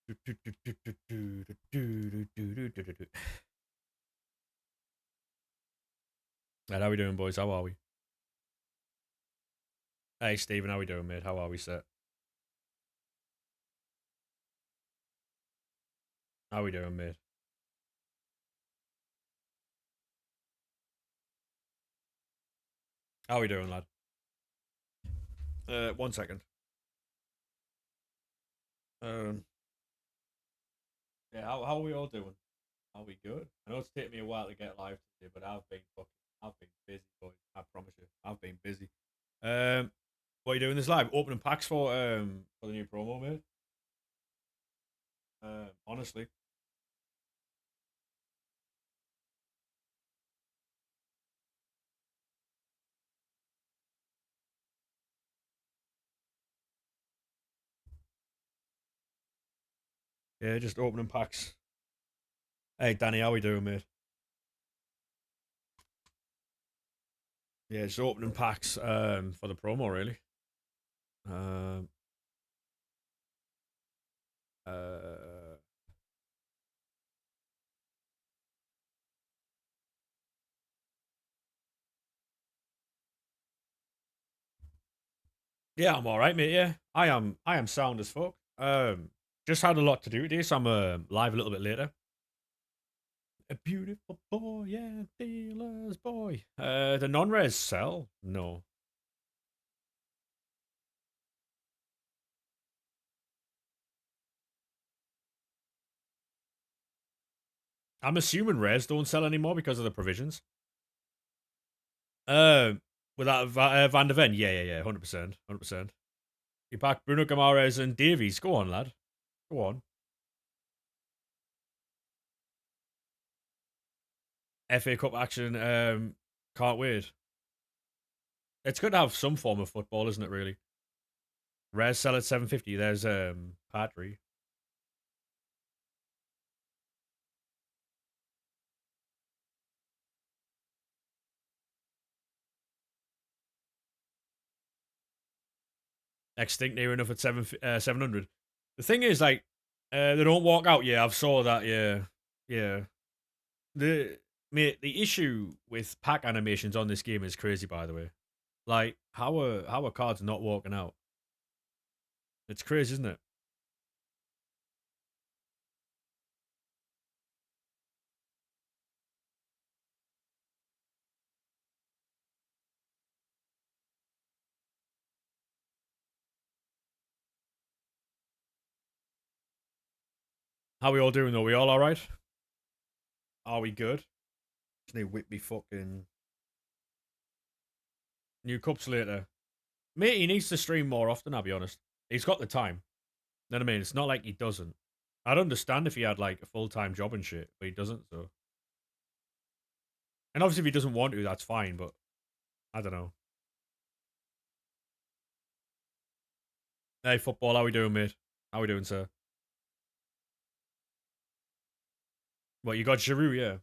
Right, how we doing, boys? How are we? Hey, Stephen, how we doing, mate? How are we, sir? How we doing, mate? How we doing, lad? 1 second. Um, yeah, how are we all doing? Are we good? I know it's taken me a while to get live today, but I've been busy, boys. I promise you, I've been busy. Um, what are you doing this live? Opening packs for the new promo, mate. Honestly, yeah, just opening packs. Hey, Danny, how we doing, mate? Yeah, just opening packs for the promo, really. Um, uh, Yeah, I'm all right, mate. Yeah, I am sound as fuck. Just had a lot to do today, so I'm live a little bit later. A beautiful boy, yeah, dealer's boy. The non-res sell? No. I'm assuming res don't sell anymore because of the provisions. Um, without Van der Ven, yeah, 100%, 100%. You back Bruno Gamares and Davies. Go on, lad. Go on. FA Cup action. Can't wait. It's good to have some form of football, isn't it? Really. Res sell at 750. There's Patry. Extinct near enough at 700. The thing is, like, they don't walk out. Yeah, I've saw that. Yeah, yeah. The Mate, the issue with pack animations on this game is crazy. By the way, like, how are cards not walking out? It's crazy, isn't it? How we all doing though? We all right? Are we good? Just need to whip me fucking new cups later. Mate, he needs to stream more often. I'll be honest. He's got the time. You know what I mean? It's not like he doesn't. I'd understand if he had like a full time job and shit, but he doesn't. So, and obviously if he doesn't want to, that's fine. But I don't know. Hey, football, how we doing, mate? How we doing, sir? What, you got Giroud, yeah?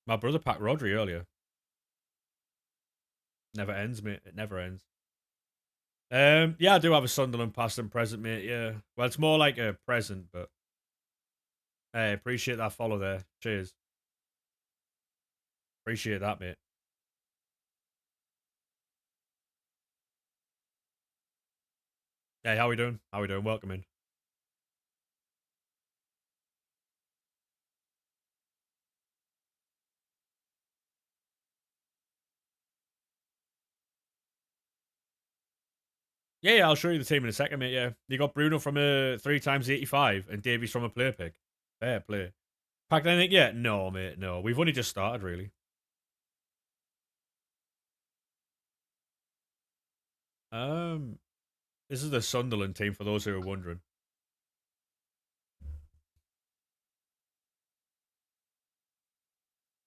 My brother packed Rodri earlier. Never ends, mate. It never ends. Yeah, I do have a Sunderland past and present, mate. Yeah. Well, it's more like a present, but hey, appreciate that follow there. Cheers. Appreciate that, mate. Hey, how we doing? How we doing? Welcome in. Yeah, I'll show you the team in a second, mate. Yeah, you got Bruno from a 3x85 and Davies from a player pick. Fair play. Packed anything yet? No, mate. No, we've only just started, really. Um, this is the Sunderland team for those who are wondering.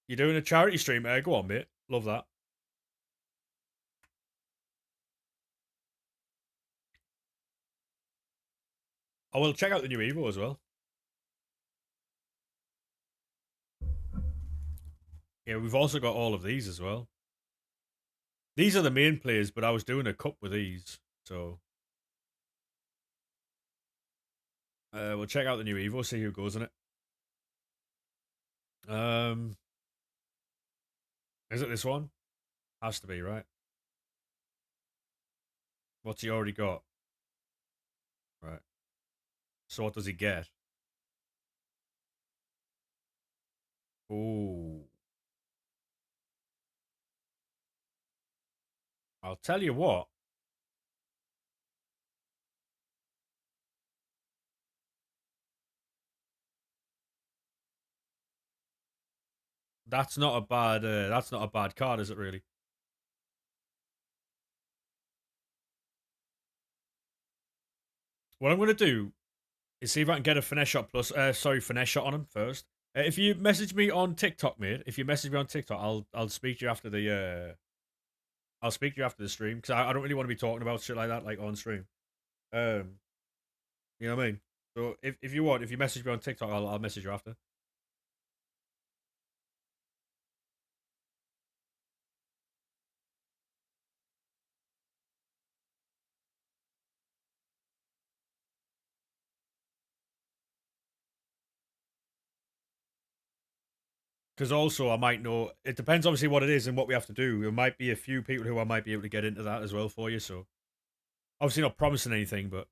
You're doing a charity stream? Go on, mate. Love that. I will check out the new Evo as well. Yeah, we've also got all of these as well. These are the main players, but I was doing a cup with these, so We'll check out the new Evo, see who goes in it. Um, is it this one? Has to be, right? What's he already got? Right. So what does he get? Ooh. I'll tell you what. That's not a bad. That's not a bad card, is it? Really? What I'm gonna do is see if I can get a finesse shot plus. Sorry, finesse shot on him first. If you message me on TikTok, mate. If you message me on TikTok, I'll speak to you after the. I'll speak to you after the stream because I don't really want to be talking about shit like that like on stream. Um, you know what I mean? So if you want, if you message me on TikTok, I'll message you after. Because also I might know. It depends obviously what it is and what we have to do. There might be a few people who I might be able to get into that as well for you. So obviously not promising anything, but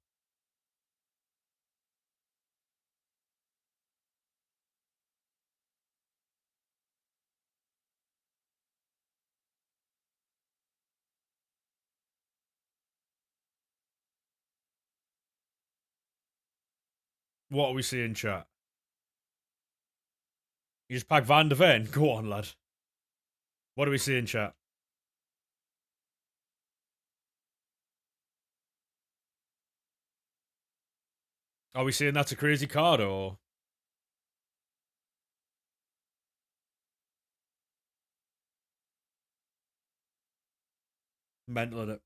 what are we seeing, chat? You just pack Van de Ven. Go on, lad. What are we seeing, chat? Are we seeing that's a crazy card or mental in it?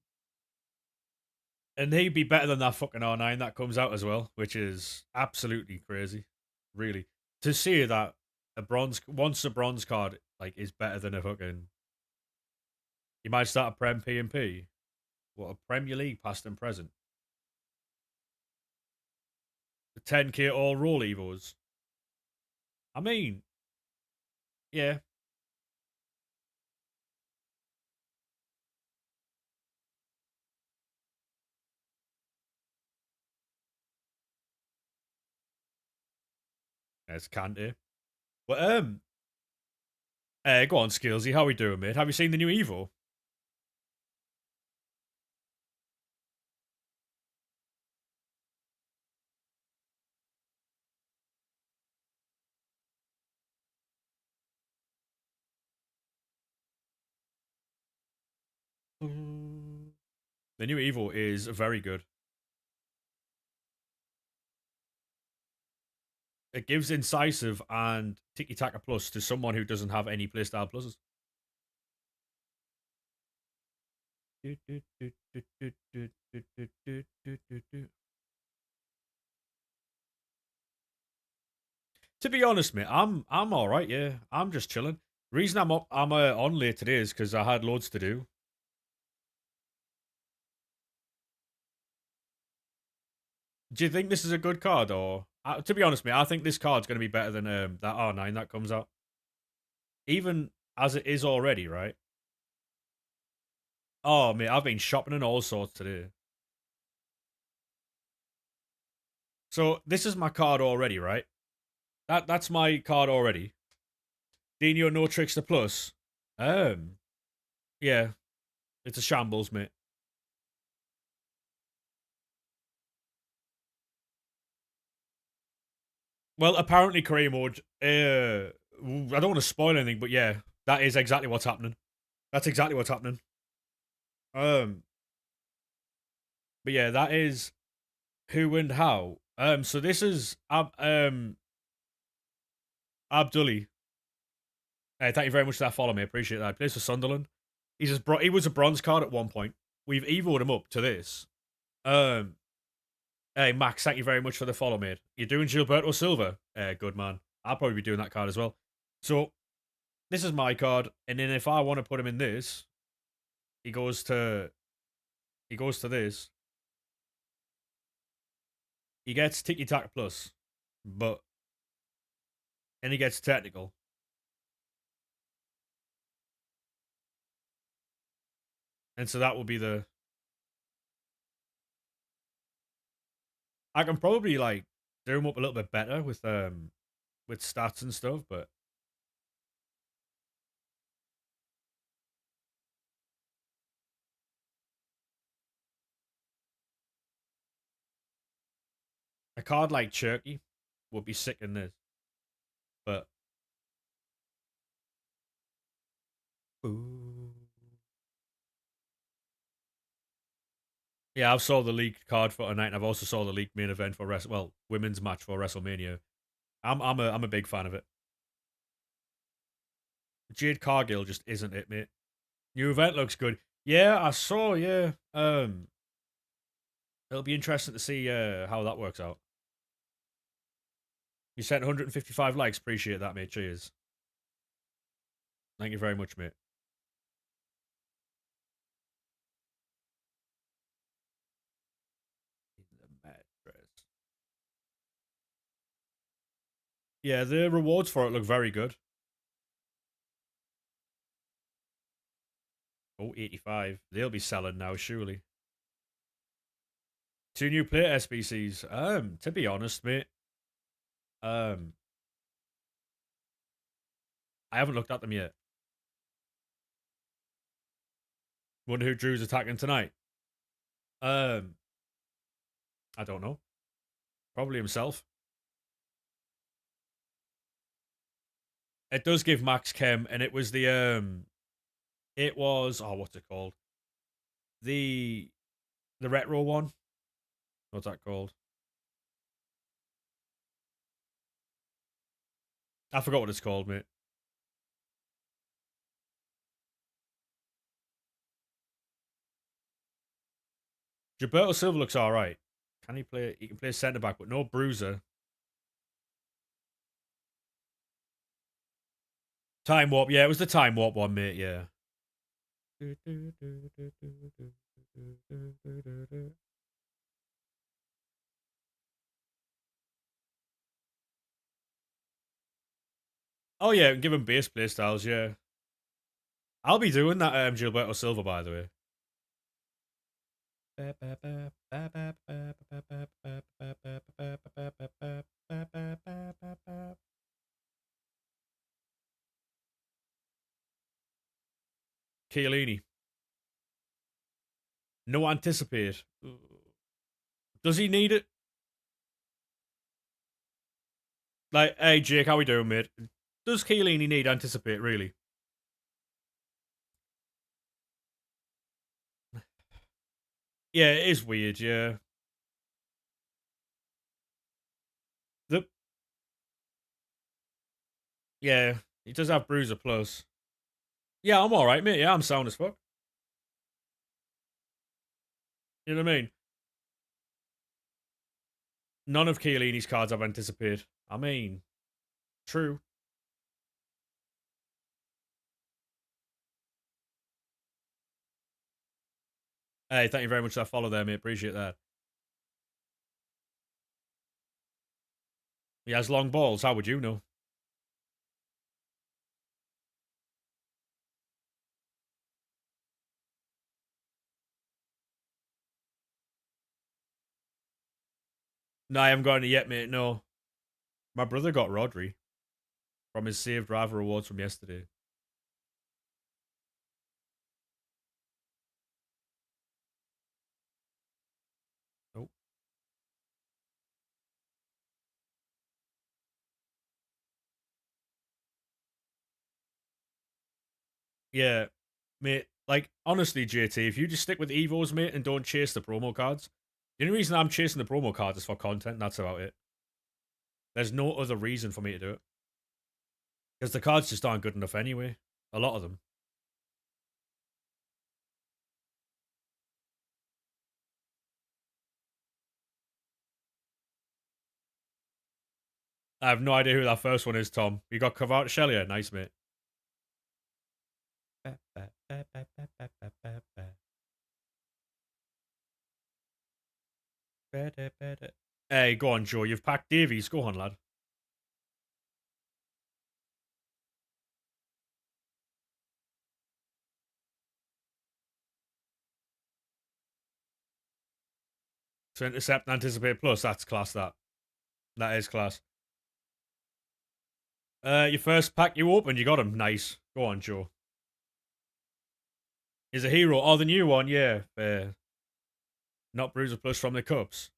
And he'd be better than that fucking R9 that comes out as well, which is absolutely crazy. Really. To see that a bronze once a bronze card like is better than a fucking you might start a Prem P and P. What a Premier League past and present. The 10k all roll evos. I mean, yeah. It's Kante. But go on, Skillsy, how we doing, mate? Have you seen the new Evo? The new Evo is very good. It gives incisive and tiki taka plus to someone who doesn't have any playstyle pluses. To be honest, mate, I'm all right. Yeah, I'm just chilling. Reason I'm on late today is because I had loads to do. Do you think this is a good card, or to be honest, mate, I think this card's going to be better than that R9 that comes out, even as it is already, right? Oh, mate, I've been shopping and all sorts today. So this is my card already, right? That's my card already. Dino No Tricks the Plus. Um, yeah, it's a shambles, mate. Well, apparently career mode. I don't want to spoil anything, but yeah, that is exactly what's happening. That's exactly what's happening. Um, but yeah, that is who and how. So this is Abdulli. Hey, thank you very much for that follow, me. Appreciate that. He plays for Sunderland. He was a bronze card at one point. We've evoed him up to this. Um, hey Max, thank you very much for the follow, mate. You're doing Gilberto Silva. Good man. I'll probably be doing that card as well. So this is my card, and then if I want to put him in this, he goes to this. He gets Tiki Taka Plus, but and he gets technical. And so that will be the. I can probably like do him up a little bit better with stats and stuff, but a card like Cherky would be sick in this. But ooh. Yeah, I've saw the leaked card for tonight, and I've also saw the leaked main event for women's match for WrestleMania. I'm a big fan of it. Jade Cargill just isn't it, mate. New event looks good. Yeah, I saw. Yeah, it'll be interesting to see how that works out. You sent 155 likes. Appreciate that, mate. Cheers. Thank you very much, mate. In the mattress. Yeah, the rewards for it look very good. Oh, 85. They'll be selling now, surely. 2 new player SBCs. To be honest, mate, um, I haven't looked at them yet. Wonder who Drew's attacking tonight. Um, I don't know. Probably himself. It does give Max Chem, and it was it was what's it called? The the retro one. What's that called? I forgot what it's called, mate. Gilberto Silva looks all right. Can he play? He can play centre back, but no bruiser. Time warp. Yeah, it was the time warp one, mate. Yeah. Oh yeah, give him base play styles. Yeah, I'll be doing that. Gilberto Silva, by the way. Chiellini. No anticipate. Does he need it? Like, hey Jake, how we doing, mate? Does Chiellini need anticipate, really? Yeah, it is weird, yeah. The Yeah, he does have Bruiser Plus. Yeah, I'm alright, mate. Yeah, I'm sound as fuck. You know what I mean? None of Chiellini's cards I've anticipated. I mean, true. Hey, thank you very much for that follow there, mate. Appreciate that. He has long balls. How would you know? No, I haven't got any yet, mate. No. My brother got Rodri from his saved driver rewards from yesterday. Oh. Yeah, mate. Like, honestly, JT, if you just stick with Evos, mate, and don't chase the promo cards, the only reason I'm chasing the promo cards is for content. That's about it. There's no other reason for me to do it. Because the cards just aren't good enough anyway. A lot of them. I have no idea who that first one is, Tom. You got Kvarat Shelia. Nice, mate. Hey, go on, Joe. You've packed Davies. Go on, lad. So intercept and anticipate plus. That's class. That is class. Your first pack you opened, you got him. Nice. Go on, Joe. He's a hero. Oh, the new one. Yeah. Not Bruiser Plus from the Cups.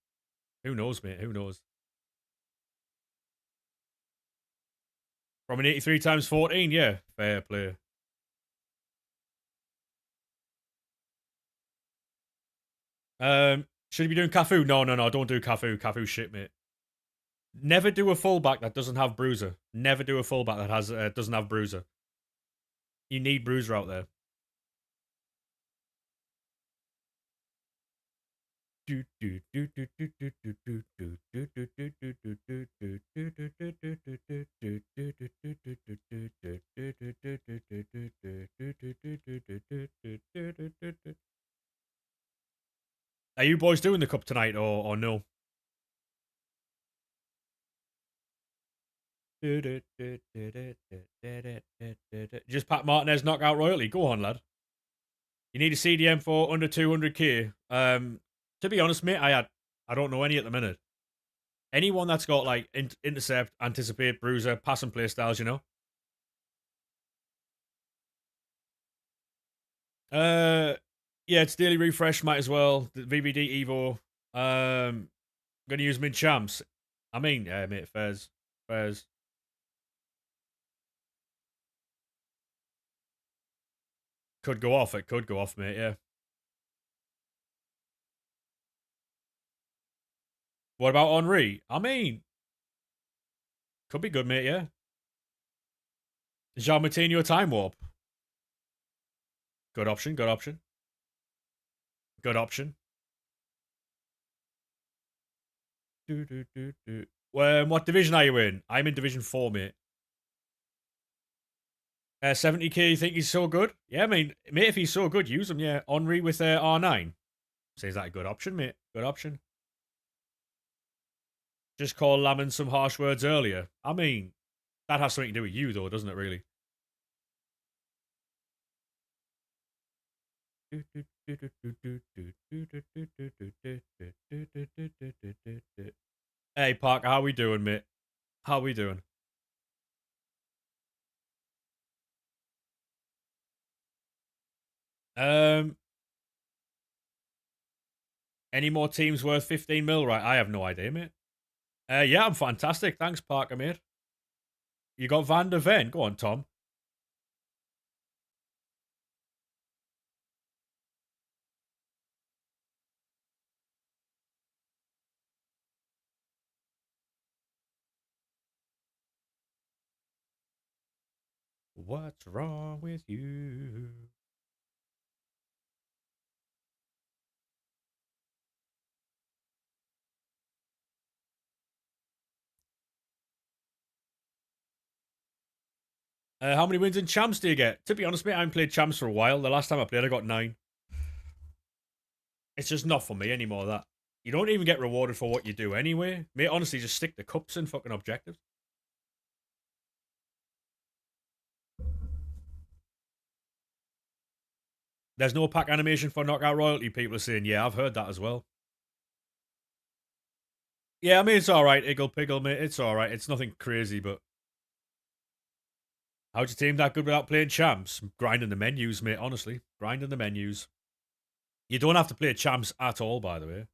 Who knows, mate? Who knows? From an 83 times 14. Yeah. Fair play. Should he be doing Cafu? No. Don't do Cafu. Cafu shit, mate. Never do a fullback that doesn't have Bruiser. Never do a fullback that has doesn't have Bruiser. You need Bruiser out there. Are you boys doing the cup tonight or no? Just Pat Martinez knockout royalty. Go on, lad. You need a CDM for under 200k. To be honest, mate, I don't know any at the minute. Anyone that's got like intercept, anticipate, bruiser, pass and play styles, you know. Yeah, it's daily refresh. Might as well. The VVD Evo. Gonna use mid champs. I mean, yeah, mate, fairs. Could go off. It could go off, mate. Yeah. What about Henri? I mean, could be good, mate. Yeah. Jean Martino time warp. Good option. Good option. Good option. What division are you in? I'm in Division 4, mate. 70k, you think he's so good? Yeah, I mean, mate, if he's so good, use him, yeah. Henri with R9. Says that a good option, mate. Good option. Just call Lamon some harsh words earlier. I mean, that has something to do with you, though, doesn't it, really? Hey, Parker, how we doing, mate? How we doing? Um, any more teams worth 15 mil? Right, I have no idea, mate. Yeah, I'm fantastic. Thanks, Parker, mate. You got Van der Ven. Go on, Tom. What's wrong with you? How many wins in champs do you get? To be honest, mate, I haven't played champs for a while. The last time I played, I got 9. It's just not for me anymore, that. You don't even get rewarded for what you do anyway. Mate, honestly, just stick the cups in fucking objectives. There's no pack animation for knockout royalty, people are saying. Yeah, I've heard that as well. Yeah, I mean, it's alright, Iggle Piggle, mate. It's alright. It's nothing crazy, but how'd you team that good without playing champs? Grinding the menus, mate, honestly. Grinding the menus. You don't have to play champs at all, by the way.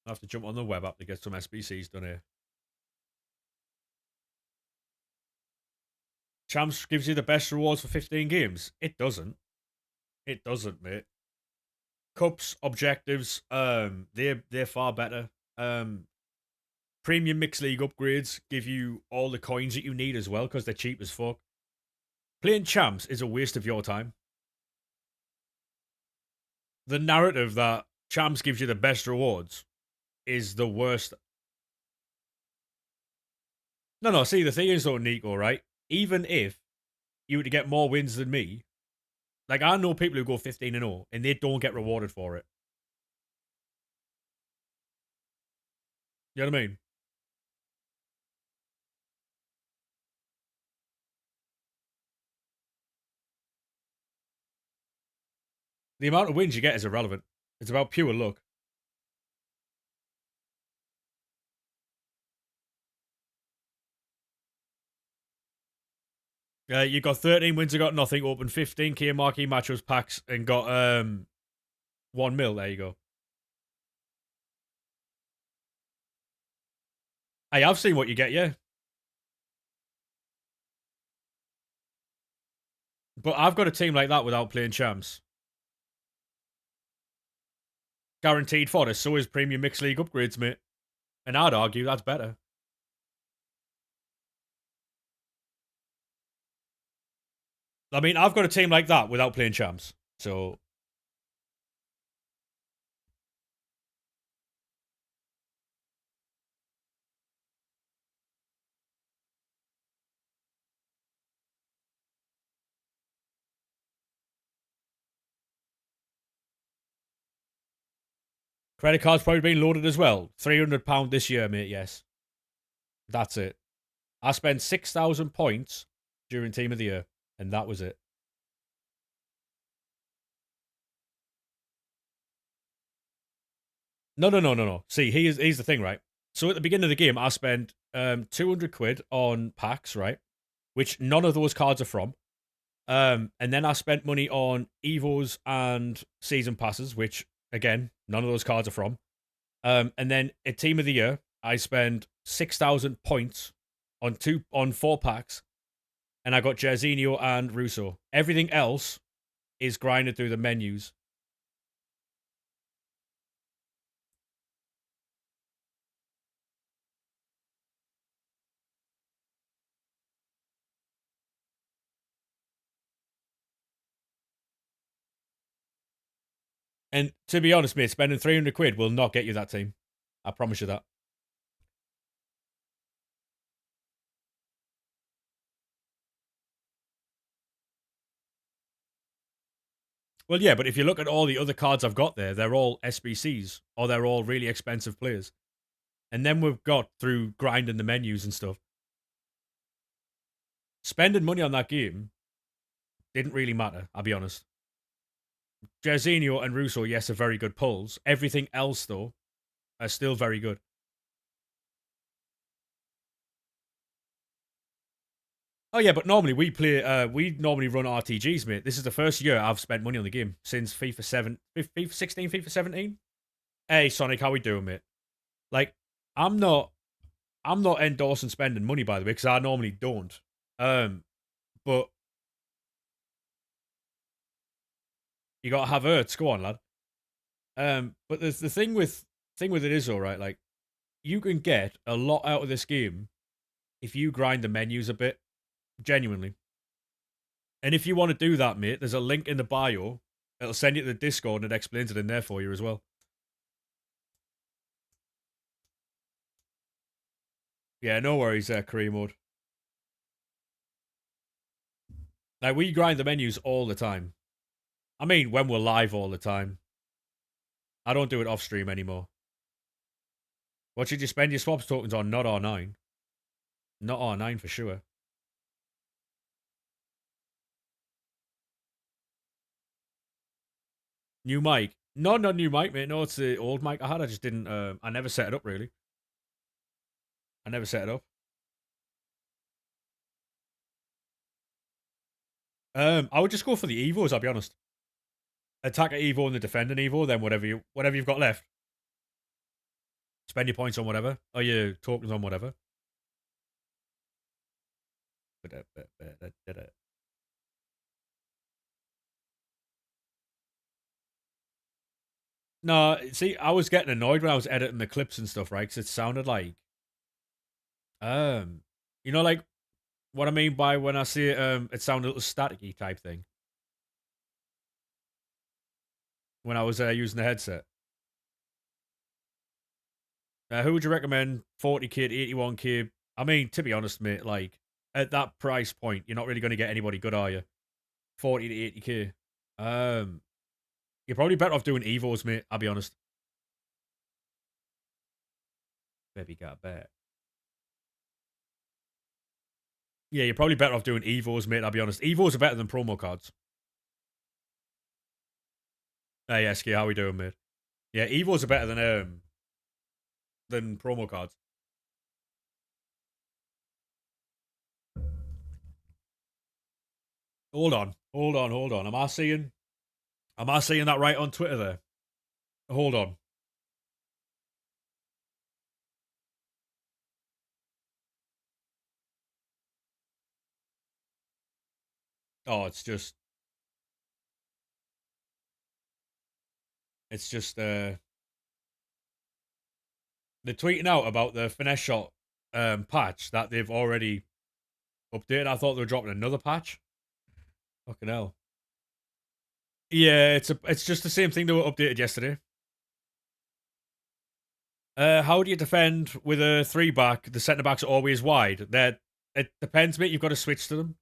I have to jump on the web app to get some SBCs done here. Champs gives you the best rewards for 15 games. It doesn't. It doesn't, mate. Cups, objectives, they're far better. Premium mixed league upgrades give you all the coins that you need as well because they're cheap as fuck. Playing champs is a waste of your time. The narrative that champs gives you the best rewards is the worst. No. See, the thing is though, Nico, right? Even if you were to get more wins than me, like I know people who go 15-0 and they don't get rewarded for it. You know what I mean? The amount of wins you get is irrelevant. It's about pure luck. You got 13 wins, you got nothing. Open 15k marquee matchups packs and got 1 mil. There you go. Hey, I've seen what you get, yeah. But I've got a team like that without playing champs. Guaranteed fodder, so is Premium Mixed League upgrades, mate. And I'd argue that's better. I mean, I've got a team like that without playing champs. So, credit card's probably been loaded as well. £300 this year, mate, yes. That's it. I spent 6,000 points during Team of the Year, and that was it. No. See, here's the thing, right? So at the beginning of the game, I spent 200 quid on packs, right? Which none of those cards are from. And then I spent money on Evos and season passes, which again, none of those cards are from. And then at Team of the Year, I spent 6,000 points on 4 packs, and I got Jerzinho and Russo. Everything else is grinded through the menus. And to be honest, mate, spending 300 quid will not get you that team. I promise you that. Well, yeah, but if you look at all the other cards I've got there, they're all SBCs or they're all really expensive players. And then we've got through grinding the menus and stuff. Spending money on that game didn't really matter, I'll be honest. Jerzinho and Russo, yes, are very good pulls. Everything else, though, are still very good. Oh yeah, but normally we normally run RTGs, mate. This is the first year I've spent money on the game since FIFA 16, FIFA 17. Hey Sonic, how we doing, mate? Like, I'm not I'm not endorsing spending money, by the way, because I normally don't. But you gotta have Ertz. Go on, lad. But there's the thing with it is all right. Like, you can get a lot out of this game if you grind the menus a bit, genuinely. And if you want to do that, mate, there's a link in the bio. It'll send you to the Discord and it explains it in there for you as well. Yeah, no worries, career mode. Like, we grind the menus all the time. I mean, when we're live all the time. I don't do it off stream anymore. What should you spend your swaps tokens on? Not R9. Not R9 for sure. New mic. No, not new mic, mate. No, it's the old mic I had. I just didn't. I never set it up really. I never set it up. I would just go for the Evos. I'll be honest. Attack an Evo and the defending Evo. Then whatever you've got left, spend your points on whatever, or your tokens on whatever. No, see, I was getting annoyed when I was editing the clips and stuff, right? Because it sounded like, um, like what I mean by when I say it sounded a little staticky type thing when I was using the headset. Who would you recommend? 40k to 81k I mean, to be honest, mate, like at that price point, you're not really going to get anybody good, are you? 40 to 80k. Um, you're probably better off doing Evos, mate. I'll be honest. Baby got bet. Yeah, you're probably better off doing Evos, mate. I'll be honest. Evos are better than promo cards. Hey, SK, how we doing, mate? Yeah, Evos are better than promo cards. Hold on. Am I seeing that right on Twitter there? Hold on. Oh, it's just they're tweeting out about the finesse shot patch that they've already updated. I thought they were dropping another patch. Fucking hell. Yeah, it's just the same thing that were updated yesterday. How do you defend with a three back? The centre backs are always wide. It depends, mate. You've got to switch to them.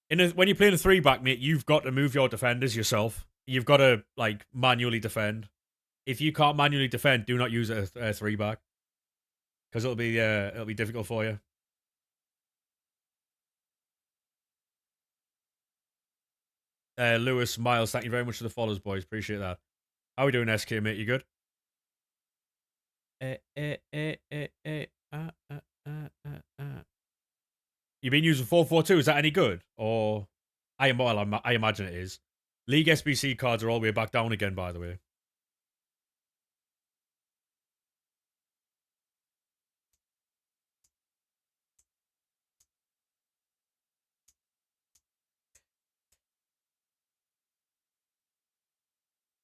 When you're playing a three back, mate, you've got to move your defenders yourself. You've got to like manually defend. If you can't manually defend, do not use a three back because it'll be difficult for you. Lewis Miles, thank you very much for the follows, boys. Appreciate that. How we doing, SK, mate? You good? Eh, eh, eh, eh, eh. You've been using 442. Is that any good? Or I imagine it is. League SBC cards are all the way back down again, by the way.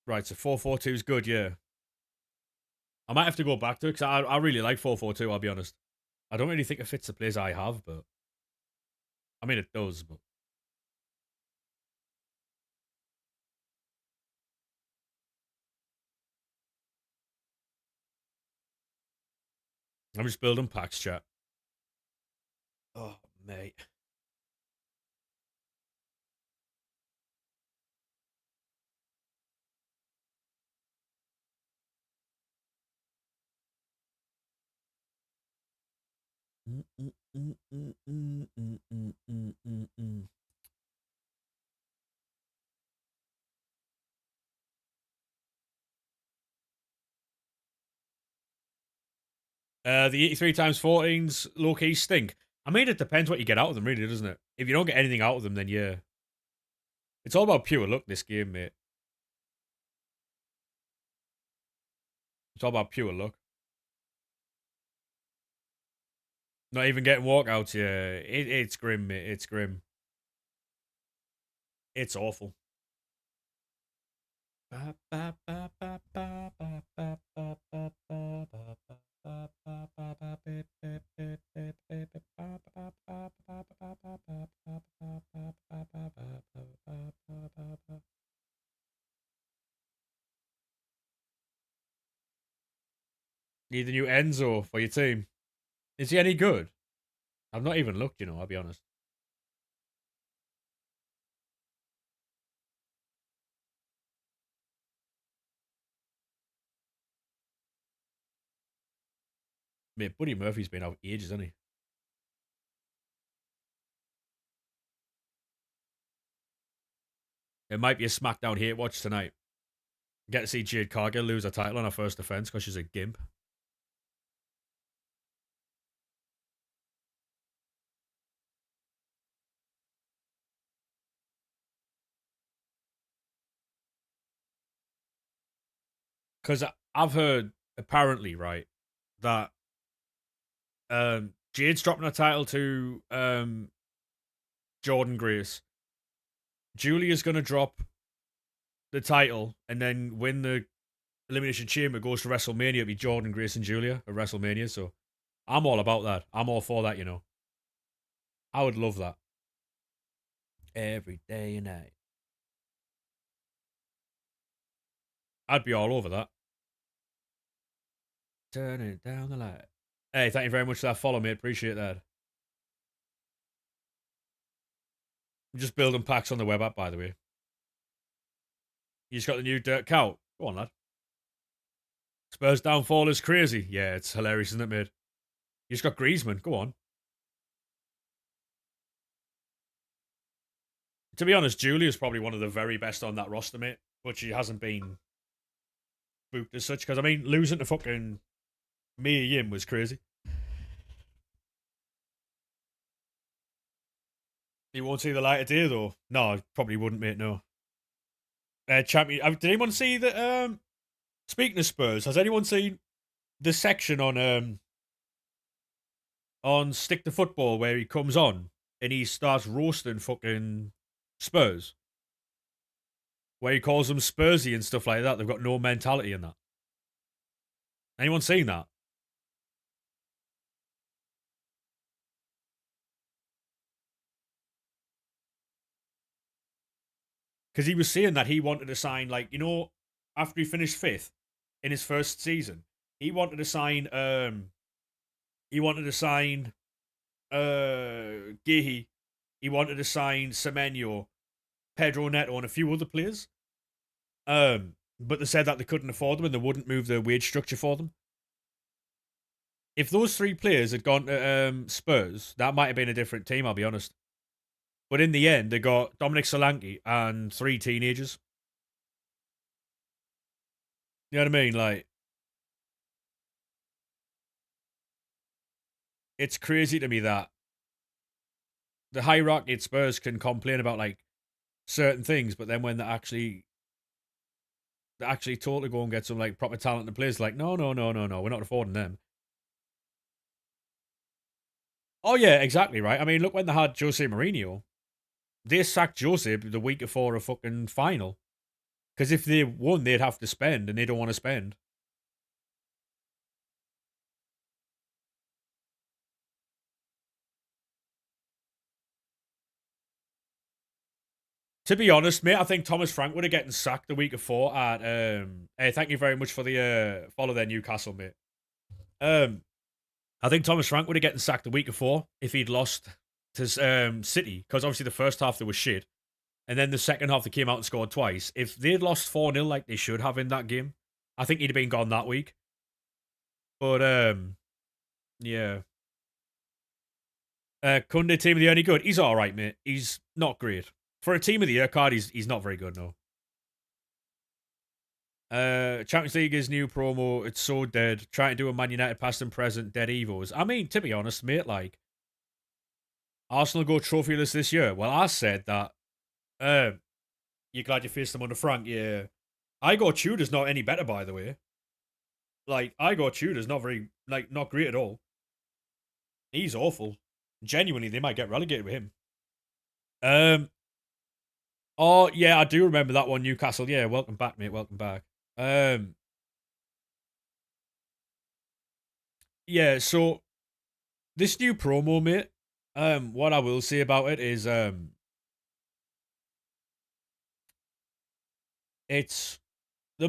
Right, so 442 is good, yeah. I might have to go back to it because I really like 442, I'll be honest. I don't really think it fits the plays I have, but I mean, it does, but I'm just building packs, chat. Oh, mate. The 83 times 14s low key stink. I mean, it depends what you get out of them, really, doesn't it? If you don't get anything out of them, then yeah. It's all about pure luck, this game, mate. It's all about pure luck. Not even getting walkouts, yeah. It's grim, mate. It's grim. It's awful. Need a new Enzo for your team. Is he any good? I've not even looked, you know, I'll be honest. Mate, Buddy Murphy's been out ages, hasn't he? It might be a SmackDown hate watch tonight. Get to see Jade Cargill lose her title on her first defense because she's a gimp. Because I've heard, apparently, right, that Jade's dropping her title to Jordan Grace. Julia's going to drop the title and then win the Elimination Chamber, goes to WrestleMania. It'll be Jordan Grace and Julia at WrestleMania. So I'm all about that. I'm all for that, you know. I would love that. Every day and night. I'd be all over that. Turning down the light. Hey, thank you very much for that follow, mate. Appreciate that. I'm just building packs on the web app, by the way. You just got the new Dirt Cow. Go on, lad. Spurs downfall is crazy. Yeah, it's hilarious, isn't it, mate? You just got Griezmann. Go on. To be honest, Julia's probably one of the very best on that roster, mate. But she hasn't been booked as such. Because, I mean, losing to fucking Mia Yim was crazy. You won't see the light of day, though. No, I probably wouldn't, mate, no. Champion. Did anyone see that? Speaking of Spurs, has anyone seen the section on Stick to Football where he comes on and he starts roasting fucking Spurs? Where he calls them Spursy and stuff like that. They've got no mentality in that. Anyone seen that? Because he was saying that he wanted to sign, like, after he finished fifth in his first season, he wanted to sign Gehi, he wanted to sign Semenyo, Pedro Neto, and a few other players. But they said that they couldn't afford them and they wouldn't move the wage structure for them. If those three players had gone to Spurs, that might have been a different team, I'll be honest. But in the end, they got Dominic Solanke and 3 teenagers. You know what I mean? Like, it's crazy to me that the hierarchy at Spurs can complain about, like, certain things, but then when they actually totally go and get some, like, proper talent in players, like, no, we're not affording them. Oh, yeah, exactly, right? I mean, look, when they had Jose Mourinho, they sacked Jose the week before a fucking final. Because if they won, they'd have to spend, and they don't want to spend. To be honest, mate, I think Thomas Frank would have gotten sacked the week before at hey, thank you very much for the follow there, Newcastle, mate. I think Thomas Frank would have gotten sacked the week before if he'd lost to City, because obviously the first half they were shit. And then the second half they came out and scored twice. If they'd lost 4-0 like they should have in that game, I think he'd have been gone that week. But yeah. Kunde team of the only good. He's alright, mate. He's not great. For a team of the year card, he's not very good, no. Champions League is new promo. It's so dead. Trying to do a Man United past and present dead evos. I mean, to be honest, mate, like Arsenal go trophyless this year. Well, I said that. You're glad you faced them under Frank, yeah. Igor Tudor's not any better, by the way. Like Igor Tudor's not great at all. He's awful. Genuinely, they might get relegated with him. Oh yeah, I do remember that one, Newcastle. Yeah, welcome back, mate. Welcome back. Yeah. So this new promo, mate. What I will say about it is, there'll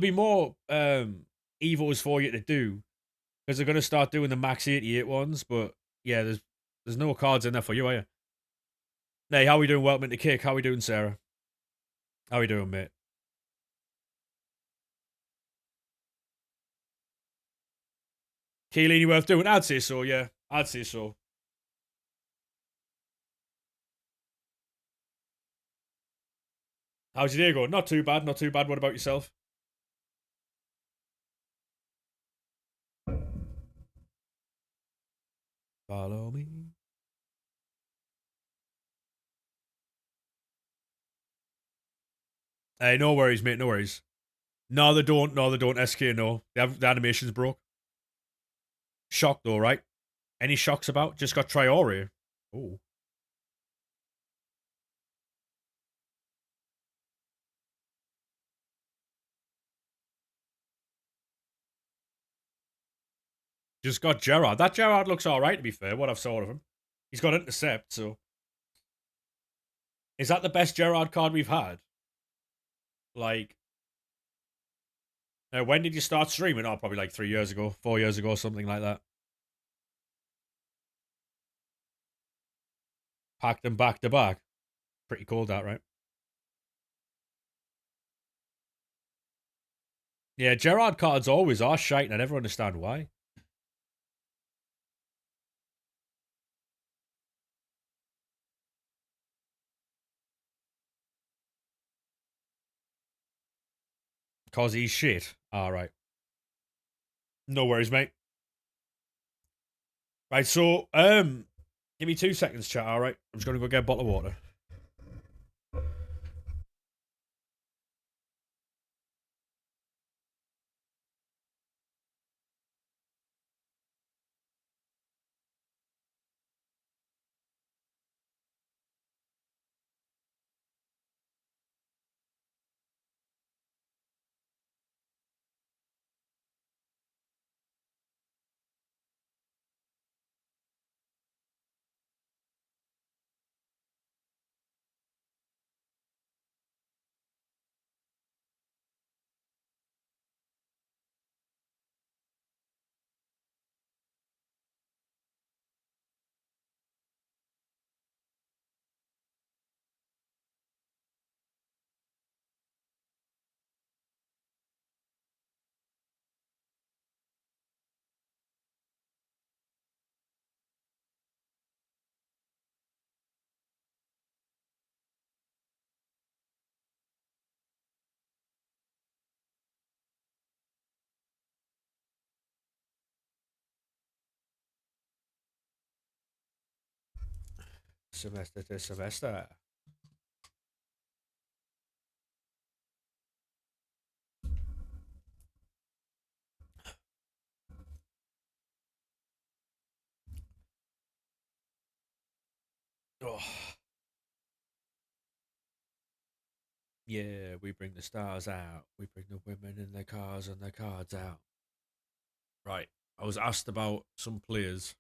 be more evos for you to do because they're gonna start doing the max 88 ones. But yeah, there's no cards in there for you, are you? Hey, how we doing? Welcome to Kick. How we doing, Sarah? How we doing, mate? Chiellini worth doing? I'd say so, yeah. I'd say so. How's your day going? Not too bad, not too bad. What about yourself? Follow me. Hey, no worries, mate, no worries. No, they don't. No, they don't. SK, no. The animation's broke. Shocked, though, right? Any shocks about? Just got Traore. Oh. Just got Gerrard. That Gerrard looks alright, to be fair, what I've saw of him. He's got intercept, so. Is that the best Gerrard card we've had? Like, when did you start streaming? Oh, probably like 3 years ago, 4 years ago, something like that. Packed them back to back. Pretty cool, that, right? Yeah, Gerrard cards always are shite, and I never understand why. Cause he's shit. Alright. No worries, mate. Right, so, give me 2 seconds, chat, alright? I'm just gonna go get a bottle of water. Semester to semester. Oh. Yeah, we bring the stars out. We bring the women in their cars and their cards out. Right. I was asked about some players.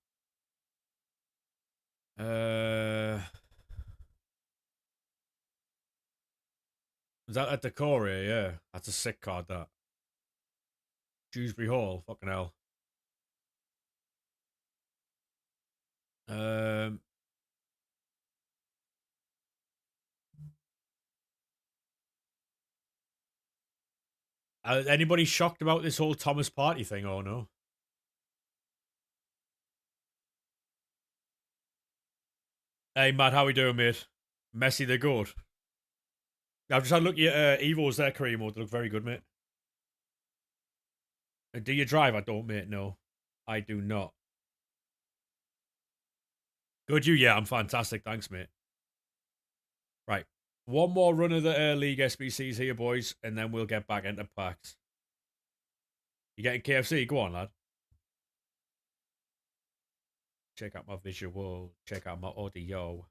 Is that at the core here? Yeah. That's a sick card, that. Dewsbury Hall. Fucking hell. Um, Anybody shocked about this whole Thomas Party thing or no? Hey, Matt, how we doing, mate? Messi the goat. I've just had a look at Evo's there career mode. They look very good, mate. Do you drive? I don't, mate. No, I do not. Good, you? Yeah, I'm fantastic. Thanks, mate. Right. One more run of the League SBCs here, boys, and then we'll get back into packs. You getting KFC? Go on, lad. Check out my visual. Check out my audio.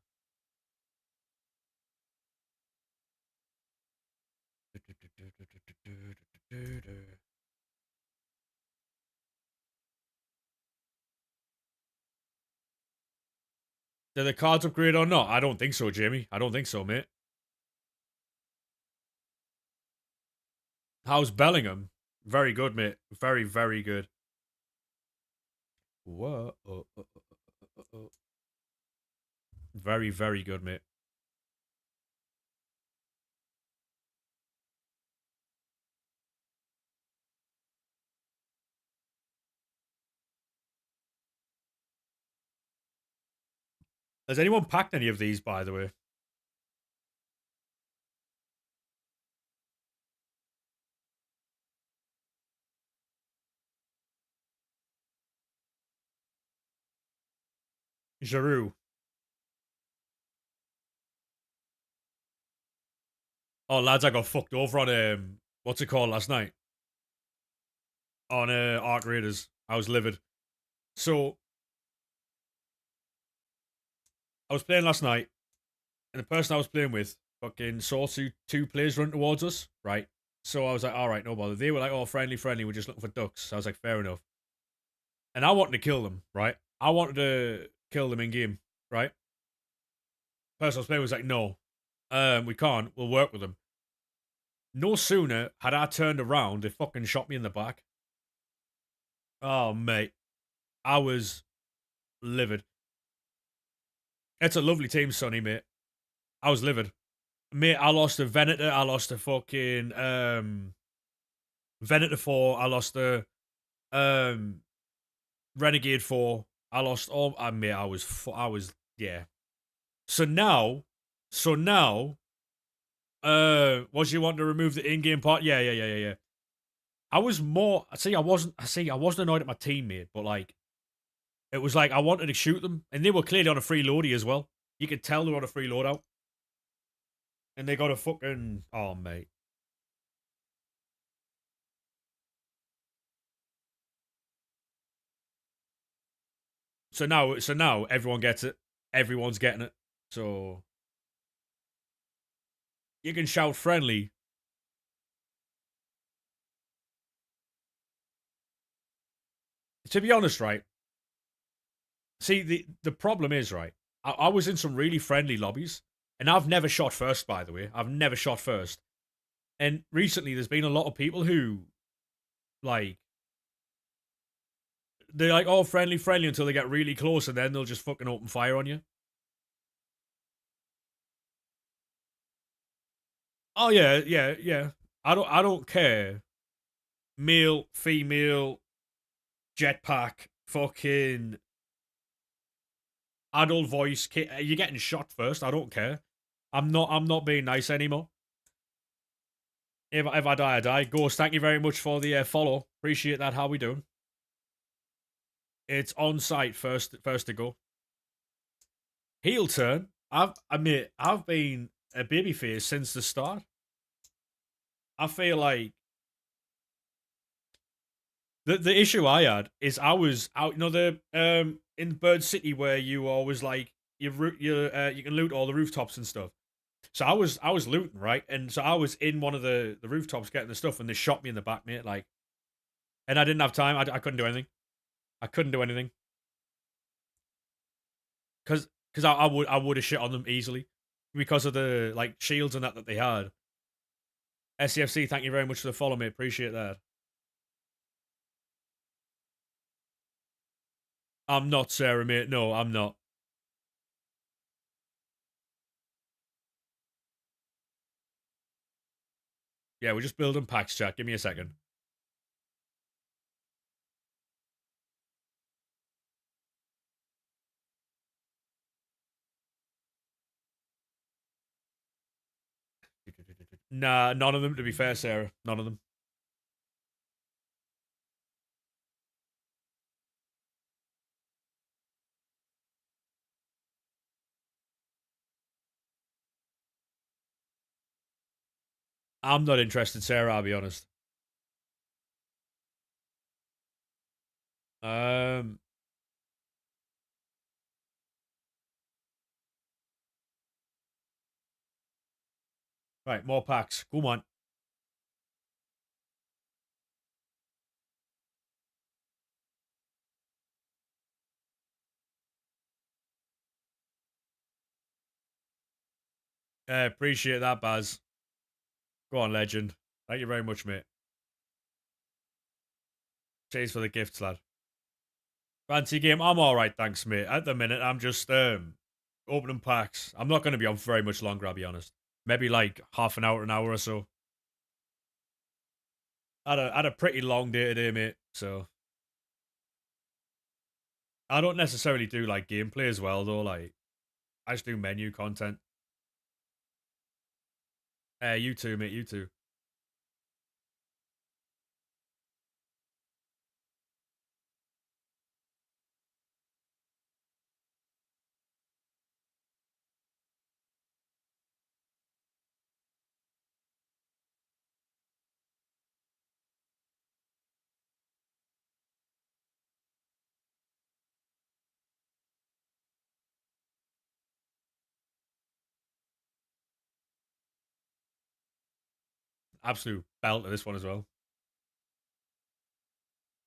Did the cards upgrade or not? I don't think so, Jamie. I don't think so, mate. How's Bellingham? Very good, mate. Very, very good. Whoa. Very, very good, mate. Has anyone packed any of these, by the way? Giroud. Oh, lads, I got fucked over on what's it called last night? On Arc Raiders. I was livid. So I was playing last night, and the person I was playing with fucking saw two players run towards us, right? So I was like, all right, no bother. They were like, oh, friendly, friendly. We're just looking for ducks. So I was like, fair enough. And I wanted to kill them, right? I wanted to kill them in game, right? Person I was playing was like, no, we can't. We'll work with them. No sooner had I turned around, they fucking shot me in the back. Oh, mate. I was livid. It's a lovely team, Sonny, mate. I was livid. Mate, I lost a Venator, I lost a fucking Venator 4, I lost a um Renegade 4, I lost all mate, I was yeah. So now so now what you want to remove the in-game part? Yeah. I was more I wasn't annoyed at my teammate, but like it was like I wanted to shoot them, and they were clearly on a free loadie as well. You could tell they were on a free loadout. And they got a fucking oh mate. So now everyone gets it. Everyone's getting it. So you can shout friendly. To be honest, right? See, the problem is, right? I was in some really friendly lobbies, and I've never shot first, by the way. I've never shot first. And recently there's been a lot of people who like they're like, oh, friendly until they get really close, and then they'll just fucking open fire on you. Oh yeah. I don't care. Male, female, jetpack, fucking adult voice. You're getting shot first. I don't care. I'm not being nice anymore. If I die, I die. Ghost, thank you very much for the follow. Appreciate that. How we doing? It's on site first to go. Heel turn. I've been a babyface since the start. I feel like the issue I had is I was out. You know the in Bird City where you always like you can loot all the rooftops and stuff. So I was looting, right? And so I was in one of the rooftops getting the stuff, and they shot me in the back, mate. Like, and I didn't have time. I couldn't do anything. I couldn't do anything because I would have shit on them easily because of the like shields and that they had. SCFC, thank you very much for the follow, mate. Appreciate that. I'm not Sarah, mate. No, I'm not. Yeah, we're just building packs, chat. Give me a second. Nah, none of them. To be fair, Sarah, none of them. I'm not interested, Sarah. I'll be honest. Um, right, more packs. Come on. Appreciate that, Baz. Go on, legend. Thank you very much, mate. Cheers for the gifts, lad. Fancy game. I'm all right, thanks, mate. At the minute, I'm just opening packs. I'm not going to be on for very much longer. I'll be honest. Maybe like half an hour or so. I had a pretty long day today, mate. So I don't necessarily do like gameplay as well, though. Like I just do menu content. You too, mate. You too. Absolute belt of this one as well.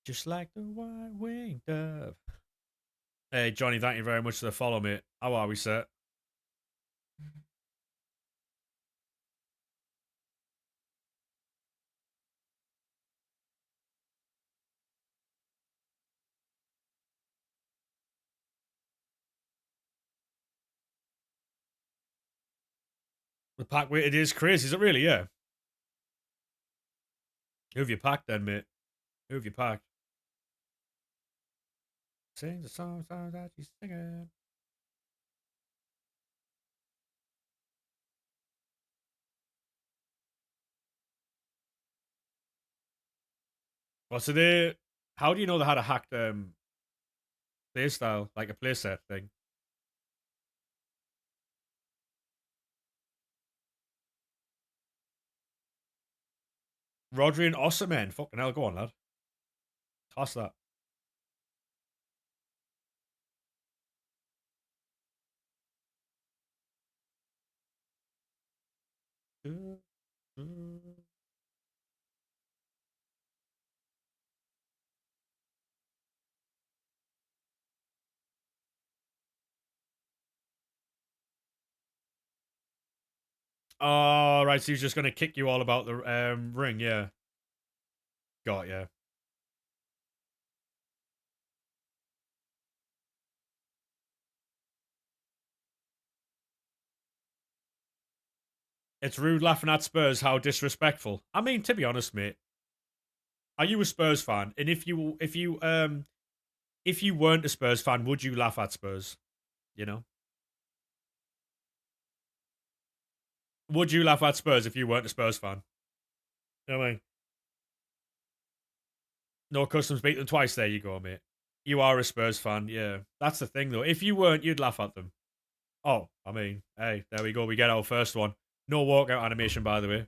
Just like the white winged dove. Hey, Johnny, thank you very much for the follow, mate. How are we, sir? The pack weight, it is crazy, is it really? Yeah. Who have you packed then, mate? Who have you packed? Sing the song that you singing. Well, so they. How do you know they had a hacked play style, like a playset thing? Rodri and Osimhen. Fucking hell, go on, lad. Toss that. Oh, right. So he's just going to kick you all about the ring. Yeah. Got yeah. It's rude laughing at Spurs. How disrespectful. I mean, to be honest, mate, are you a Spurs fan? And if you weren't a Spurs fan, would you laugh at Spurs? You know, would you laugh at Spurs if you weren't a Spurs fan? You know what I mean? No customs beat them twice. There you go, mate. You are a Spurs fan. Yeah, that's the thing though. If you weren't, you'd laugh at them. Oh, I mean, hey, there we go. We get our first one. No walkout animation, by the way.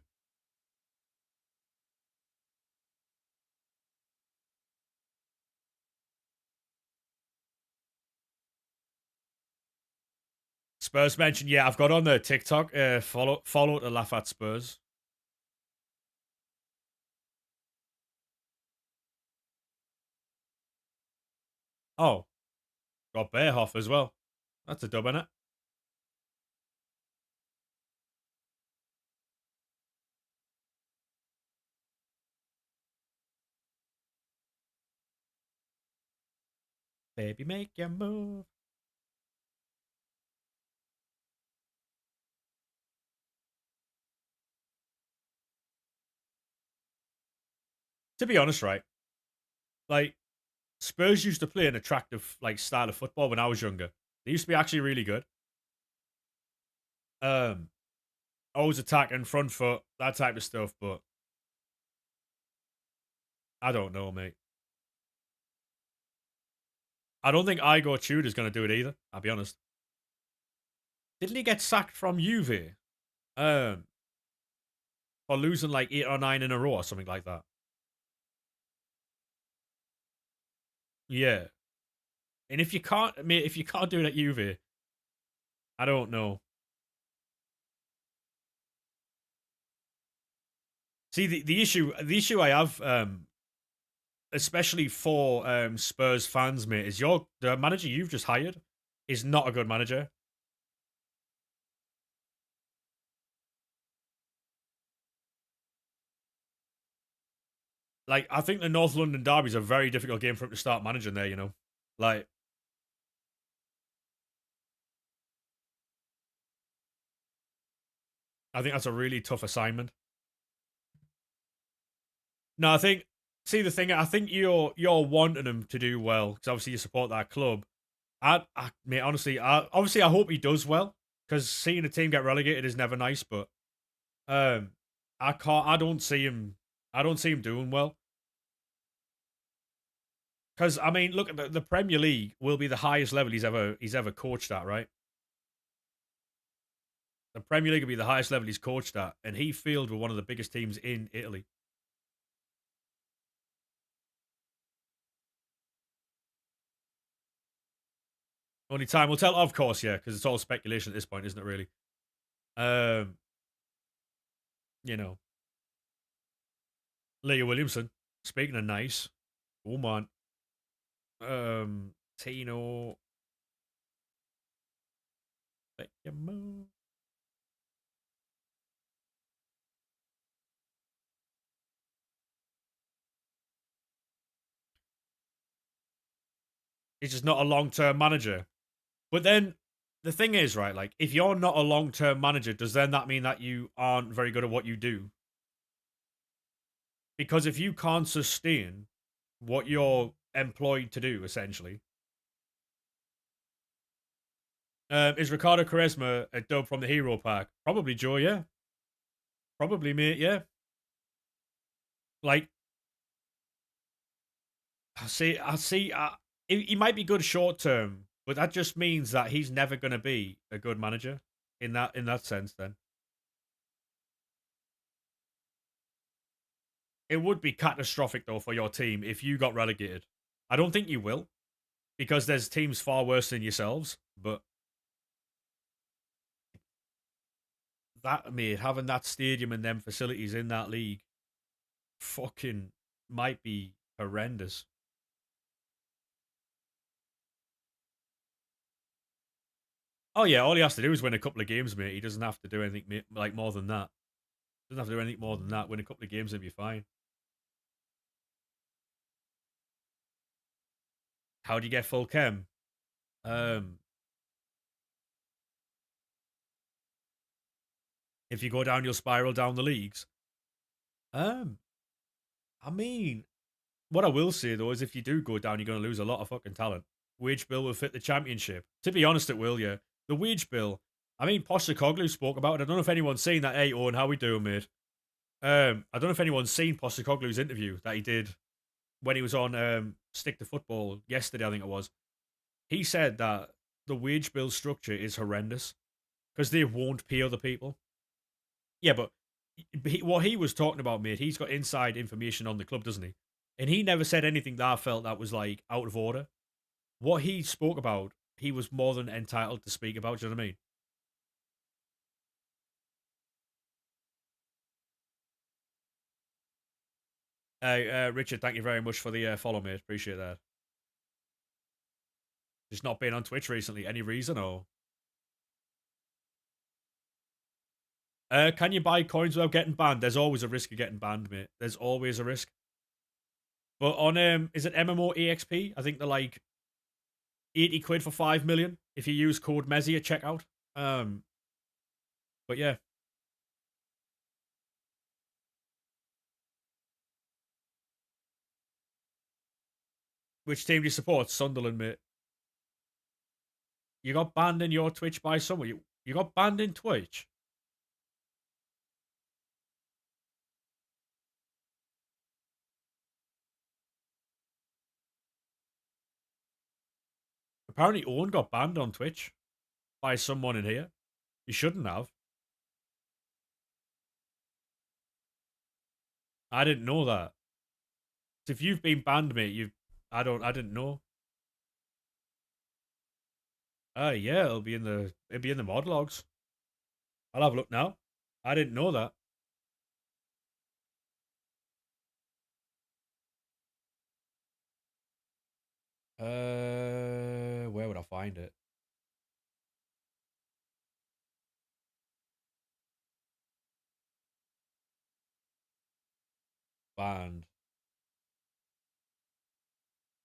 Spurs mentioned, yeah, I've got on the TikTok. Follow to laugh at Spurs. Oh, got Bearhoff as well. That's a dub, innit? Baby, make your move. To be honest, right, like Spurs used to play an attractive like style of football when I was younger. They used to be actually really good. Um, always attacking, front foot, that type of stuff. But I don't know, mate. I don't think Igor Tudor's going to do it either. I'll be honest. Didn't he get sacked from Juve? Um, for losing like 8 or 9 in a row or something like that. Yeah. And if you can't, mate, if you can't do it at Juve, I don't know. See, the issue I have, especially for Spurs fans, mate, is the manager you've just hired is not a good manager. Like, I think the North London derby is a very difficult game for him to start managing there. You know, like I think that's a really tough assignment. No, I think. See the thing, I think you're wanting him to do well because obviously you support that club. Mate, honestly, I hope he does well because seeing a team get relegated is never nice. But um, I can't. I don't see him. I don't see him doing well because I mean, look, the Premier League will be the highest level he's ever coached at, right? The Premier League will be the highest level he's coached at, and he failed with one of the biggest teams in Italy. Only time will tell, of course, yeah, because it's all speculation at this point, isn't it? Really, um, you know, Leah Williamson. Speaking of nice, oh man, Tino, Beckham. He's just not a long term manager. But then the thing is, right, like, if you're not a long-term manager, does then that mean that you aren't very good at what you do? Because if you can't sustain what you're employed to do, essentially, is Ricardo Quaresma a dub from the Hero Pack? Probably, Joe. Yeah, probably, mate. Yeah, like I see. He might be good short term, but that just means that he's never going to be a good manager in that sense. Then it would be catastrophic though for your team if you got relegated. I don't think you will because there's teams far worse than yourselves. But that mate, having that stadium and them facilities in that league, fucking might be horrendous. Oh yeah, all he has to do is win a couple of games, mate. He doesn't have to do anything like more than that. Doesn't have to do anything more than that. Win a couple of games and be fine. How do you get full chem? Um, if you go down, you'll spiral down the leagues. Um, I mean, what I will say though is if you do go down, you're going to lose a lot of fucking talent. Wage bill will fit the championship. To be honest, it will. Yeah, the wage bill. I mean, Postecoglou spoke about it. I don't know if anyone's seen that. Hey, Owen, how we doing, mate? I don't know if anyone's seen Postecoglou's interview that he did when he was on Stick to Football yesterday. I think it was. He said that the wage bill structure is horrendous because they won't pay other people. Yeah, but what he was talking about, mate, he's got inside information on the club, doesn't he? And he never said anything that I felt that was like out of order. What he spoke about, he was more than entitled to speak about. Do you know what I mean? Richard, thank you very much for the follow, mate. Appreciate that. Just not been on Twitch recently. Any reason or? Can you buy coins without getting banned? There's always a risk of getting banned, mate. There's always a risk. But on is it MMOEXP? I think they're like 80 quid for 5 million if you use code Mezzy at checkout. But yeah, which team do you support? Sunderland, mate. You got banned in your Twitch by someone. You got banned in Twitch. Apparently, Owen got banned on Twitch by someone in here. You shouldn't have. I didn't know that. So if you've been banned, mate, you've. I didn't know. Yeah, it'll be in the mod logs. I'll have a look now. I didn't know that. Where would I find it? Banned.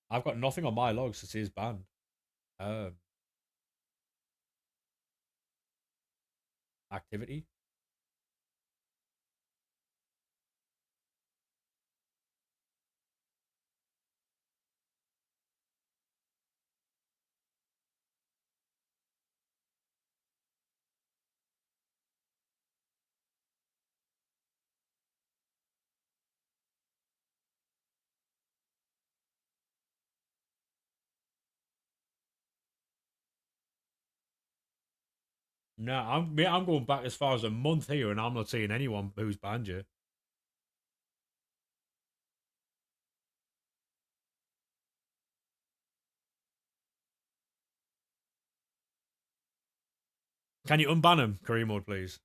I've got nothing on my logs that says banned. Um, activity. No, I'm going back as far as a month here, and I'm not seeing anyone who's banned you. Can you unban him, career mode, please?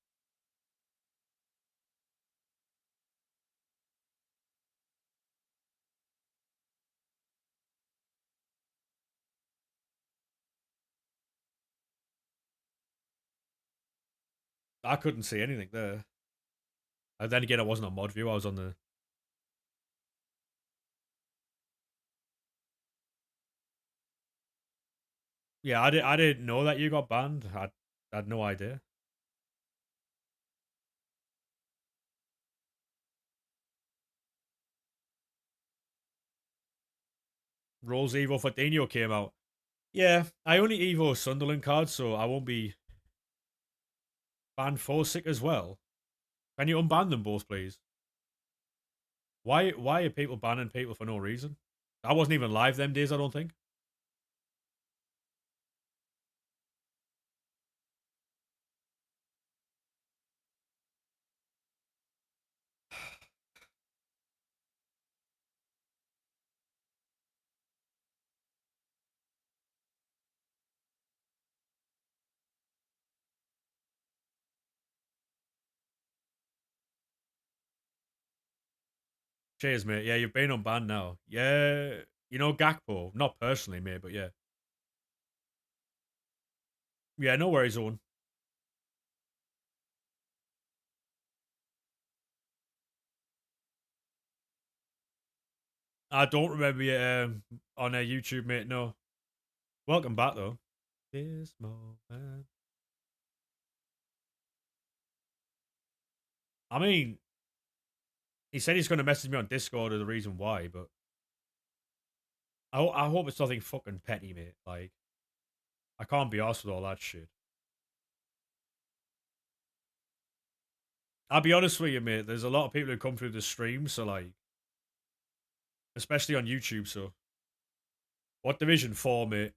I couldn't see anything there. And then again, I wasn't on mod view. I was on the. Yeah, I didn't know that you got banned. I had no idea. Rose Evo for Dino came out. Yeah, I only Evo Sunderland cards, so I won't be banned for sick as well. Can you unban them both, please? Why are people banning people for no reason? I wasn't even live them days, I don't think. Cheers, mate. Yeah, you've been unbanned now. Yeah, you know Gakpo. Not personally, mate, but yeah. Yeah, no worries, Owen. I don't remember you on YouTube, mate. No. Welcome back, though. This moment. I mean, he said he's going to message me on Discord or the reason why, but I hope it's nothing fucking petty, mate. Like, I can't be arsed with all that shit. I'll be honest with you, mate. There's a lot of people who come through the stream, so like, especially on YouTube. So, what division four, mate?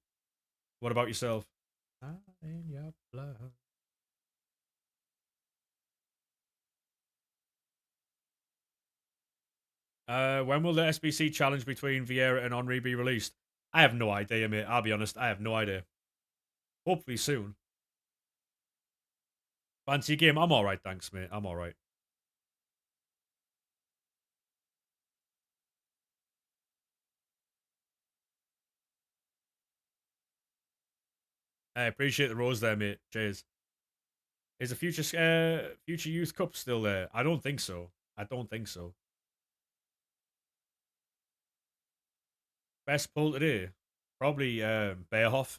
What about yourself? In your blood. When will the SBC challenge between Vieira and Henri be released? I have no idea, mate. I'll be honest. I have no idea. Hopefully soon. Fancy game? I'm all right, thanks, mate. I'm all right. I appreciate the rose there, mate. Cheers. Is the future youth cup still there? I don't think so. I don't think so. Best pull today, probably Bearhoff.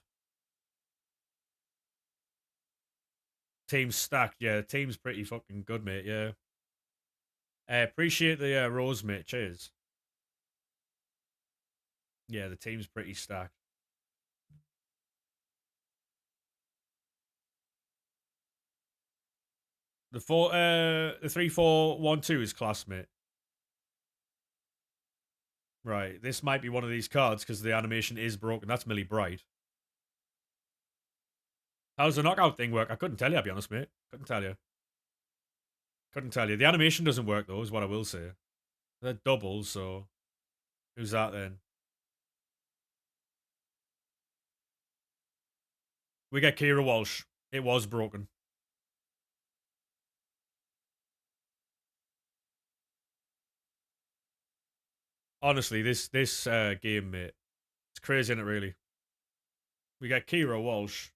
Team's stacked. Yeah, team's pretty fucking good, mate. Yeah. Appreciate the rose, mate. Cheers. Yeah, the team's pretty stacked. The 3-4-1-2 is class, mate. Right, this might be one of these cards because the animation is broken. That's Millie Bright. How's the knockout thing work? I couldn't tell you, I'll be honest, mate. Couldn't tell you. Couldn't tell you. The animation doesn't work, though, is what I will say. They're doubles, so who's that then? We get Kira Walsh. It was broken. Honestly, this game, mate, it's crazy, isn't it, really? We get Kira Walsh.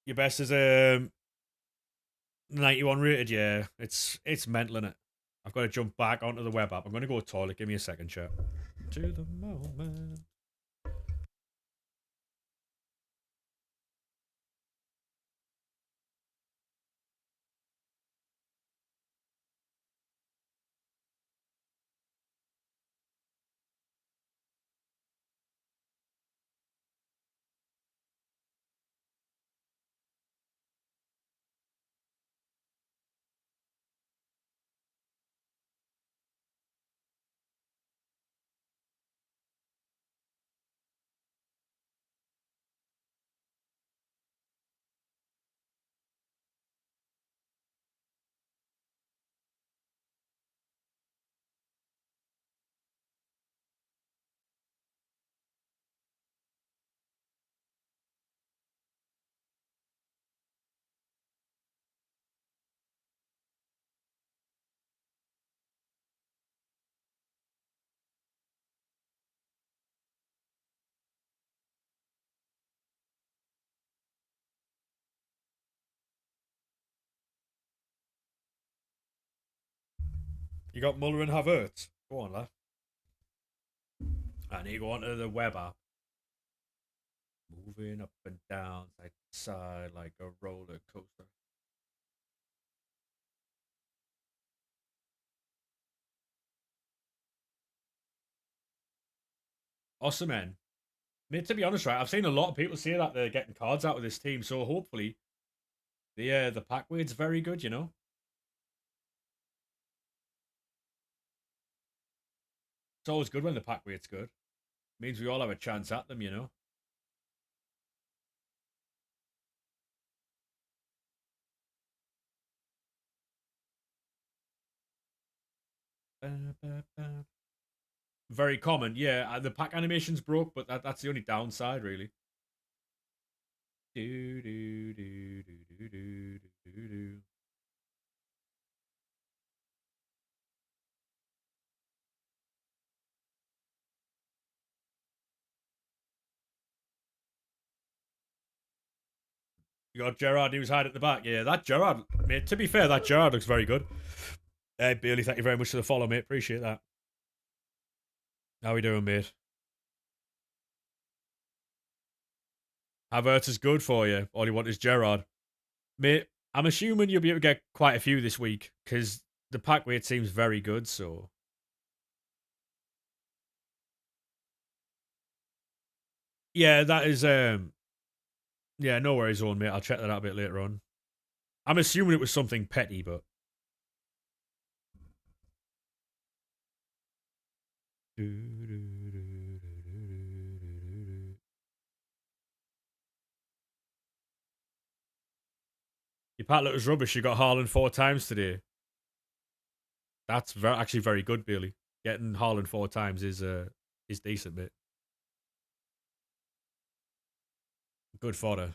Your best is 91 rated, yeah. It's mental, innit? I've got to jump back onto the web app. I'm going to go to the toilet. Give me a second, chat. To the moment. You got Muller and Havertz. Go on, lad. I need to go onto the web app. Moving up and down, side to side, like a roller coaster. Awesome, man. Mate, to be honest, right, I've seen a lot of people say that they're getting cards out of this team, so hopefully the pack weight's very good, you know? It's always good when the pack weight's good. Means we all have a chance at them, you know? Very common, yeah. The pack animation's broke, but that's the only downside, really. Do do do do do do do do. You got Gerard who's hide at the back. Yeah, that Gerard, mate. To be fair, that Gerard looks very good. Hey, Bailey, thank you very much for the follow, mate. Appreciate that. How we doing, mate? Havertz is good for you. All you want is Gerard. Mate, I'm assuming you'll be able to get quite a few this week because the pack weight seems very good, so. Yeah, that is yeah, no worries on, mate. I'll check that out a bit later on. I'm assuming it was something petty, but your pack look was rubbish. You got Haaland 4 times today. That's actually very good, Bailey. Getting Haaland 4 times is decent, mate. Good fodder.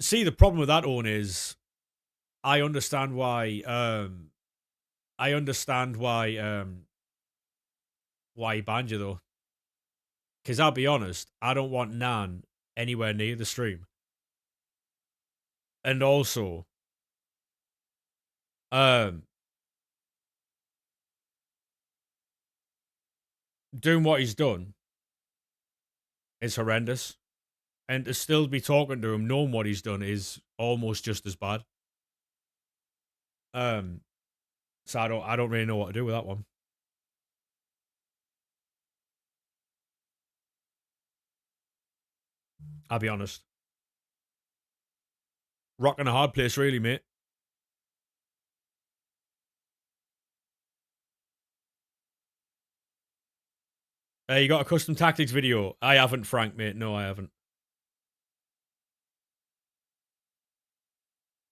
See, the problem with that one is I understand why I understand why he banned you though. Because I'll be honest, I don't want Nan anywhere near the stream. And also, um, doing what he's done is horrendous. And to still be talking to him, knowing what he's done, is almost just as bad. Um, so I don't really know what to do with that one. I'll be honest. Rocking a hard place, really, mate. You got a custom tactics video? I haven't, Frank, mate. No, I haven't.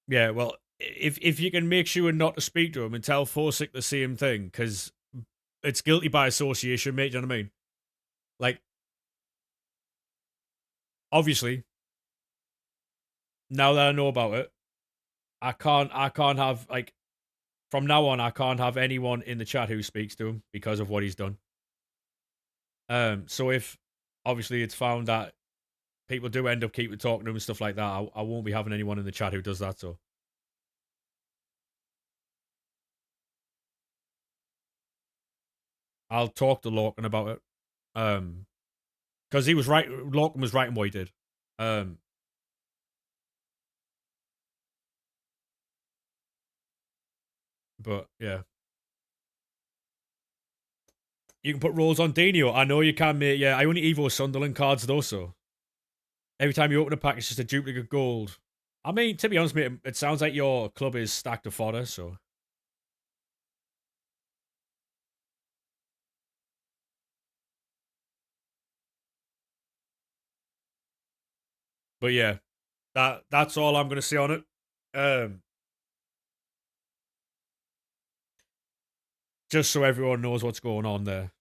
Yeah, well, if you can make sure not to speak to him and tell Forsick the same thing, because it's guilty by association, mate. Do you know what I mean? Like, obviously, now that I know about it, I can't have like from now on, I can't have anyone in the chat who speaks to him because of what he's done. So if obviously it's found that people do end up keep talking to him and stuff like that, I won't be having anyone in the chat who does that. So I'll talk to Lorcan about it. Because he was right. Lorcan was right in what he did. Um, but yeah, you can put rolls on Dino. I know you can, mate. Yeah, I only Evo Sunderland cards though, so every time you open a pack, it's just a duplicate gold. I mean, to be honest, mate, it sounds like your club is stacked of fodder, so. But yeah, that's all I'm gonna say on it. Um, just so everyone knows what's going on there.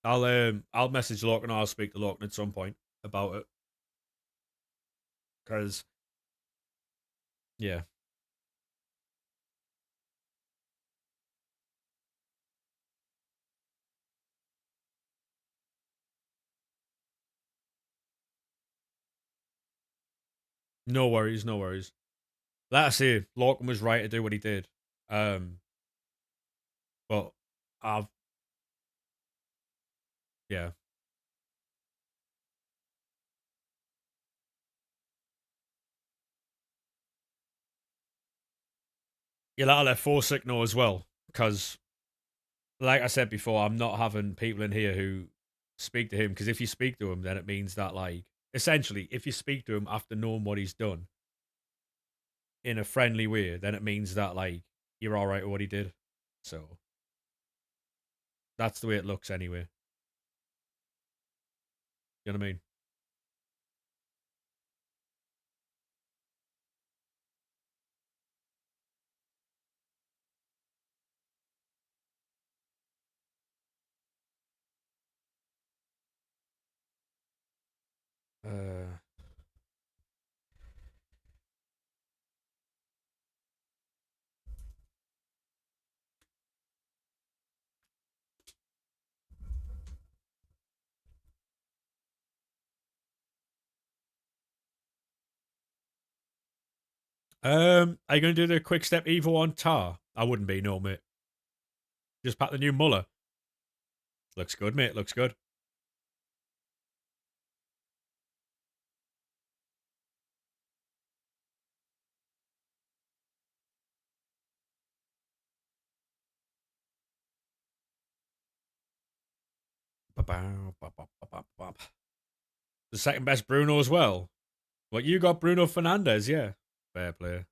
I'll message Lorcan or I'll speak to Lorcan at some point about it. Because yeah. No worries, no worries. Like I say, Lorcan was right to do what he did. Um but I've yeah. Yeah, that'll let Forsick know as well. Because like I said before, I'm not having people in here who speak to him, because if you speak to him, then it means that, like, essentially, if you speak to him after knowing what he's done in a friendly way, then it means that, like, you're all right with what he did. So that's the way it looks anyway. You know what I mean? Uh, are you going to do the quick step Evo on Tar? I wouldn't be, no, mate. Just pack the new Muller. Looks good, mate. Looks good. The second best Bruno as well. What, you got Bruno Fernandez? Yeah. Fair play.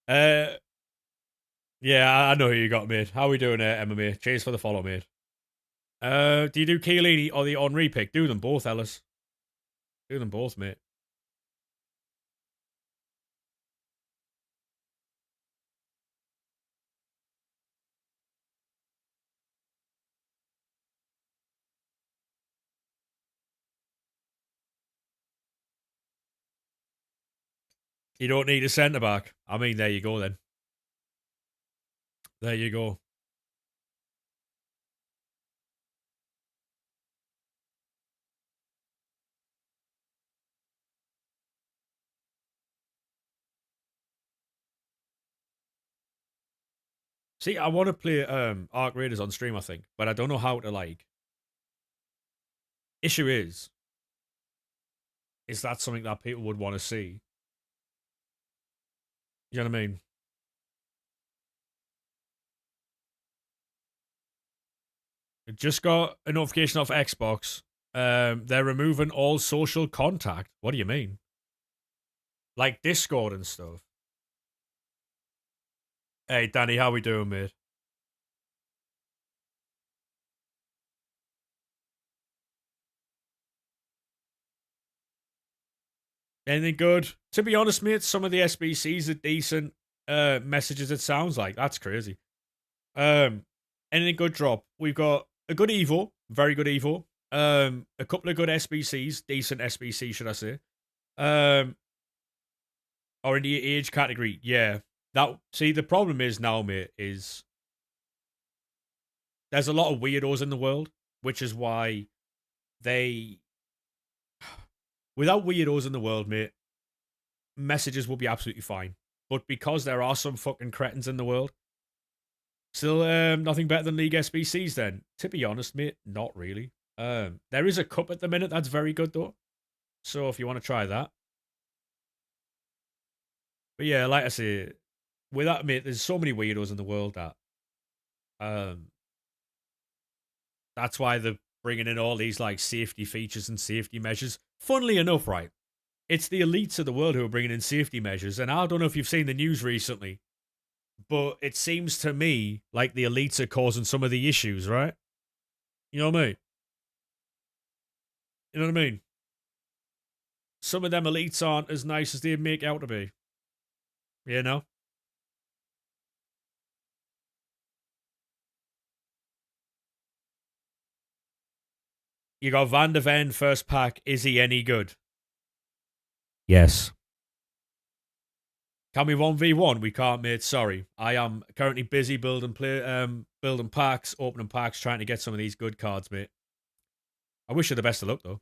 Uh, yeah, I know who you got, mate. How we doing, MMA? Cheers for the follow, mate. Do you do Chiellini or the Henri pick? Do them both, Ellis. Do them both, mate. You don't need a centre back. I mean, there you go then. There you go. See, I want to play Arc Raiders on stream, I think, but I don't know how to, like. Issue is that something that people would want to see? You know what I mean? I just got a notification off Xbox. They're removing all social contact. What do you mean? Like Discord and stuff. Hey, Danny, how we doing, mate? Anything good? To be honest, mate, some of the SBCs are decent messages, it sounds like. That's crazy. Um, anything good drop? We've got a good Evo, very good Evo. A couple of good SBCs, decent SBC, should I say. Um, or in the age category, yeah. That see the problem is now, mate, is there's a lot of weirdos in the world, which is why they without weirdos in the world, mate, messages will be absolutely fine. But because there are some fucking cretins in the world, still nothing better than League SBCs then. To be honest, mate, not really. There is a cup at the minute that's very good though. So if you want to try that. But yeah, like I say, with that, mate, there's so many weirdos in the world that um that's why they're bringing in all these like safety features and safety measures. Funnily enough, right? It's the elites of the world who are bringing in safety measures, and I don't know if you've seen the news recently, but it seems to me like the elites are causing some of the issues, right? You know what I mean? You know what I mean? Some of them elites aren't as nice as they make out to be. You know? You got Van der Ven first pack. Is he any good? Yes. Can we 1v1? We can't, mate. Sorry. I am currently busy building packs, opening packs, trying to get some of these good cards, mate. I wish you the best of luck, though.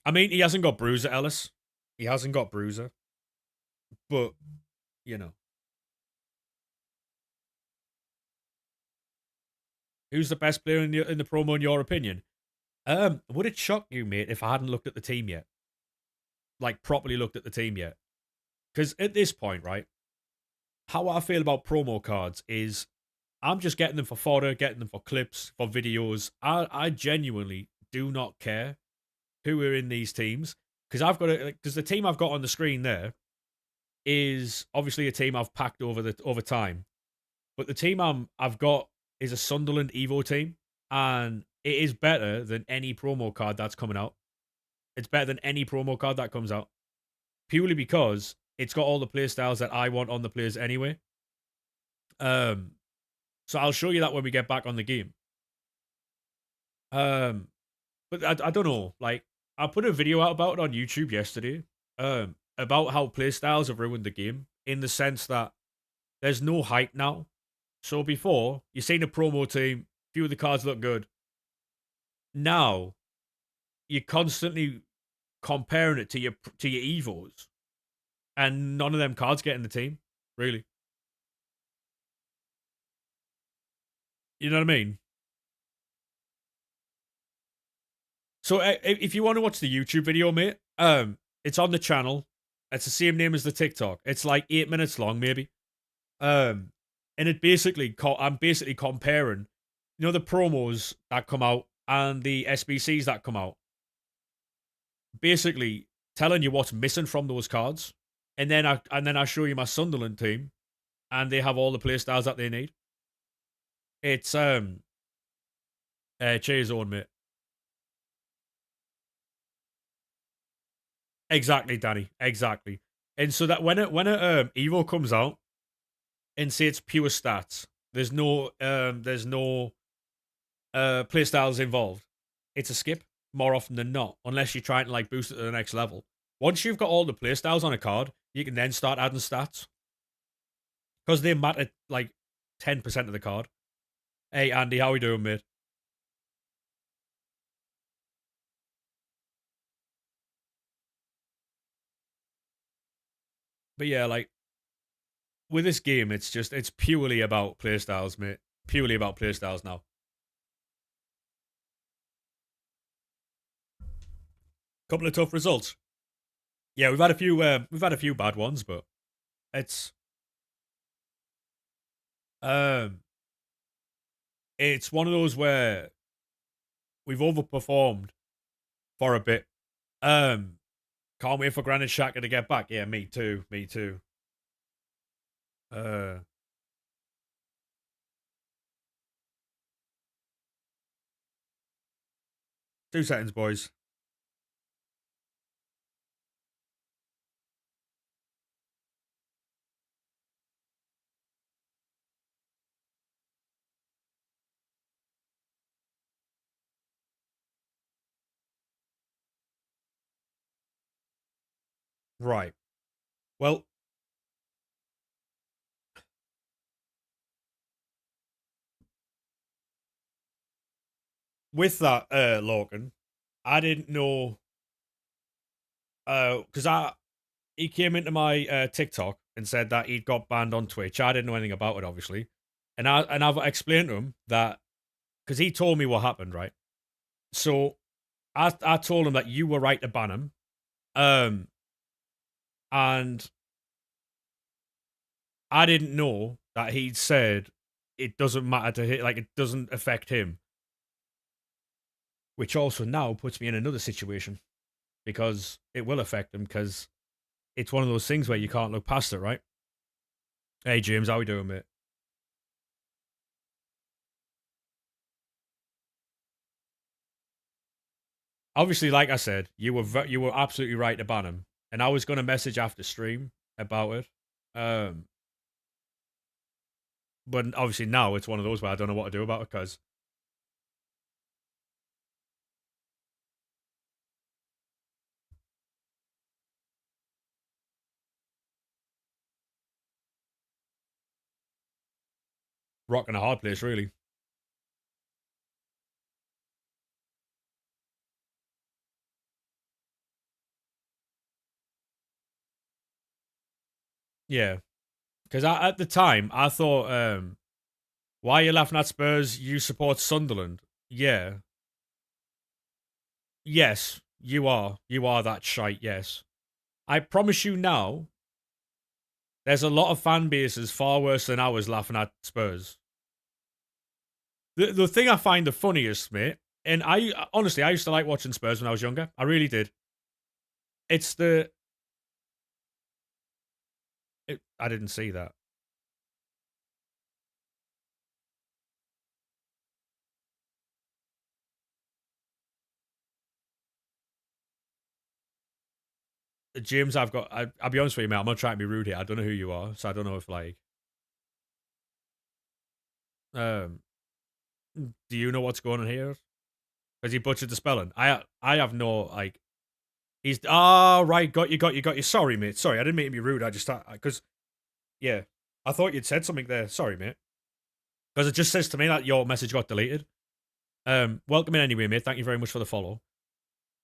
I mean, he hasn't got Bruiser, Ellis. He hasn't got Bruiser. But, you know. Who's the best player in the promo, in your opinion? Would it shock you, mate, if I hadn't looked at the team yet? Like, properly looked at the team yet? Because at this point, right, how I feel about promo cards is I'm just getting them for fodder, getting them for clips, for videos. I genuinely do not care who are in these teams, because because the team I've got on the screen there is obviously a team I've packed over time, but the team I've got is a Sunderland Evo team, and it is better than any promo card that's coming out. It's better than any promo card that comes out, purely because it's got all the play styles that I want on the players anyway. Um, so I'll show you that when we get back on the game. Um, but I don't know. Like, I put a video out about it on YouTube yesterday. About how playstyles have ruined the game, in the sense that there's no hype now. So before, you seen a promo team, few of the cards look good. Now, you're constantly comparing it to your evos, and none of them cards get in the team. Really, you know what I mean? So if you want to watch the YouTube video, mate, it's on the channel. It's the same name as the TikTok. It's like 8 minutes long, maybe. Um, and it basically, I'm basically comparing, the promos that come out and the SBCs that come out. Basically, telling you what's missing from those cards, and then I show you my Sunderland team, and they have all the playstyles that they need. It's Cheers on, mate. Exactly, Danny. Exactly. And so that when Evo comes out, and say it's pure stats, there's no playstyles involved. It's a skip more often than not, unless you're trying to like boost it to the next level. Once you've got all the playstyles on a card, you can then start adding stats, because they matter like 10% of the card. Hey Andy, how we doing, mate? But yeah, like with this game, it's purely about playstyles, mate. Purely about playstyles now. Couple of tough results. Yeah, we've had a few bad ones, but it's um it's one of those where we've overperformed for a bit. Um, can't wait for Granite Shaka to get back. Yeah, me too. Me too. Uh, 2 seconds, boys. Right. Well, with that, Logan, I didn't know, because he came into my TikTok and said that he'd got banned on Twitch. I didn't know anything about it, obviously, and I've explained to him that, because he told me what happened, right? So I told him that you were right to ban him, um, and I didn't know that he'd said it doesn't matter to him, like it doesn't affect him, which also now puts me in another situation. because it will affect them because it's one of those things where you can't look past it, right? Hey, James, how we doing, mate? Obviously, like I said, you were absolutely right to ban him, and I was going to message after stream about it. Um, but obviously now it's one of those where I don't know what to do about it because rocking a hard place, really. Yeah, because at the time I thought, why are you laughing at Spurs? You support Sunderland. Yeah, yes, you are. You are that shite. Yes, I promise you now. There's a lot of fan bases far worse than ours laughing at Spurs. The thing I find the funniest, mate, and I honestly I used to like watching Spurs when I was younger. I really did. It's I didn't see that. James, I'll be honest with you, mate. I'm not trying to be rude here. I don't know who you are, so I don't know if like, um, do you know what's going on here? Has he butchered the spelling? I have no like. He's right. Got you. Sorry, mate. Sorry, I didn't mean to be rude. I just because yeah, I thought you'd said something there. Sorry, mate. Because it just says to me that your message got deleted. Welcome in anyway, mate. Thank you very much for the follow.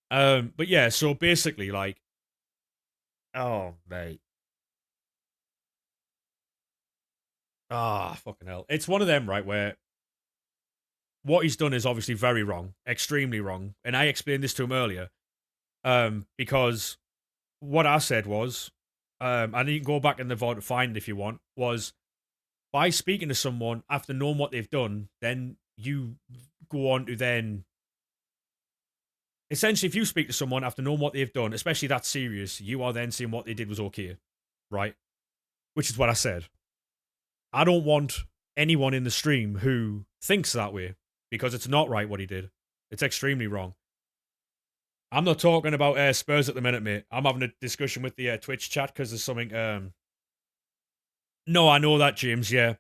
But yeah, so basically, like, oh mate, fucking hell, it's one of them, right? Where what he's done is obviously very wrong, extremely wrong, and I explained this to him earlier. Because what I said was, and you can go back in the VOD to find it if you want, was by speaking to someone after knowing what they've done, then you go on to then essentially, if you speak to someone after knowing what they've done, especially that serious, you are then seeing what they did was okay, right? Which is what I said. I don't want anyone in the stream who thinks that way because it's not right what he did. It's extremely wrong. I'm not talking about Spurs at the minute, mate. I'm having a discussion with the Twitch chat because there's something. No, I know that, James. Yeah.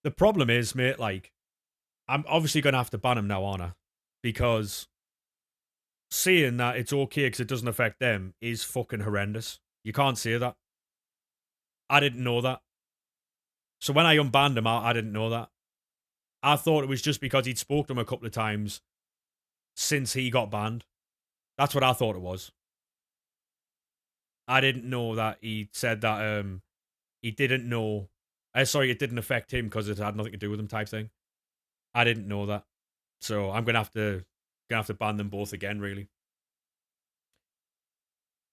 The problem is, mate, like, I'm obviously going to have to ban him now, aren't I? Because saying that it's okay because it doesn't affect them is fucking horrendous. You can't say that. I didn't know that. So when I unbanned him, I didn't know that. I thought it was just because he'd spoke to him a couple of times since he got banned. That's what I thought it was. I didn't know that he said that he didn't know. Sorry, it didn't affect him because it had nothing to do with him type thing. I didn't know that. So I'm gonna have to ban them both again, really.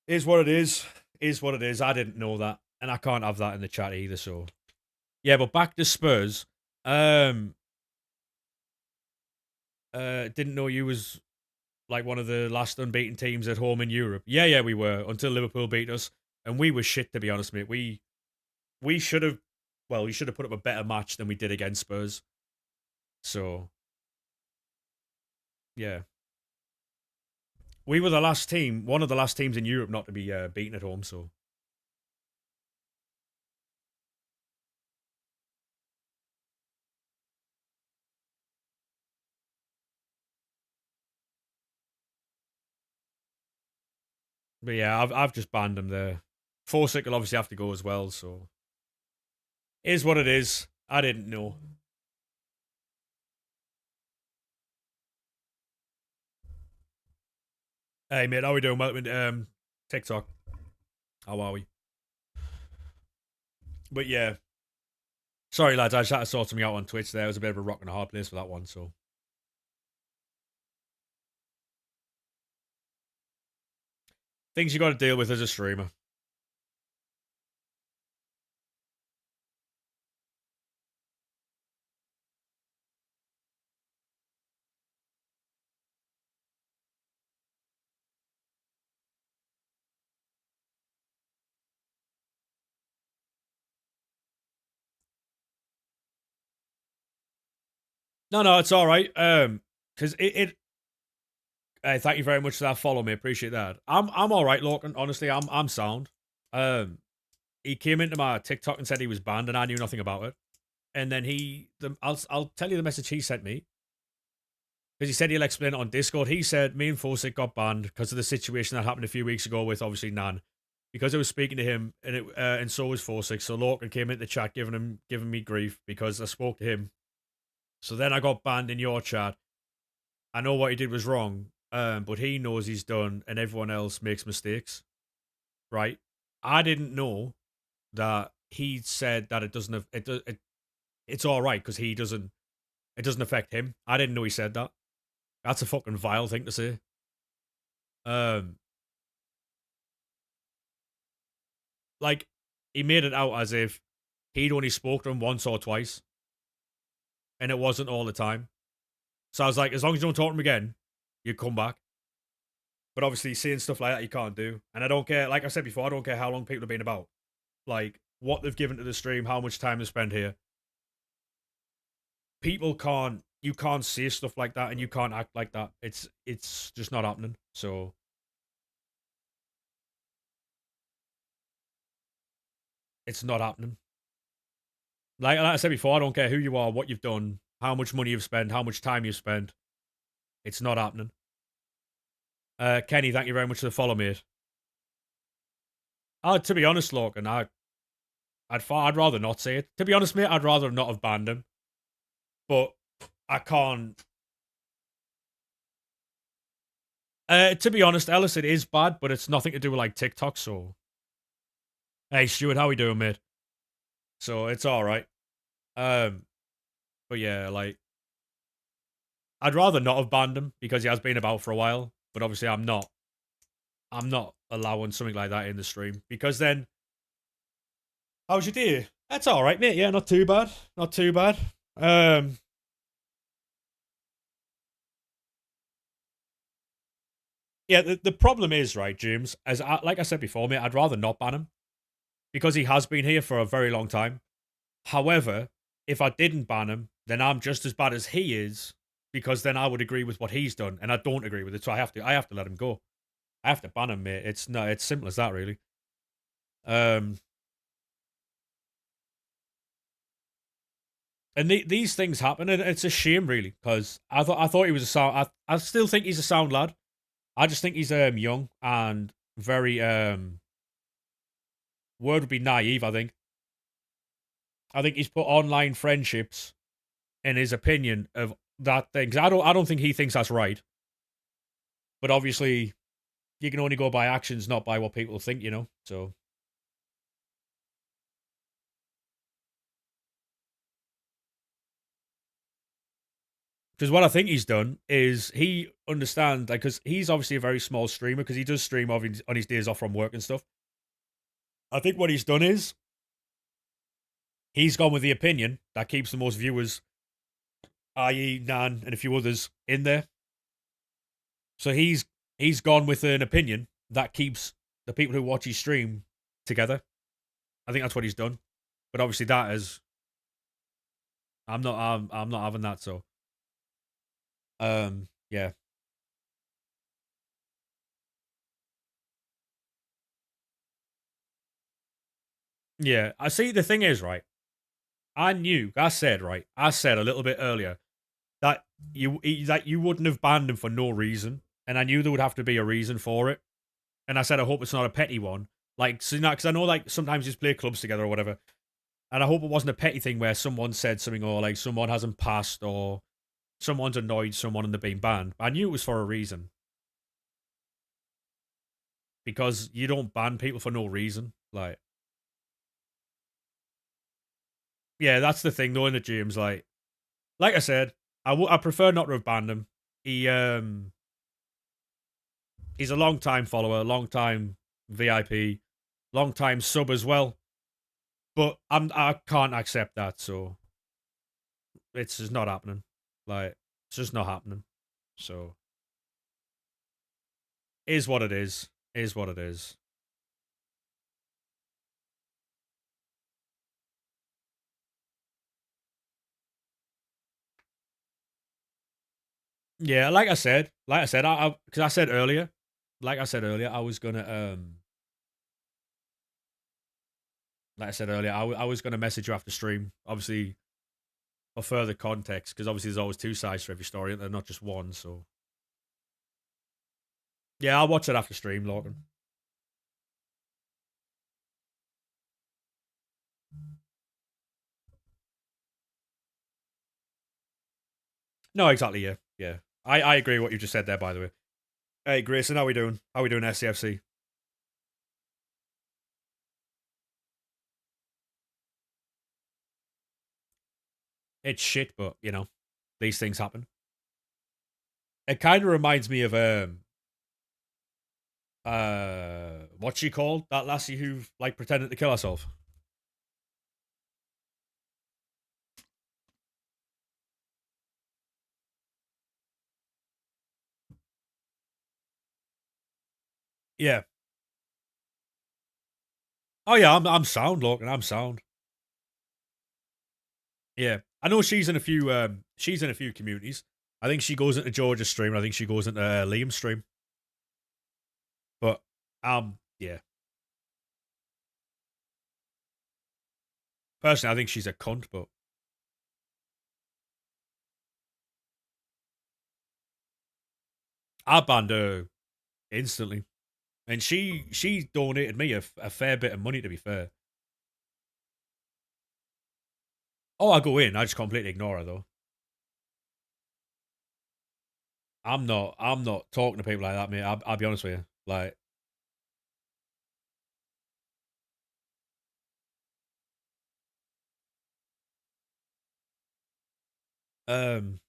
Is what it is. Is what it is. I didn't know that. And I can't have that in the chat either, so yeah, but back to Spurs. Um didn't know you was like one of the last unbeaten teams at home in Europe. Yeah, yeah, we were until Liverpool beat us, and we were shit to be honest, mate. We should have, well, we should have put up a better match than we did against Spurs. So yeah, we were the last team, one of the last teams in Europe not to be beaten at home. So but yeah, I've just banned them there. Forsick will obviously have to go as well. So is what it is. I didn't know. Hey mate, how we doing? TikTok. How are we? But yeah, sorry lads, I just had to sort something out on Twitch. There it was a bit of a rock and a hard place for that one. So things you got to deal with as a streamer. No, it's all right. Because it thank you very much for that follow, me. Appreciate that. I'm all right, Logan. Honestly, I'm sound. Um, he came into my TikTok and said he was banned, and I knew nothing about it. And then I'll tell you the message he sent me because he said he'll explain it on Discord. He said me and Fosick got banned because of the situation that happened a few weeks ago with obviously Nan. Because I was speaking to him, and so was Fosick. So Logan came into the chat giving me grief because I spoke to him. So then I got banned in your chat. I know what he did was wrong, but he knows he's done, and everyone else makes mistakes, right? I didn't know that he said that it doesn't. It's all right because he doesn't. It doesn't affect him. I didn't know he said that. That's a fucking vile thing to say. Um, like he made it out as if he'd only spoke to him once or twice, and it wasn't all the time. So I was like, as long as you don't talk to him again, you come back. But obviously, saying stuff like that you can't do. And I don't care. Like I said before, I don't care how long people have been about. Like what they've given to the stream, how much time they spend here. People can't. You can't say stuff like that, and you can't act like that. It's just not happening. So it's not happening. Like I said before, I don't care who you are, what you've done, how much money you've spent, how much time you've spent. It's not happening. Kenny, thank you very much for the follow, mate. To be honest, Logan, I'd rather not say it. To be honest, mate, I'd rather not have banned him. But I can't. To be honest, Ellis, it is bad, but it's nothing to do with like TikTok. So, hey, Stuart, how we doing, mate? So it's all right. Um, but yeah, like I'd rather not have banned him because he has been about for a while. But obviously, I'm not. I'm not allowing something like that in the stream because then, how's your day? That's all right, mate. Yeah, not too bad. Not too bad. Um, yeah. The problem is right, James. Like I said before, mate, I'd rather not ban him because he has been here for a very long time. However, if I didn't ban him, then I'm just as bad as he is because then I would agree with what he's done, and I don't agree with it. So I have to let him go. I have to ban him, mate. It's no, it's simple as that, really. Um, and these things happen, and it's a shame, really, because I thought he was a sound. I still think he's a sound lad. I just think he's young and very word would be naive. I think he's put online friendships in his opinion of that thing. 'Cause I don't think he thinks that's right. But obviously, you can only go by actions, not by what people think, you know? So, because what I think he's done is he understands, like, because he's obviously a very small streamer, because he does stream on his days off from work and stuff. I think what he's done is he's gone with the opinion that keeps the most viewers, i.e., Nan and a few others, in there. So he's gone with an opinion that keeps the people who watch his stream together. I think that's what he's done. But obviously, that is I'm not having that. So, yeah. Yeah, I see. The thing is, right? I said a little bit earlier that you wouldn't have banned him for no reason, and I knew there would have to be a reason for it. And I said I hope it's not a petty one, like so because I know like sometimes you just play clubs together or whatever, and I hope it wasn't a petty thing where someone said something or like someone hasn't passed or someone's annoyed someone and they're being banned. I knew it was for a reason because you don't ban people for no reason, like. Yeah, that's the thing though in the gyms. Like I said, I prefer not to have banned him. He he's a long time follower, long time VIP, long time sub as well. But I can't accept that, so it's just not happening. Like it's just not happening. So is what it is. Is what it is. Yeah, because I said earlier, I was gonna like I said earlier, I was gonna message you after stream, obviously for further context, because obviously there's always two sides to every story, and not just one. So yeah, I'll watch it after stream, Lorcan. No, exactly. Yeah, yeah. I agree with what you just said there. By the way, hey Grayson, how we doing? How we doing, SCFC? It's shit, but these things happen. It kind of reminds me of what's she called? That lassie who like pretended to kill herself. Yeah. Oh yeah, I'm sound, Look, and I'm sound. Yeah. I know she's in a few communities. I think she goes into George's stream, and I think she goes into Liam's stream. But yeah. Personally, I think she's a cunt, but I banned her instantly. And she donated me a fair bit of money, to be fair. Oh, I go in, I just completely ignore her though. I'm not talking to people like that, mate. I'll be honest with you. Like, um,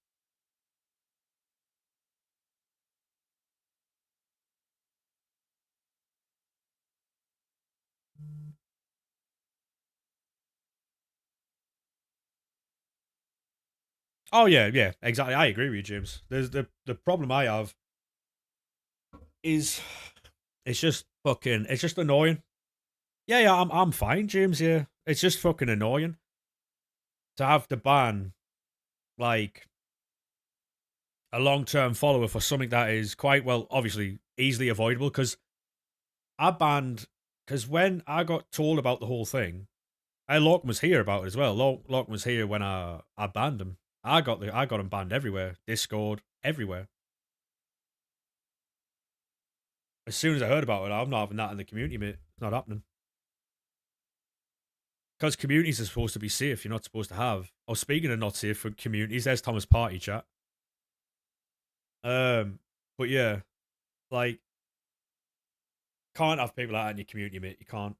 oh yeah, yeah, exactly. I agree with you, James. There's the problem I have is it's just annoying. Yeah, yeah, I'm fine, James. Yeah, it's just fucking annoying to have to ban like a long term follower for something that is quite well, obviously easily avoidable. Because I banned because when I got told about the whole thing, Lorcan was here about it as well. Lorcan was here when I banned him. I got him banned everywhere, Discord, everywhere. As soon as I heard about it, I'm not having that in the community, mate. It's not happening. Because communities are supposed to be safe. You're not supposed to have. Oh, speaking of not safe for communities, there's Thomas Party chat. Um, but yeah, like can't have people like that in your community, mate. You can't.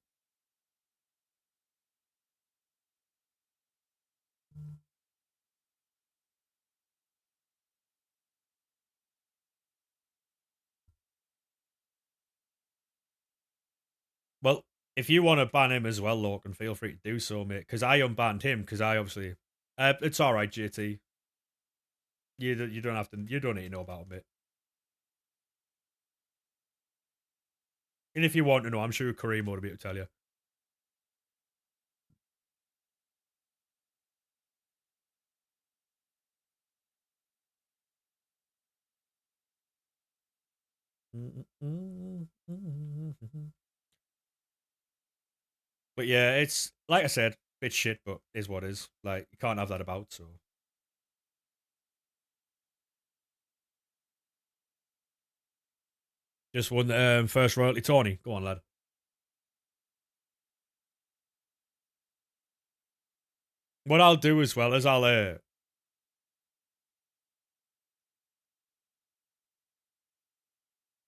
Well, if you want to ban him as well, Lorcan, feel free to do so, mate. Because I unbanned him because I obviously. It's all right, JT. You don't have to. You don't need to know about him, mate. And if you want to know, I'm sure Kareem would be able to tell you. But yeah, it's like I said, bit shit, but is what is. Like you can't have that about. So just won the first royalty tourney. Go on, lad. What I'll do as well is I'll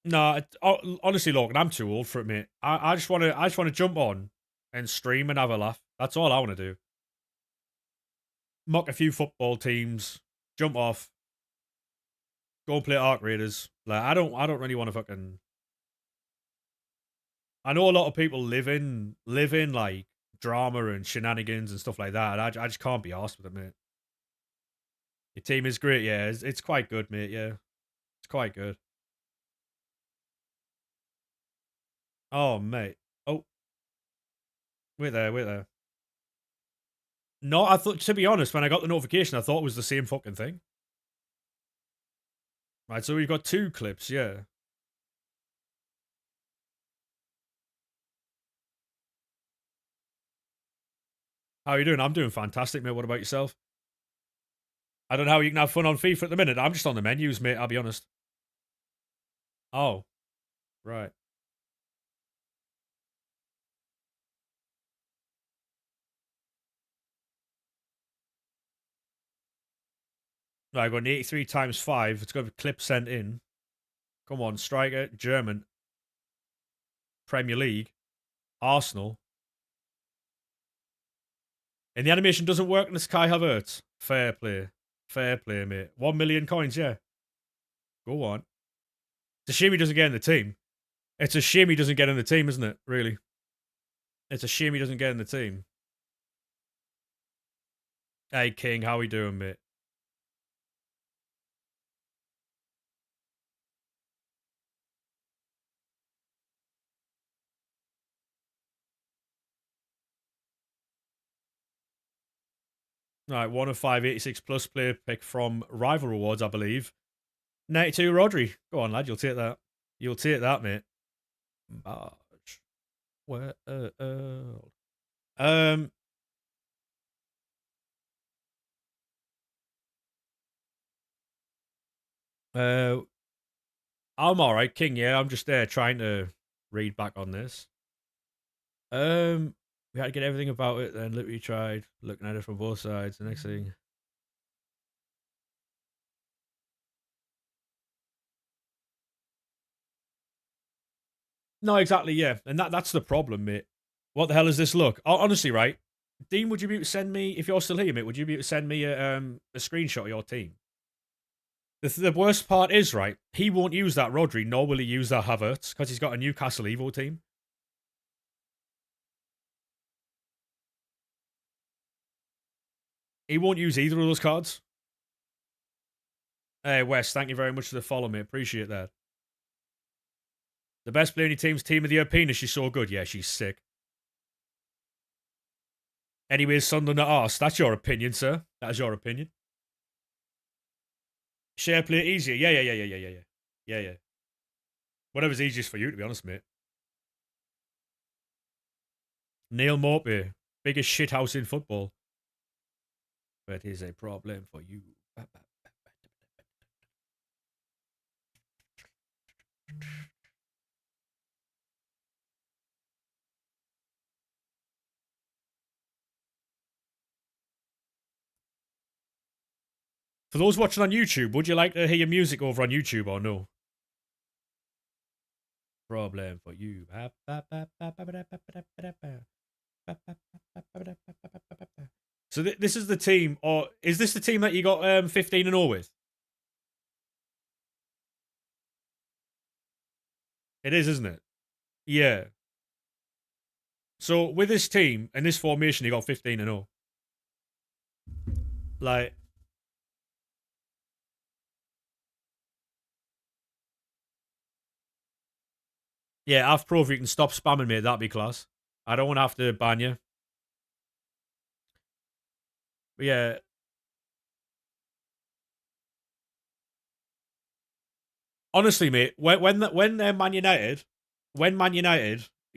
no, honestly, Logan, I'm too old for it, mate. I just wanna jump on and stream and have a laugh. That's all I want to do. Mock a few football teams, jump off, go and play Arc Raiders. Like I don't really want to fucking. I know a lot of people live in like drama and shenanigans and stuff like that. And I just can't be arsed with it, mate. Your team is great, yeah. It's quite good, mate. Yeah, it's quite good. Oh, mate. Oh, wait there, wait there. No, I thought, to be honest, when I got the notification, I thought it was the same fucking thing. Right, so we've got 2 clips, yeah. How are you doing? I'm doing fantastic, mate. What about yourself? I don't know how you can have fun on FIFA at the minute. I'm just on the menus, mate, I'll be honest. Oh, right. Right, I've got an 83 times 5. It's got a clip sent in. Come on, striker, German, Premier League, Arsenal. And the animation doesn't work in the Sky Havertz. Fair play. Fair play, mate. 1 million coins, yeah. Go on. It's a shame he doesn't get in the team. It's a shame he doesn't get in the team, isn't it? Really. It's a shame he doesn't get in the team. Hey, King, how we doing, mate? Right, 1 of 5, 86 plus player pick from Rival Rewards, I believe. 92 Rodri. Go on, lad. You'll take that. You'll take that, mate. Barge. Where? Um. Uh. I'm all right, King. Yeah, I'm just there trying to read back on this. We had to get everything about it. Then literally tried looking at it from both sides. The next thing. No, exactly. Yeah, and that's the problem, mate. What the hell is this? Look, honestly, right, Dean, would you be able to send me if you're still here, mate? Would you be able to send me a screenshot of your team? The worst part is, right, he won't use that Rodri, nor will he use that Havertz because he's got a Newcastle Evo team. He won't use either of those cards. Hey, Wes, thank you very much for the follow, mate. Appreciate that. The best player in your team's team of the year, Penis. She's so good. Yeah, she's sick. Anyways, Sunderland at arse. That's your opinion, sir. That is your opinion. Share play easier. Yeah. Whatever's easiest for you, to be honest, mate. Neil Morphy, biggest shithouse in football. But is a problem for you. For those watching on YouTube, would you like to hear your music over on YouTube or no? Problem for you. So this is the team, or is this the team that you got 15 and 0 with? It is, isn't it? Yeah. So with this team and this formation, you got 15 and 0. Like, yeah, I've Pro, if you can stop spamming me, that'd be class. I don't want to have to ban you. But yeah. Honestly, mate, when Man United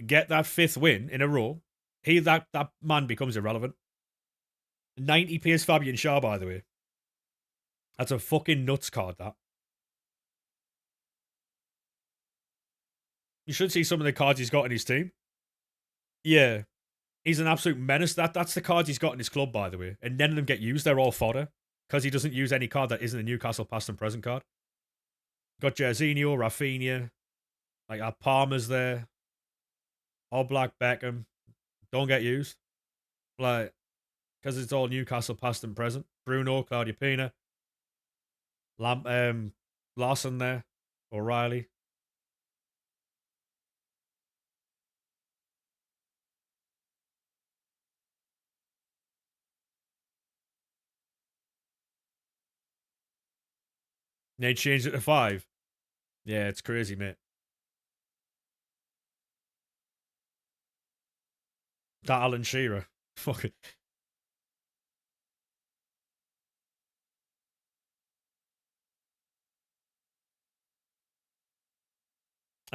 get that 5th win in a row, that man becomes irrelevant. 90 PS Fabian Shaw, by the way. That's a fucking nuts card, that. You should see some of the cards he's got in his team. Yeah. He's an absolute menace. That's the cards he's got in his club, by the way. And none of them get used. They're all fodder. Because he doesn't use any card that isn't a Newcastle past and present card. Got Jairzinho, Rafinha. Like, our Palmer's there. All Black Beckham. Don't get used. Like, because it's all Newcastle past and present. Bruno, Claudio Pina. Larson there. O'Reilly. And they changed it to 5. Yeah, it's crazy, mate. That Alan Shearer. Fucking.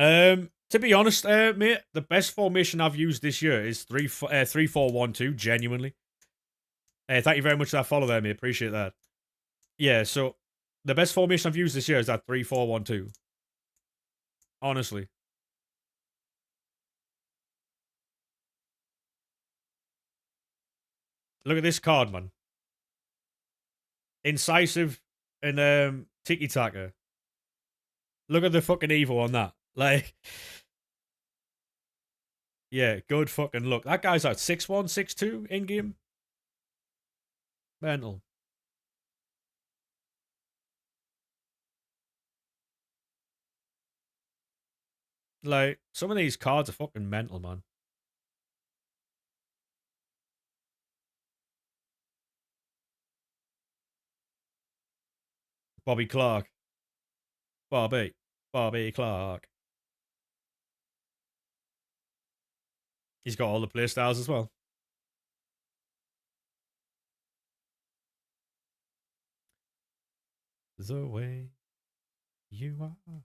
To be honest, mate, the best formation I've used this year is 3-4-1-2. Genuinely, thank you very much for that follow there, mate. Appreciate that. Yeah, so the best formation I've used this year is that 3-4-1-2. Honestly, look at this card, man. Incisive and tiki taka. Look at the fucking Evo on that. Like, yeah, good fucking look. That guy's out 6'1", 6'2" in game. Mental. Like, some of these cards are fucking mental, man. Bobby Clark. Bobby. Bobby Clark. He's got all the playstyles as well. The way you are.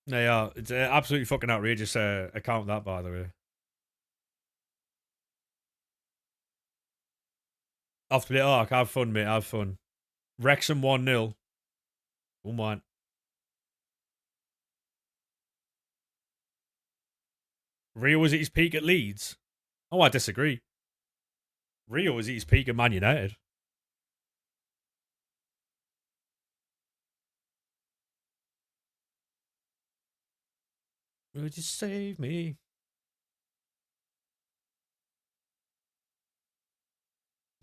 They are. It's an absolutely fucking outrageous account, that, by the way. Off to the arc. Have fun, mate. Have fun. Wrexham 1-0. Come on. Rio was at his peak at Leeds. Oh, I disagree. Rio was at his peak at Man United. Would you save me?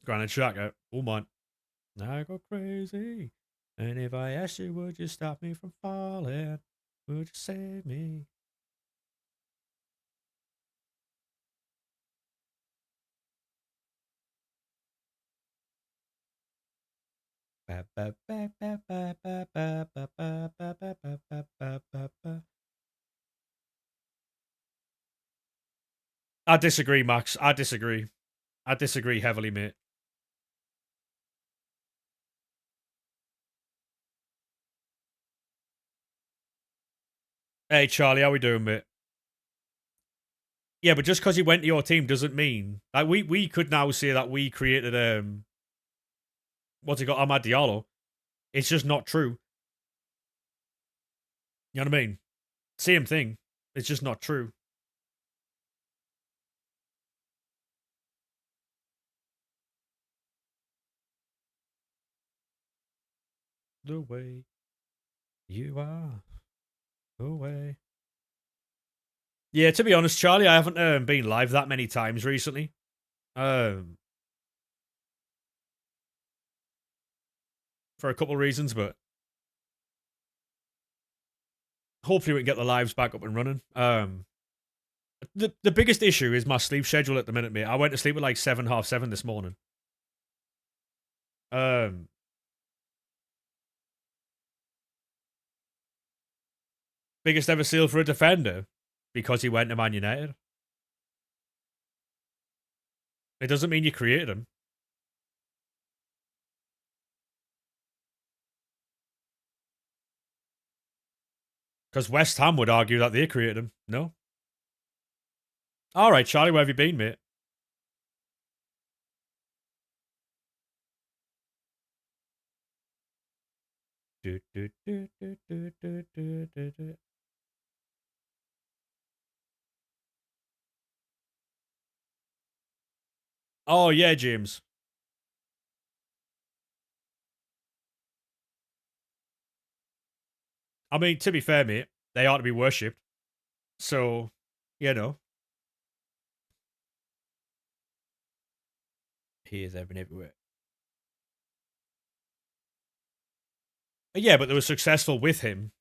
Granite Shaka. Come on. I go crazy. And if I asked you, would you stop me from falling? Would you save me? I disagree, Max. I disagree. I disagree heavily, mate. Hey, Charlie, how we doing, mate? Yeah, but just because he went to your team doesn't mean like we could now say that we created what's he got, Ahmad Diallo. It's just not true. You know what I mean? Same thing. It's just not true. The way you are, the way. Yeah, to be honest, Charlie, I haven't been live that many times recently. For a couple of reasons, but hopefully we can get the lives back up and running. The biggest issue is my sleep schedule at the minute, mate. I went to sleep at like 7, half 7 this morning. Um, Biggest ever seal for a defender because he went to Man United. It doesn't mean you created him. Because West Ham would argue that they created him. No. All right, Charlie, where have you been, mate? Oh yeah, James. I mean, to be fair, mate, they ought to be worshipped. So, you know, he is there and everywhere. Yeah, but they were successful with him.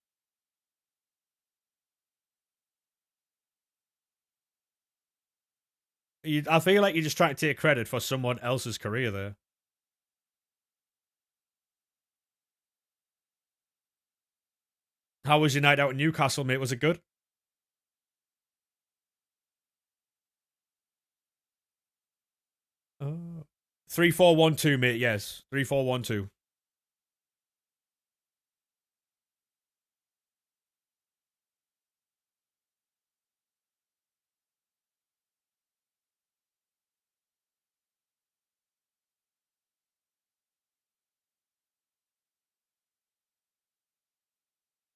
I feel like you're just trying to take credit for someone else's career there. How was your night out in Newcastle, mate? Was it good? 3-4-1-2, mate. Yes, 3-4-1-2.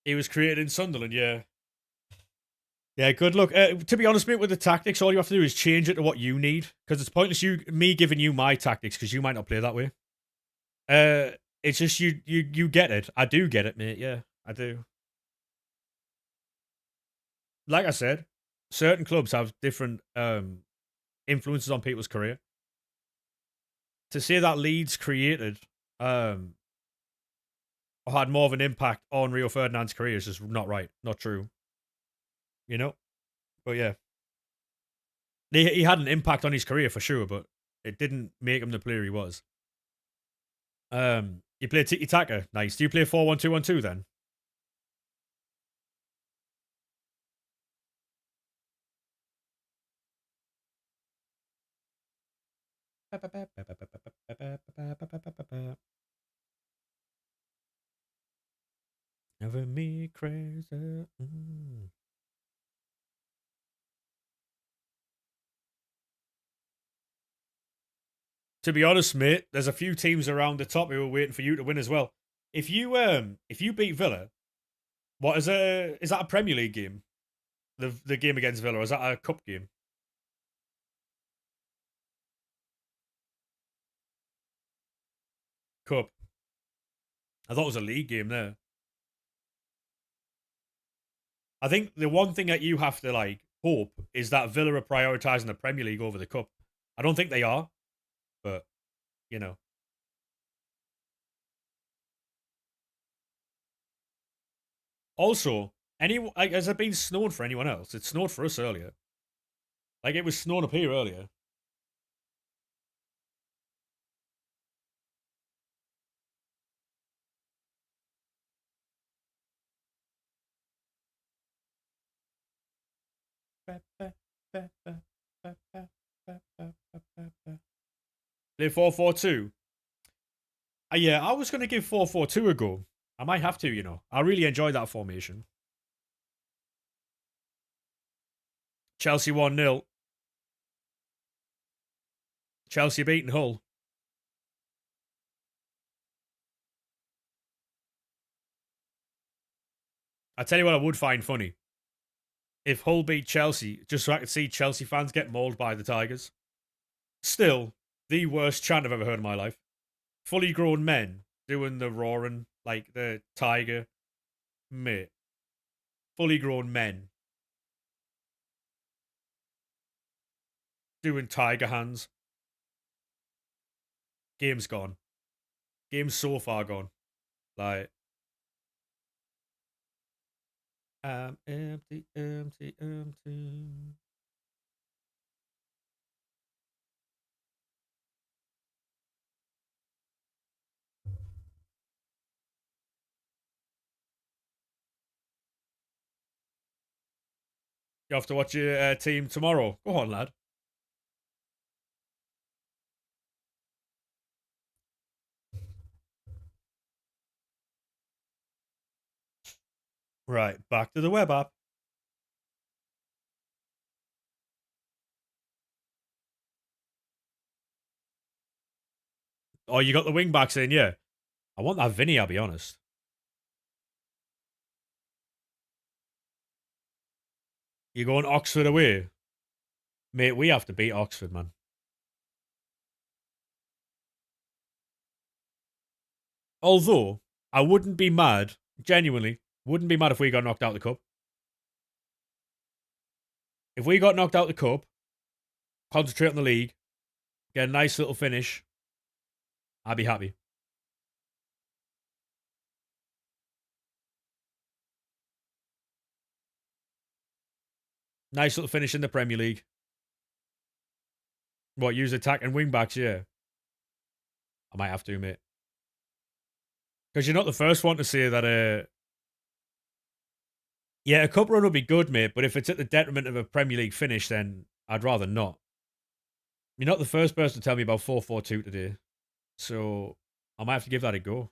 He was created in Sunderland, yeah. Yeah, good luck. To be honest, mate, with the tactics, all you have to do is change it to what you need. Because it's pointless me giving you my tactics because you might not play that way. It's just you get it. I do get it, mate. Yeah, I do. Like I said, certain clubs have different influences on people's career. To say that Leeds created um or had more of an impact on Rio Ferdinand's career is just not right, not true. You know, but yeah, he had an impact on his career for sure, but it didn't make him the player he was. You play tiki taka, nice. Do you play 4-1-2-1-2 then? Never me crazy. To be honest, mate, there's a few teams around the top who are waiting for you to win as well. If you beat Villa, what is that a Premier League game? The game against Villa, or is that a cup game? Cup. I thought it was a league game there. I think the one thing that you have to like hope is that Villa are prioritising the Premier League over the cup. I don't think they are, but you know. Also, has it been snowed for anyone else? It snowed for us earlier. Like it was snowing up here earlier. Play 4-4-2. Yeah, I was gonna give 4-4-2 a go. I might have to, you know. I really enjoyed that formation. Chelsea 1-0. Chelsea beating Hull. I tell you what I would find funny. If Hull beat Chelsea, just so I could see Chelsea fans get mauled by the Tigers. Still, the worst chant I've ever heard in my life. Fully grown men doing the roaring like the tiger. Mate. Fully grown men doing tiger hands. Game's gone. Game's so far gone. Like, I'm empty, empty, empty. You have to watch your team tomorrow. Go on, lad. Right, back to the web app. Oh, you got the wing backs in, yeah. I want that Vinny, I'll be honest. You're going Oxford away. Mate, we have to beat Oxford, man. Although, I wouldn't be mad, genuinely, wouldn't be mad if we got knocked out the cup. If we got knocked out the cup, concentrate on the league, get a nice little finish, I'd be happy. Nice little finish in the Premier League. What, use attack and wing backs, yeah. I might have to, mate. Because you're not the first one to say that, yeah, a cup run would be good, mate, but if it's at the detriment of a Premier League finish, then I'd rather not. You're not the first person to tell me about 4-4-2 today, so I might have to give that a go.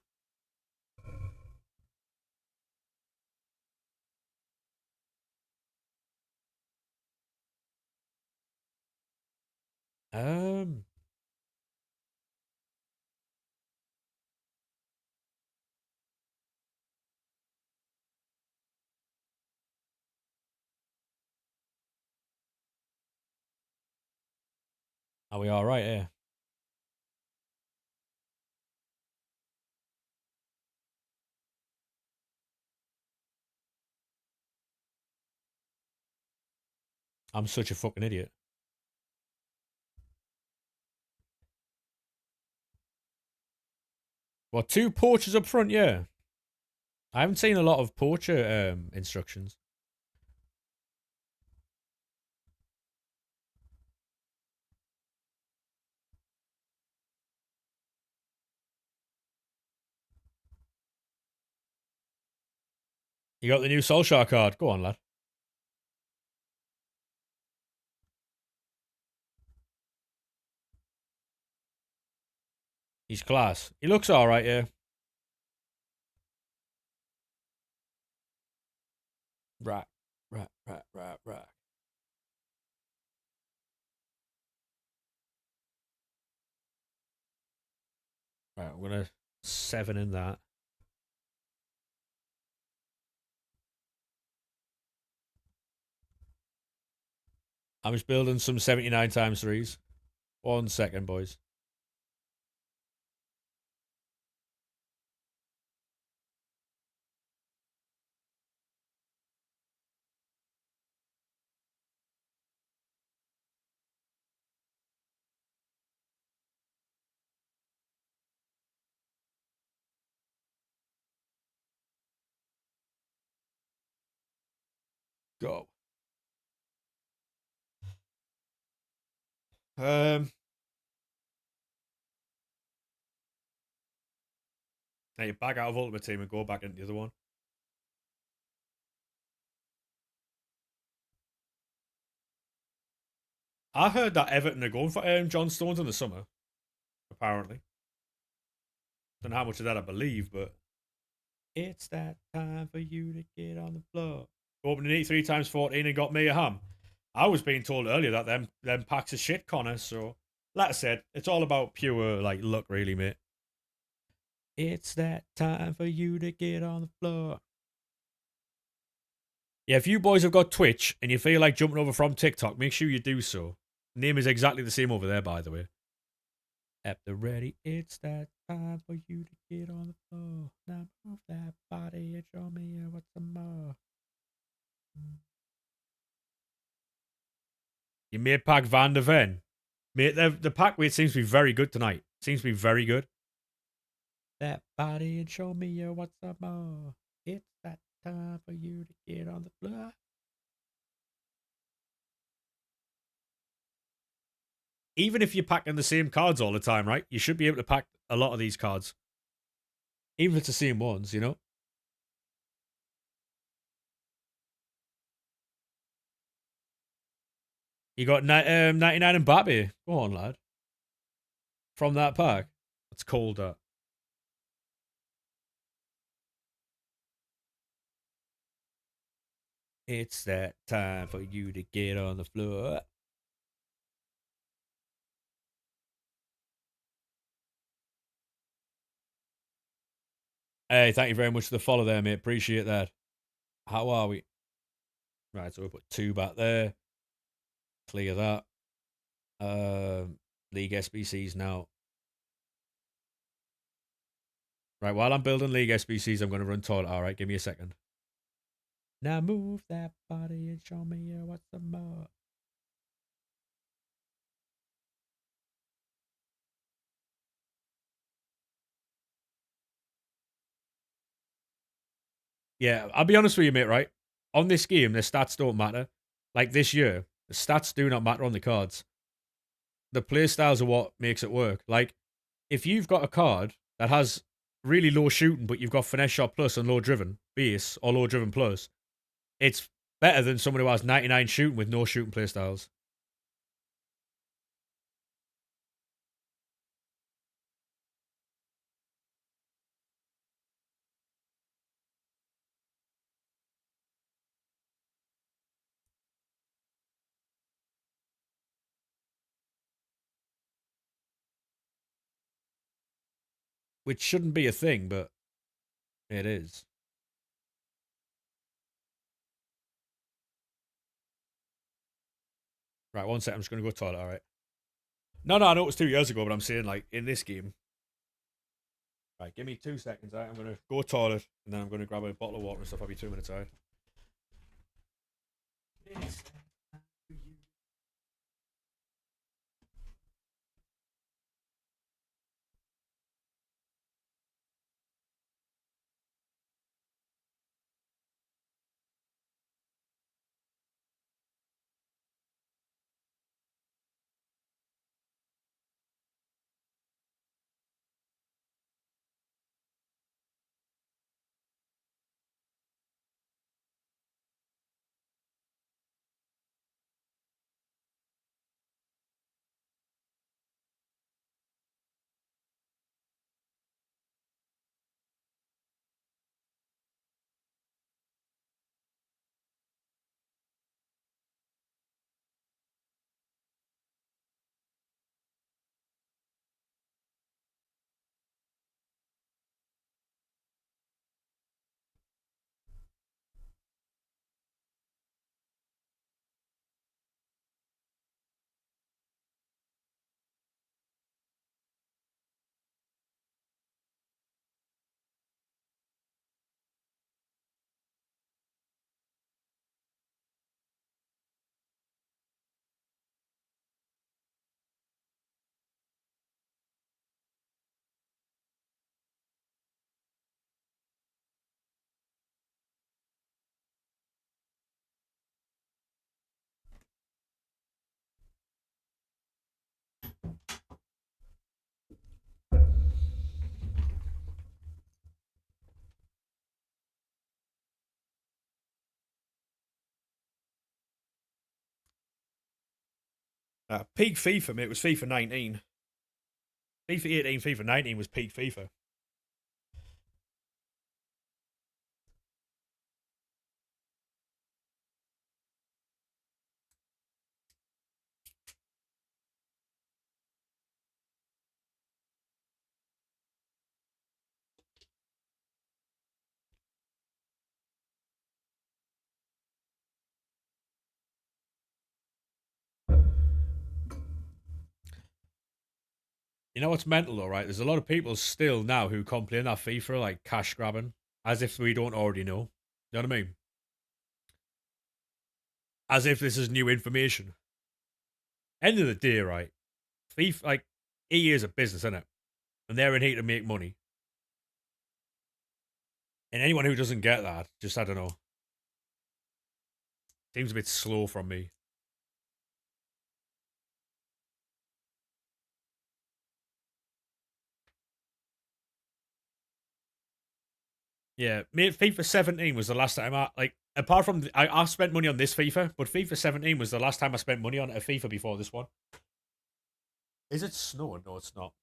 Um, Are we all right here? I'm such a fucking idiot. Well, 2 poachers up front, yeah. I haven't seen a lot of poacher instructions. You got the new Solskjaer card. Go on, lad. He's class. He looks all right, yeah. Right. Right. Right, I'm gonna 7 in that. I'm just building some 79 times 3s. 1 second, boys. Go. Um, Now you back out of Ultimate Team and go back into the other one. I heard that Everton are going for John Stones in the summer, apparently. Don't know how much of that I believe, but it's that time for you to get on the floor. Opening 83 times 14 and got me a ham. I was being told earlier that them packs of shit, Connor. So, like I said, it's all about pure like luck, really, mate. It's that time for you to get on the floor. Yeah, if you boys have got Twitch and you feel like jumping over from TikTok, make sure you do so. Name is exactly the same over there, by the way. At the ready, it's that time for you to get on the floor. Now move that body and show me what's some more. You made pack Van de Ven. Mate, the pack weight seems to be very good tonight. Seems to be very good. That body and show me what's some more. It's that time for you to get on the floor. Even if you're packing the same cards all the time, right? You should be able to pack a lot of these cards. Even if it's the same ones, you know? You got 99 and Mbappe. Go on, lad. From that pack. That's cold, that. It's that time for you to get on the floor. Hey, thank you very much for the follow there, mate. Appreciate that. How are we? Right, so we put 2 back there. Clear that. League SBCs now. Right, while I'm building League SBCs, I'm going to run toilet. All right, give me a second. Now move that body and show me what's the more. Yeah, I'll be honest with you, mate, right? On this game, the stats don't matter. Like this year, the stats do not matter on the cards. The play styles are what makes it work. Like, if you've got a card that has really low shooting, but you've got finesse shot plus and low driven base or low driven plus, it's better than someone who has 99 shooting with no shooting play styles. Which shouldn't be a thing, but it is. Right, 1 second. I'm just going to go to the toilet, all right? No, no, I know it was 2 years ago, but I'm saying like in this game. Right, give me 2 seconds. Right? I'm gonna go toilet and then I'm gonna grab a bottle of water and stuff. I'll be 2 minutes out. Peak FIFA, mate, was FIFA 19. FIFA 18, FIFA 19 was peak FIFA. You know what's mental though, right? There's a lot of people still now who complain that FIFA are like cash grabbing, as if we don't already know. You know what I mean? As if this is new information. End of the day, right? FIFA, like EA is a business, isn't it? And they're in here to make money. And anyone who doesn't get that, just I don't know, seems a bit slow from me. Yeah, mate, FIFA 17 was the last time apart from I spent money on this FIFA, but FIFA 17 was the last time I spent money on a FIFA before this one. Is it snowing? No, it's not.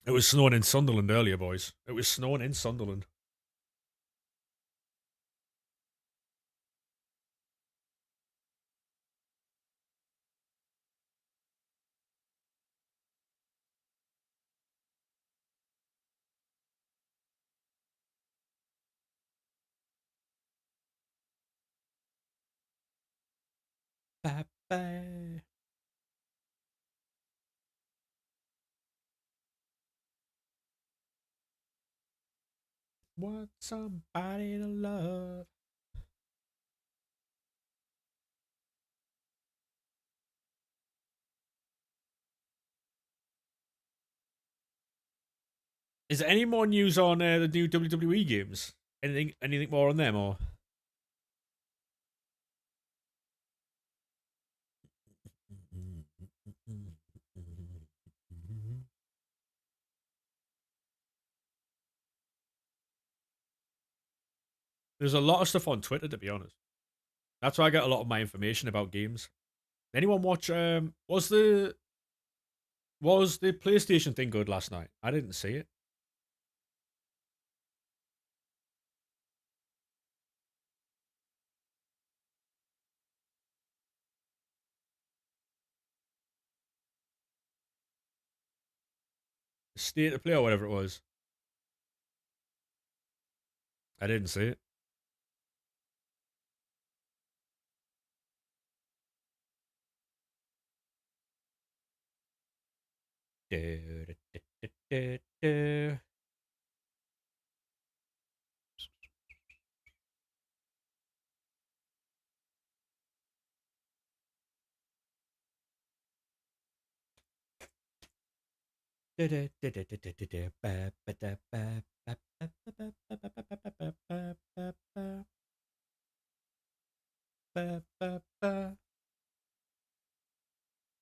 It was snowing in Sunderland earlier, boys. It was snowing in Sunderland. Bye-bye. Want somebody to love. Is there any more news on the new WWE games? Anything more on them or? There's a lot of stuff on Twitter, to be honest. That's where I get a lot of my information about games. Anyone watch? Was the PlayStation thing good last night? I didn't see it. State of Play or whatever it was. I didn't see it.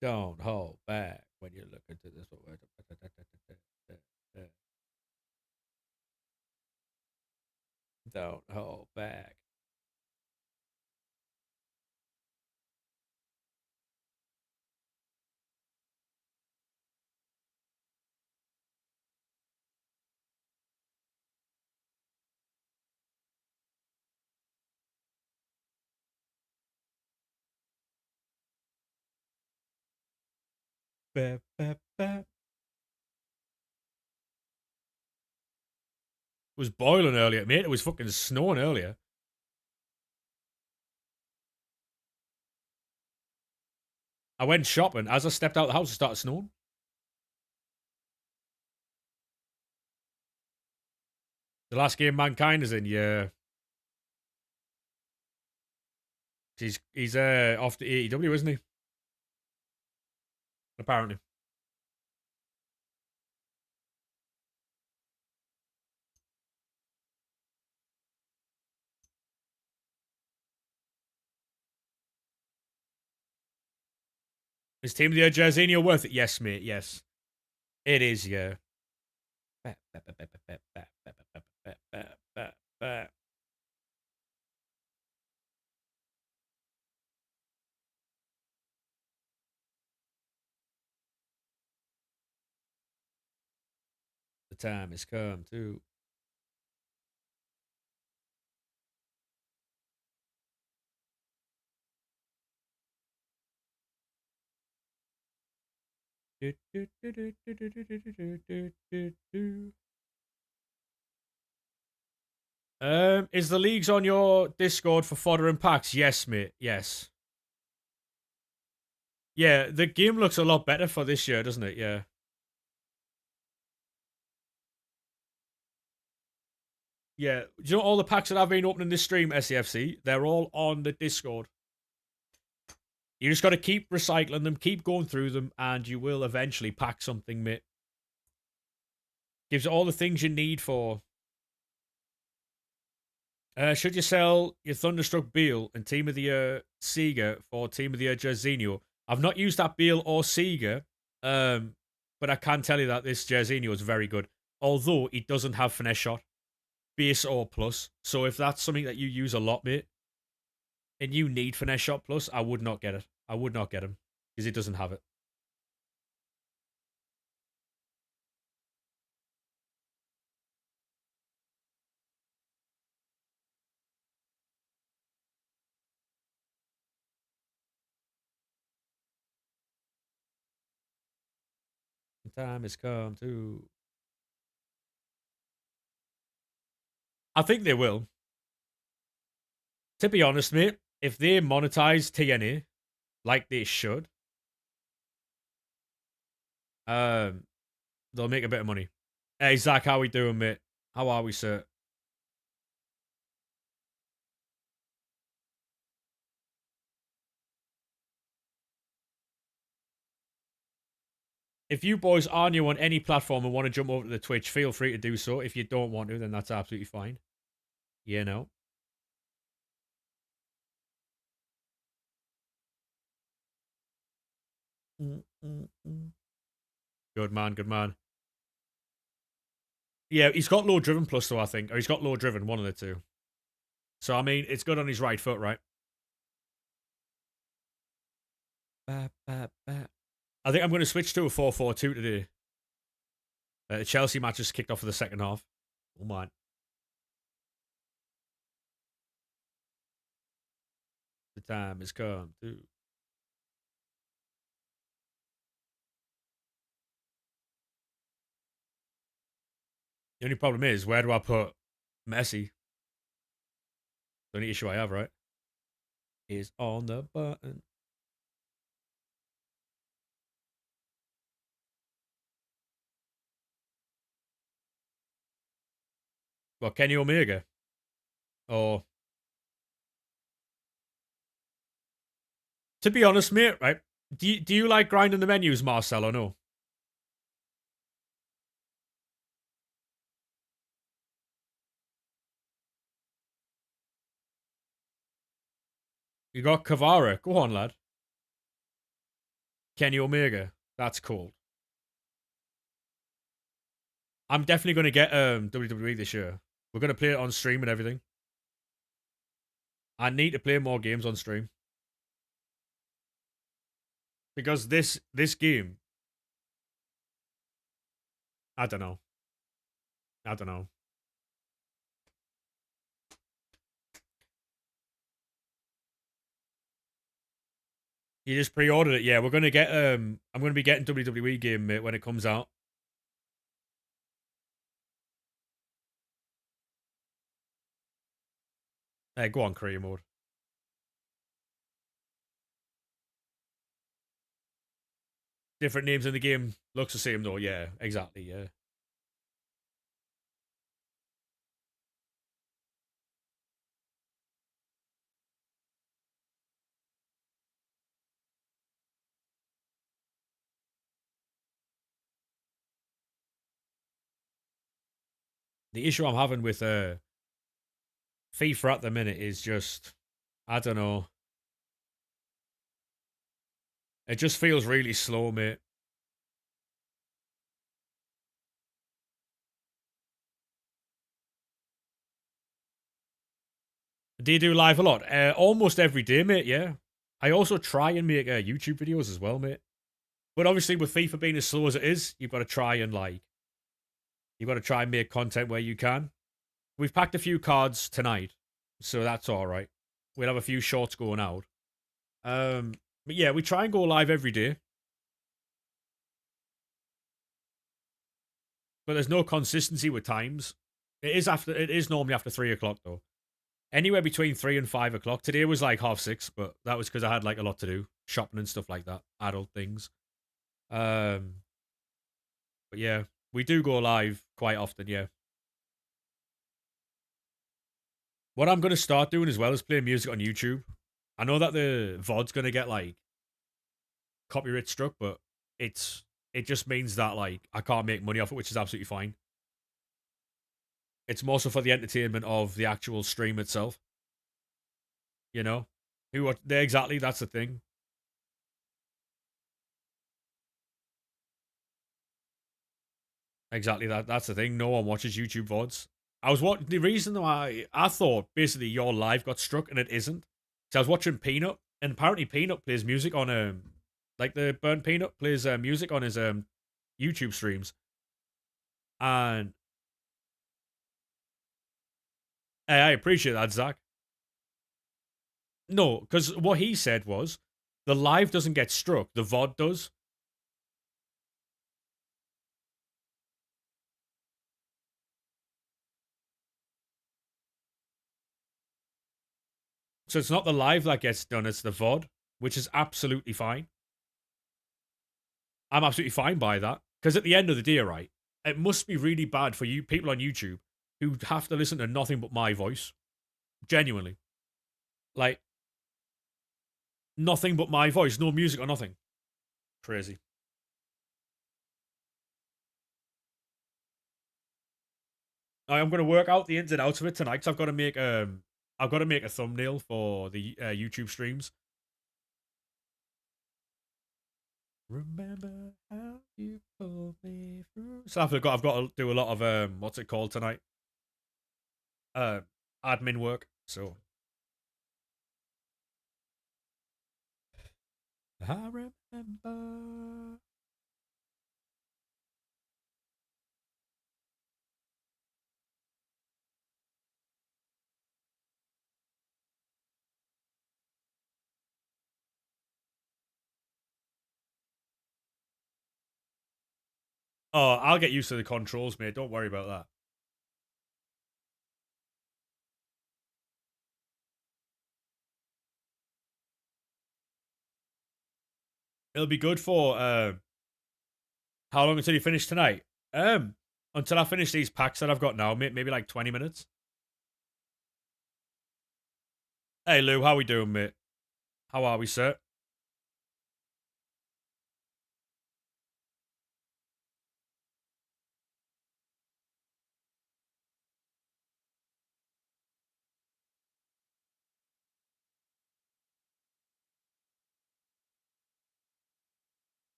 Don't hold back when you look into this. Don't hold back. It was boiling earlier, mate. It was fucking snowing earlier. I went shopping. As I stepped out of the house, it started snowing. The last game Mankind is in, yeah. He's off to AEW, isn't he? Apparently. Is Team of the Jairzinho worth it? Yes, mate, yes. It is, yeah. The time has come to. Is the leagues on your Discord for fodder and packs? Yes, mate. Yes. Yeah, the game looks a lot better for this year, doesn't it? Yeah. Yeah. Do you know all the packs that I've been opening this stream, SCFC? They're all on the Discord. You just got to keep recycling them, keep going through them, and you will eventually pack something, mate. Gives you all the things you need for. Should you sell your Thunderstruck Beal and Team of the Year Seeger for Team of the Year Jairzinho? I've not used that Beal or Seeger, but I can tell you that this Jairzinho is very good. Although he doesn't have finesse shot, base or plus. So if that's something that you use a lot, mate, and you need finesse shot plus, I would not get it. I would not get him because he doesn't have it. The time has come to. I think they will. To be honest, mate, if they monetize TNA like they should, um, they'll make a bit of money. Hey, Zach, how we doing, mate? How are we, sir? If you boys are new on any platform and want to jump over to the Twitch, feel free to do so. If you don't want to, then that's absolutely fine. You know. Good man, good man. Yeah, he's got low driven plus, though, I think. Or he's got low driven, one of the two. So, I mean, it's good on his right foot, right? I think I'm going to switch to a 4-4-2 today. The Chelsea match just kicked off for the second half. Oh, man. The time has come to. The only problem is, where do I put Messi? The only issue I have, right, is on the button. What, Kenny Omega? Or to be honest, mate, right? Do you like grinding the menus, Marcel, or no? You got Kavara. Go on, lad. Kenny Omega. That's cool. I'm definitely gonna get WWE this year. We're gonna play it on stream and everything. I need to play more games on stream because this game, I don't know. I don't know. You just pre-ordered it, yeah. We're gonna get I'm gonna be getting WWE game, mate, when it comes out. Hey, go on, career mode. Different names in the game looks the same though. Yeah, exactly. Yeah. The issue I'm having with FIFA at the minute is just I don't know. It just feels really slow, mate. Do you do live a lot? Almost every day, mate. Yeah. I also try and make YouTube videos as well, mate. But obviously, with FIFA being as slow as it is, you've got to try and you've got to try and make content where you can. We've packed a few cards tonight, so that's all right. We'll have a few shorts going out. But yeah, we try and go live every day, but there's no consistency with times. It is normally after 3 o'clock though. Anywhere between 3 and 5 o'clock. Today was like half 6, but that was because I had like a lot to do, shopping and stuff like that, adult things. Um, but yeah, we do go live quite often. Yeah. What I'm gonna start doing as well is playing music on YouTube. I know that the VOD's gonna get like copyright struck, but it just means that like I can't make money off it, which is absolutely fine. It's more so for the entertainment of the actual stream itself. You know, who are they exactly? That's the thing. Exactly that. That's the thing. No one watches YouTube VODs. I was watching the reason why I thought basically your live got struck and it isn't. So I was watching Peanut, and apparently Peanut plays music on like the burnt Peanut plays music on his YouTube streams, and hey, I appreciate that, Zach. No, because what he said was the live doesn't get struck, the VOD does. So it's not the live that gets done, it's the VOD, which is absolutely fine. I'm absolutely fine by that. Because at the end of the day, right, it must be really bad for you people on YouTube who have to listen to nothing but my voice. Genuinely. Like, nothing but my voice, no music or nothing. Crazy. I'm gonna work out the ins and outs of it tonight. Cause I've got to make a thumbnail for the YouTube streams. Remember how you pulled me through. So I've got to do a lot of what's it called tonight? Uh, admin work. So I remember. Oh, I'll get used to the controls, mate. Don't worry about that. It'll be good for how long until you finish tonight? until I finish these packs that I've got now, maybe like 20 minutes. Hey, Lou, how we doing, mate? How are we, sir?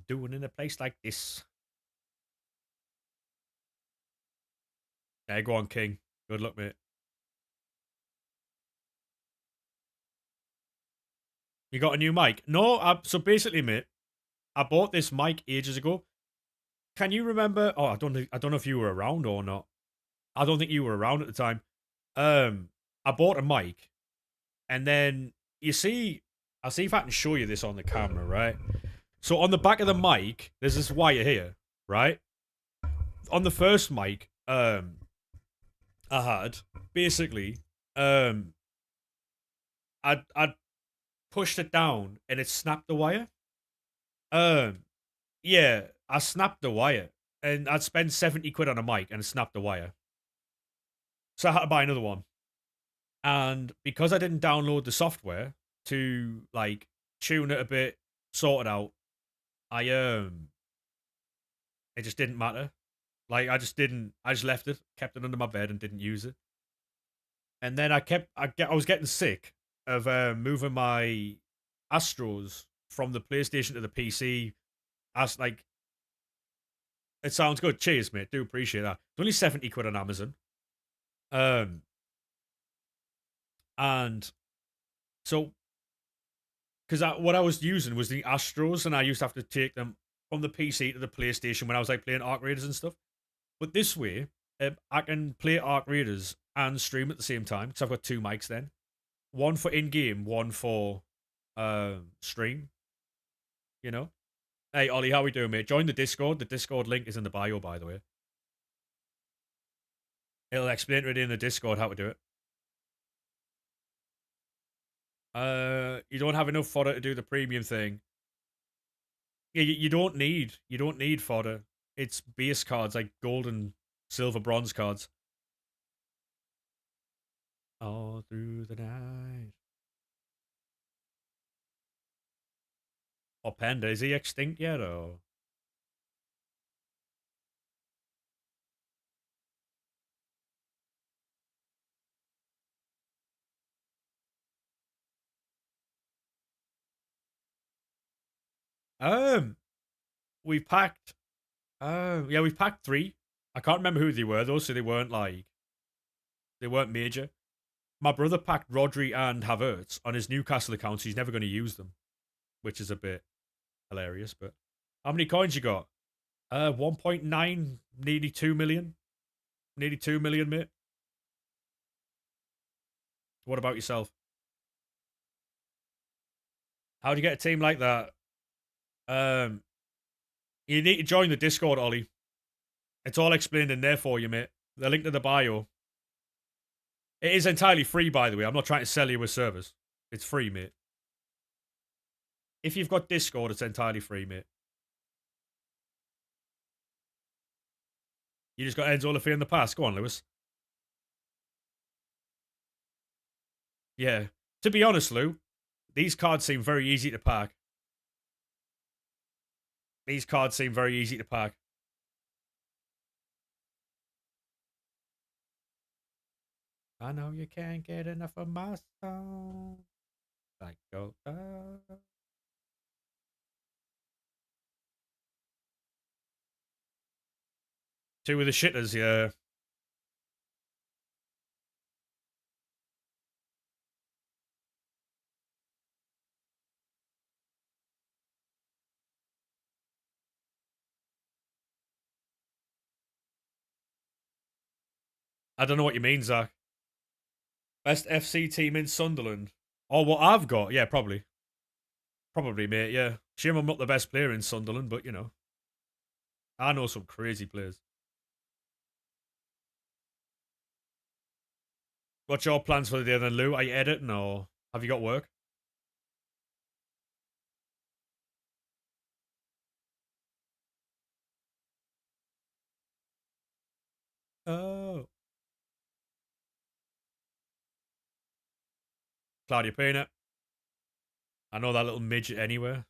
Doing in a place like this. Yeah, go on, King. Good luck, mate. You got a new mic? No, so basically, mate, I bought this mic ages ago. Can you remember? Oh, I don't know if you were around or not. I don't think you were around at the time. I bought a mic, and then you see, I'll see if I can show you this on the camera, right? So on the back of the mic, there's this wire here, right? On the first mic, I had basically, um, I pushed it down and it snapped the wire. Um, yeah, I snapped the wire, and I'd spend 70 quid on a mic and it snapped the wire. So I had to buy another one. And because I didn't download the software to like tune it a bit, sort it out, I it just didn't matter. Like I just left it, kept it under my bed and didn't use it. And then I was getting sick of moving my Astros from the PlayStation to the PC. As like it sounds good. Cheers, mate. Do appreciate that. It's only 70 quid on Amazon. Um and so because what I was using was the Astros, and I used to have to take them from the PC to the PlayStation when I was like playing Arc Raiders and stuff. But this way, I can play Arc Raiders and stream at the same time because I've got two mics then, one for in game, one for stream. You know. Hey Ollie, how we doing, mate? Join the Discord. The Discord link is in the bio, by the way. It'll explain it in the Discord how to do it. You don't have enough fodder to do the premium thing. Yeah, you don't need fodder. It's base cards like gold and silver, bronze cards. All through the night. Or Panda, is he extinct yet or? Um, we've packed. Yeah, we've packed three. I can't remember who they were though, so they weren't major. My brother packed Rodri and Havertz on his Newcastle account, so he's never going to use them, which is a bit hilarious. But how many coins you got? 1.9, nearly 2 million. Nearly 2 million, mate. What about yourself? How do you get a team like that? Um, you need to join the Discord, Ollie. It's all explained in there for you, mate. The link to the bio. It is entirely free, by the way. I'm not trying to sell you a service. It's free, mate. If you've got Discord, it's entirely free, mate. You just got Enzo Lafay in the past. Go on, Lewis. Yeah. To be honest, Lou, these cards seem very easy to pack. These cards seem very easy to pack. I know you can't get enough of my song. Like go. Two of the shitters, yeah. I don't know what you mean, Zach. Best FC team in Sunderland. Oh, what I've got? Yeah, probably. Probably, mate, yeah. Shame I'm not the best player in Sunderland, but you know. I know some crazy players. What's your plans for the day then, Lou? Are you editing or have you got work? Oh. Claudia Payne. I know that little midget anywhere.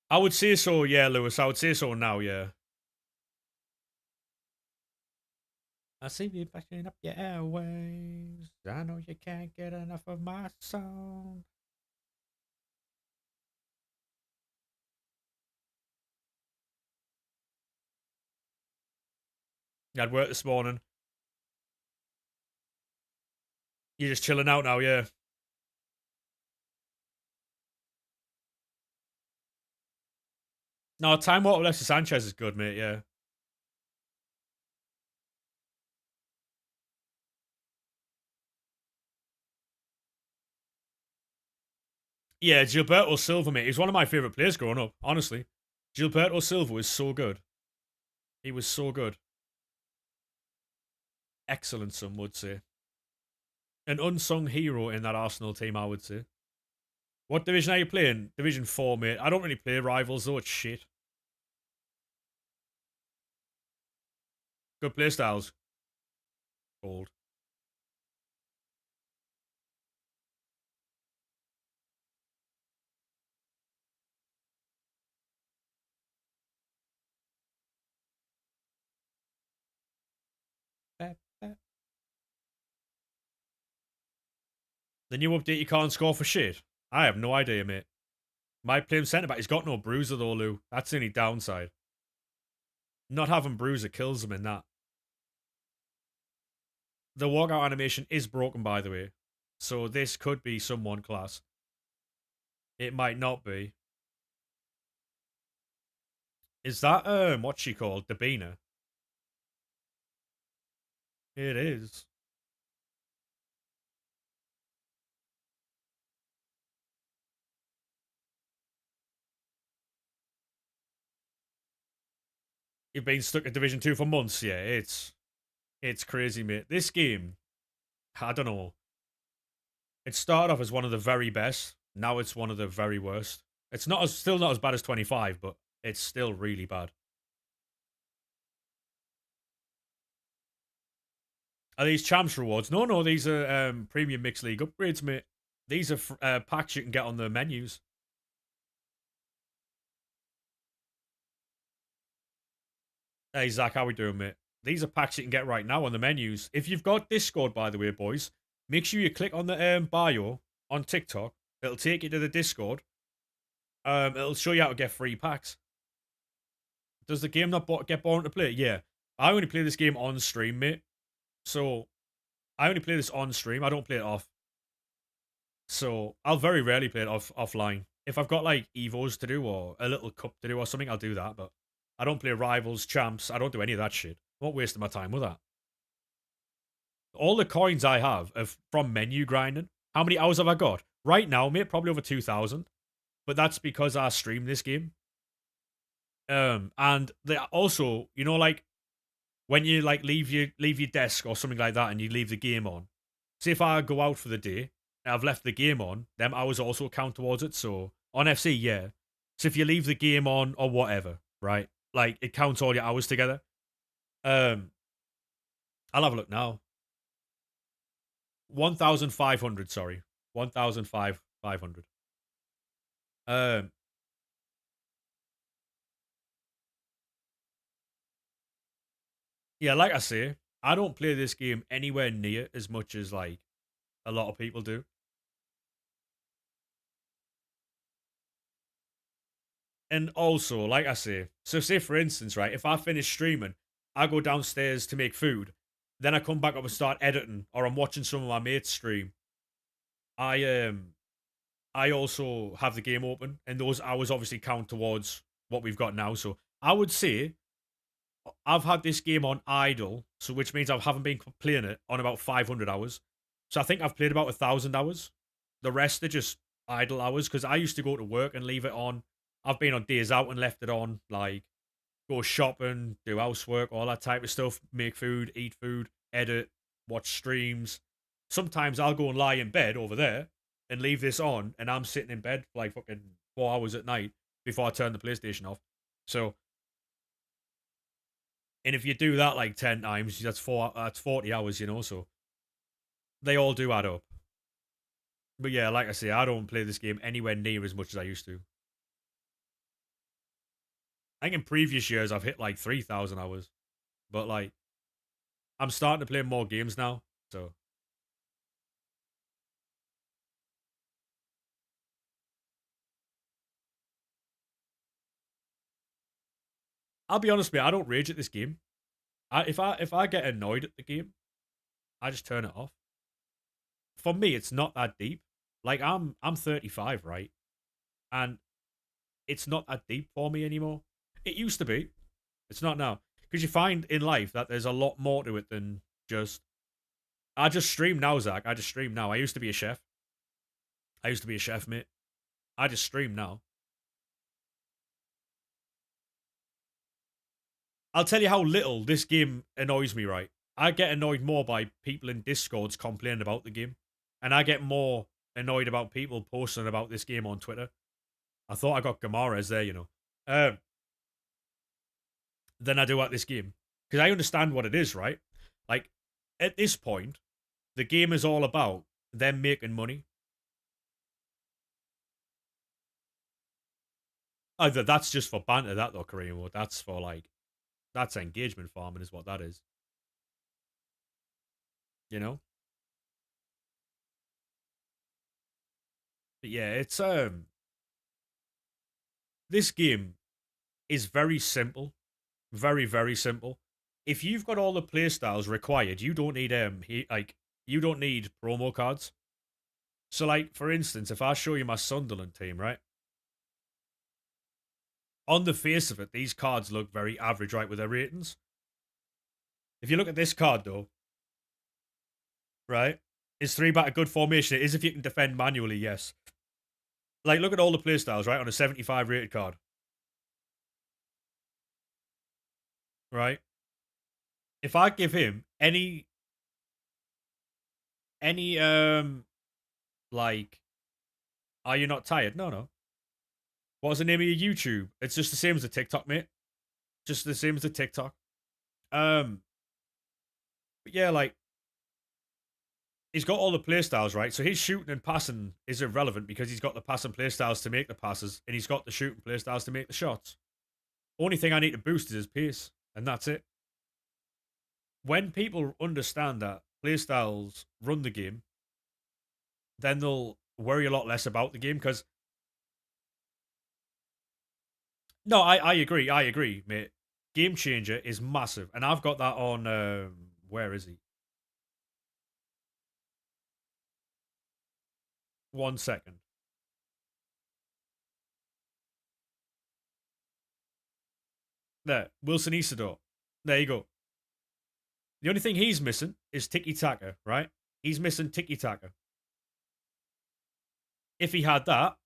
I would say so, yeah, Lewis. I would say so now, yeah. I see you backing up your airways. I know you can't get enough of my song. You had work this morning. You're just chilling out now, yeah. No, Time Water Alexis Sanchez is good, mate, yeah. Yeah, Gilberto Silva, mate. He's one of my favourite players growing up, honestly. Gilberto Silva was so good. He was so good. Excellent, some would say. An unsung hero in that Arsenal team, I would say. What division are you playing? Division 4, mate. I don't really play rivals, though. It's shit. Good play styles. Gold. The new update, you can't score for shit. I have no idea, mate. My playing centre back, he's got no bruiser, though, Lou. That's the only downside. Not having bruiser kills him in that. The walkout animation is broken, by the way. So this could be someone class. It might not be. Is that what's she called? Dabina? It is. You've been stuck at Division 2 for months, yeah. It's crazy, mate. This game, I don't know. It started off as one of the very best. Now it's one of the very worst. It's not as still not as bad as 25, but it's still really bad. Are these champs rewards? No, no, these are premium mixed league upgrades, mate. These are packs you can get on the menus. Hey Zach, how we doing, mate? These are packs you can get right now on the menus. If you've got Discord, by the way, boys, make sure you click on the bio on TikTok. It'll take you to the Discord. It'll show you how to get free packs. Does the game not get boring to play? Yeah. I only play this game on stream, mate. So I only play this on stream. I don't play it off. So I'll very rarely play it offline. If I've got like Evos to do or a little cup to do or something, I'll do that. But I don't play rivals, champs. I don't do any of that shit. I'm not wasting my time with that. All the coins I have are from menu grinding. How many hours have I got? Right now, mate, probably over 2,000. But that's because I stream this game. And they also, you know, like when you like leave your desk or something like that and you leave the game on. See if I go out for the day and I've left the game on, them hours also count towards it. So on FC, yeah. So if you leave the game on or whatever, right? Like it counts all your hours together. Um I'll have a look now. 1,500, sorry. 1,500. Um yeah, like I say, I don't play this game anywhere near as much as like a lot of people do. And also, like I say, so say for instance, right, if I finish streaming, I go downstairs to make food, then I come back up and start editing, or I'm watching some of my mates stream. I I also have the game open, and those hours obviously count towards what we've got now. So I would say I've had this game on idle, so which means I haven't been playing it on about 500 hours. So I think I've played about 1,000 hours. The rest are just idle hours because I used to go to work and leave it on. I've been on days out and left it on, like go shopping, do housework, all that type of stuff, make food, eat food, edit, watch streams. Sometimes I'll go and lie in bed over there and leave this on, and I'm sitting in bed for like fucking 4 hours at night before I turn the PlayStation off. So, and if you do that like 10 times, that's 40 hours, you know. So they all do add up. But yeah, like I say, I don't play this game anywhere near as much as I used to. I think in previous years I've hit like 3,000 hours, but like I'm starting to play more games now. So I'll be honest with you, I don't rage at this game. If I get annoyed at the game, I just turn it off. For me, it's not that deep. Like I'm 35, right? And it's not that deep for me anymore. It used to be. It's not now. Because you find in life that there's a lot more to it than just. I just stream now, Zach. I just stream now. I used to be a chef. I used to be a chef, mate. I just stream now. I'll tell you how little this game annoys me, right? I get annoyed more by people in Discords complaining about the game. And I get more annoyed about people posting about this game on Twitter. I thought I got Gamarez there, you know. Than I do at this game. Because I understand what it is, right? Like, at this point, the game is all about them making money. Either that's just for banter, that though, Kareem, or that's for like, that's engagement farming, is what that is. You know? But yeah, it's this game is very simple. Very, very simple. If you've got all the playstyles required, you don't need you don't need promo cards. So like for instance, if I show you my Sunderland team, right? On the face of it, these cards look very average, right, with their ratings. If you look at this card though, right? Is 3-back a good formation? It is if you can defend manually, yes. Like look at all the playstyles, right? On a 75 rated card. Right? If I give him any like, are you not tired? No, no. What's the name of your YouTube? It's just the same as the TikTok, mate. Just the same as the TikTok. But yeah, like he's got all the playstyles, right? So his shooting and passing is irrelevant because he's got the passing playstyles to make the passes, and he's got the shooting playstyles to make the shots. Only thing I need to boost is his pace, and that's it. When people understand that playstyles run the game, then they'll worry a lot less about the game because no, I agree, mate. Game changer is massive, and I've got that on. Where is he? 1 second. There, Wilson Isidore. There you go. The only thing he's missing is tiki taka, right? He's missing tiki taka. If he had that,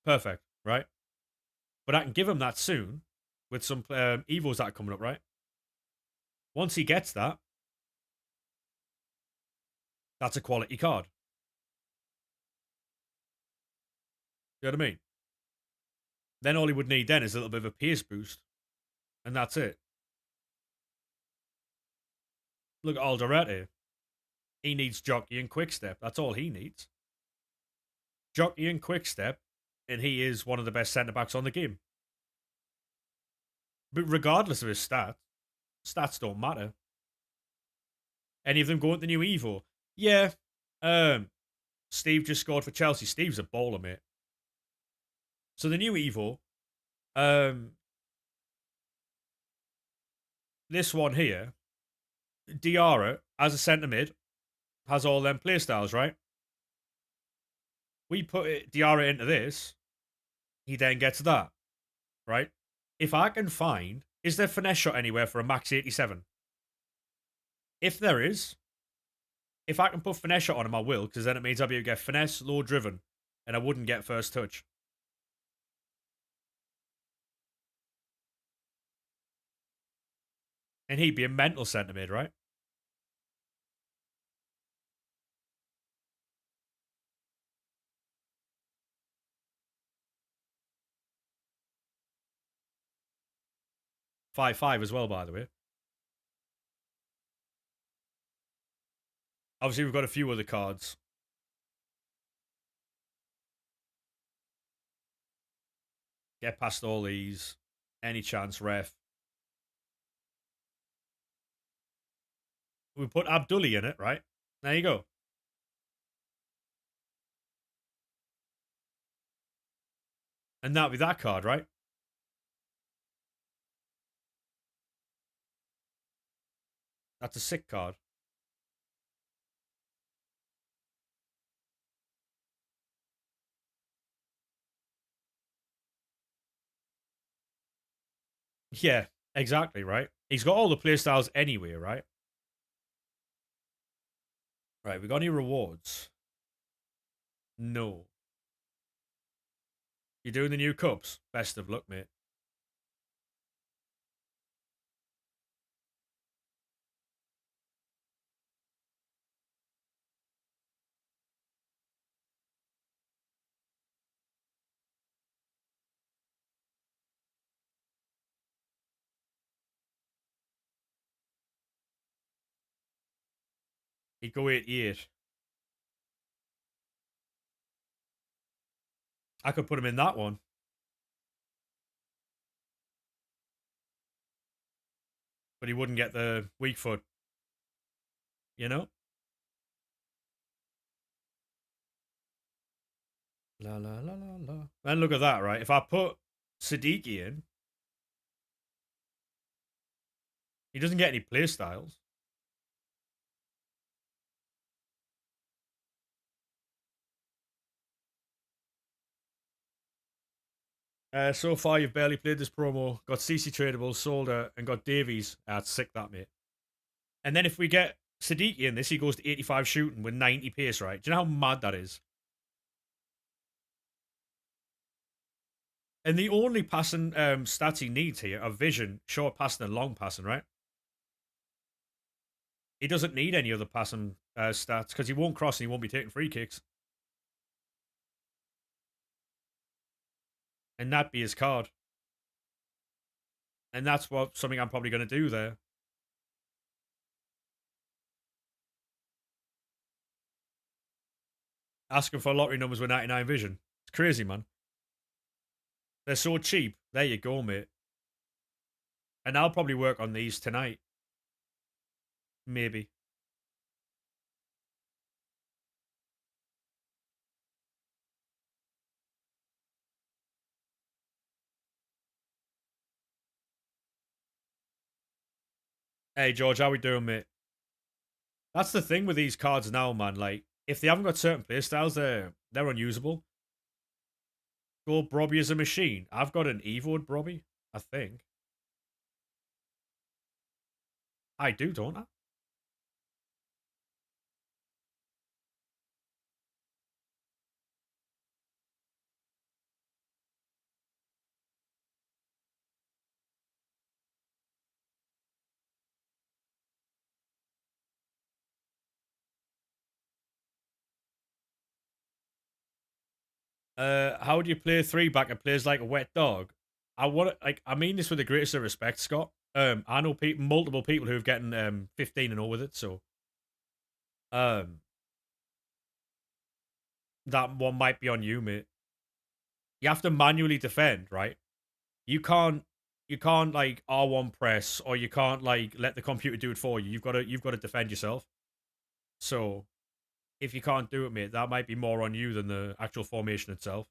perfect, right? But I can give him that soon with some Evos that are coming up, right? Once he gets that, that's a quality card. You know what I mean? Then all he would need then is a little bit of a pace boost, and that's it. Look at Alderete. He needs jockey and quick step. That's all he needs. Jockey and quick step, and he is one of the best centre backs on the game. But regardless of his stats don't matter. Any of them go into the new Evo? Yeah. Steve just scored for Chelsea. Steve's a baller, mate. So the new Evo, this one here, Diarra as a centre mid has all them playstyles, right? We put Diarra into this, he then gets that, right? If I can find, is there finesse shot anywhere for a max 87? If there is, if I can put finesse shot on him, I will, because then it means I'll be able to get finesse, low driven, and I wouldn't get first touch. And he'd be a mental centre mid, right? Five as well, by the way. Obviously, we've got a few other cards. Get past all these. Any chance, ref. We put Abdulli in it, right? There you go. And that'd be that card, right? That's a sick card. Yeah, exactly, right? He's got all the playstyles anyway, right? Right, we got any rewards? No. You doing the new cups? Best of luck, mate. He'd go 88. I could put him in that one, but he wouldn't get the weak foot, you know? La la la la la. And look at that, right? If I put Siddiqui in, he doesn't get any playstyles. So far, you've barely played this promo. Got CC Tradable, Solder, and got Davies. That's sick, that, mate. And then if we get Siddiqui in this, he goes to 85 shooting with 90 pace, right? Do you know how mad that is? And the only passing stats he needs here are vision, short passing, and long passing, right? He doesn't need any other passing stats because he won't cross and he won't be taking free kicks. And that'd be his card. And that's what something I'm probably going to do there. Asking for lottery numbers with 99 vision. It's crazy, man. They're so cheap. There you go, mate. And I'll probably work on these tonight. Maybe. Hey, George, how we doing, mate? That's the thing with these cards now, man. Like, if they haven't got certain playstyles, they're unusable. Go Brobby as a machine. I've got an Evoed Brobby, I think. I do, don't I? How do you play three back and plays like a wet dog? I mean this with the greatest of respect, Scott. I know multiple people who've gotten 15 and all with it, so um that one might be on you, mate. You have to manually defend, right? You can't like R1 press or you can't like let the computer do it for you. You've got to defend yourself. So if you can't do it, mate, that might be more on you than the actual formation itself.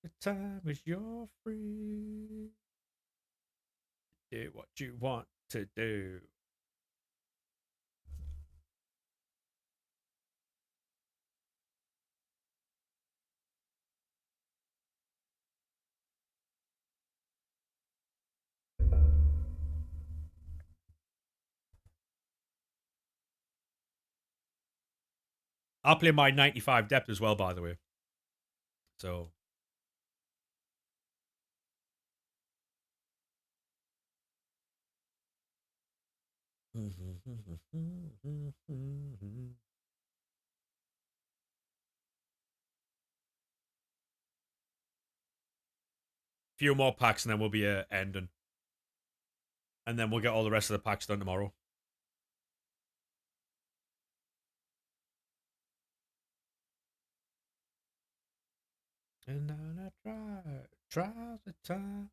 The time is you're free. Do what you want to do. I'll play my 95 depth as well, by the way. So. Few more packs and then we'll be ending. And then we'll get all the rest of the packs done tomorrow. And then I try the time.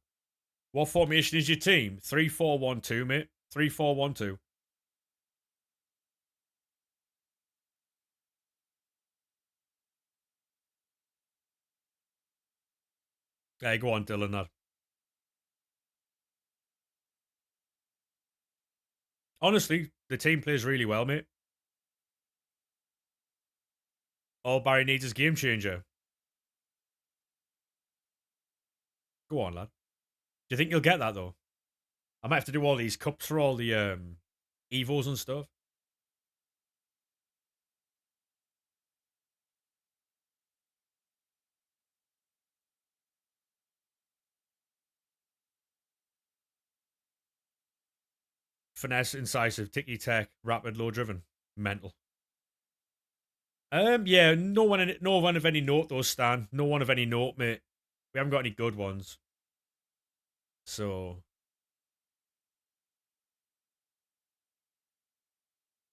What formation is your team? 3-4-1-2, mate. 3-4-1-2. Hey, go on, Dylan. That. Honestly, the team plays really well, mate. All Barry needs is game changer. Go on, lad. Do you think you'll get that though? I might have to do all these cups for all the evos and stuff. Finesse, incisive, ticky tack, rapid, low driven, mental. Yeah, no one of any note though, Stan. No one of any note, mate. We haven't got any good ones. So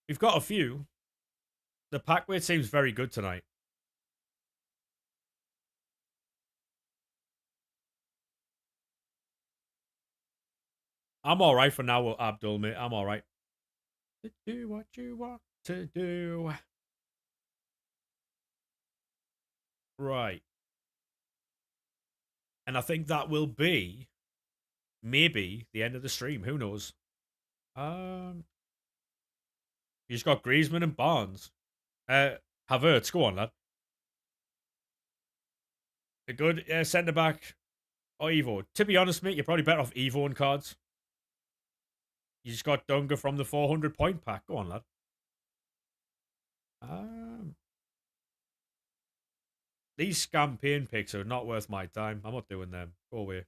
we've got a few. The pack weight seems very good tonight. I'm alright for now, Abdul, mate. I'm alright. To do what you want to do. Right. And I think that will be maybe the end of the stream. Who knows? You just got Griezmann and Barnes. Havertz, go on, lad. A good centre back or Evo. To be honest, mate, you're probably better off Evo and cards. You just got Dunga from the 400 point pack. Go on, lad. These campaign picks are not worth my time. I'm not doing them. Go away.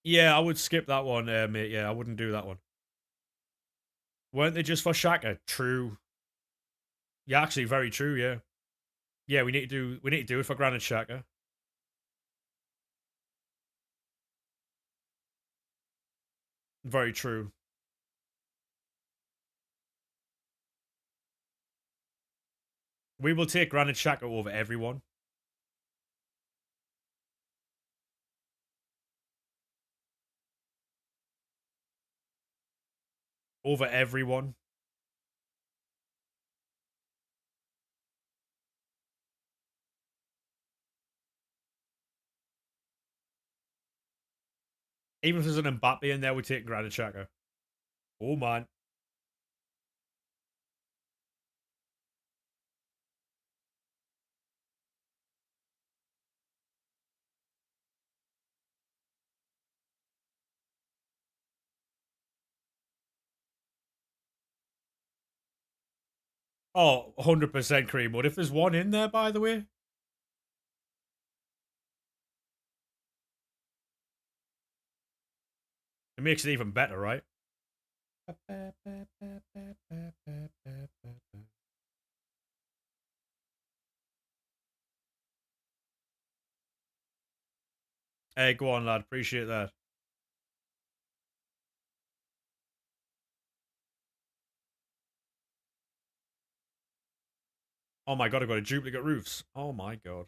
Yeah, I would skip that one, mate. Yeah, I wouldn't do that one. Weren't they just for Shaka? True. Yeah, actually, very true. Yeah, yeah. We need to do it for Granite Shaka. Very true. We will take Granite Shaka over everyone. Over everyone. Even if there's an Mbappe in there, we take Granit Xhaka. Oh man. Oh, 100% cream wood. If there's one in there, by the way, it makes it even better, right? Hey, go on, lad. Appreciate that. Oh my god, I've got a duplicate roofs. Oh my god.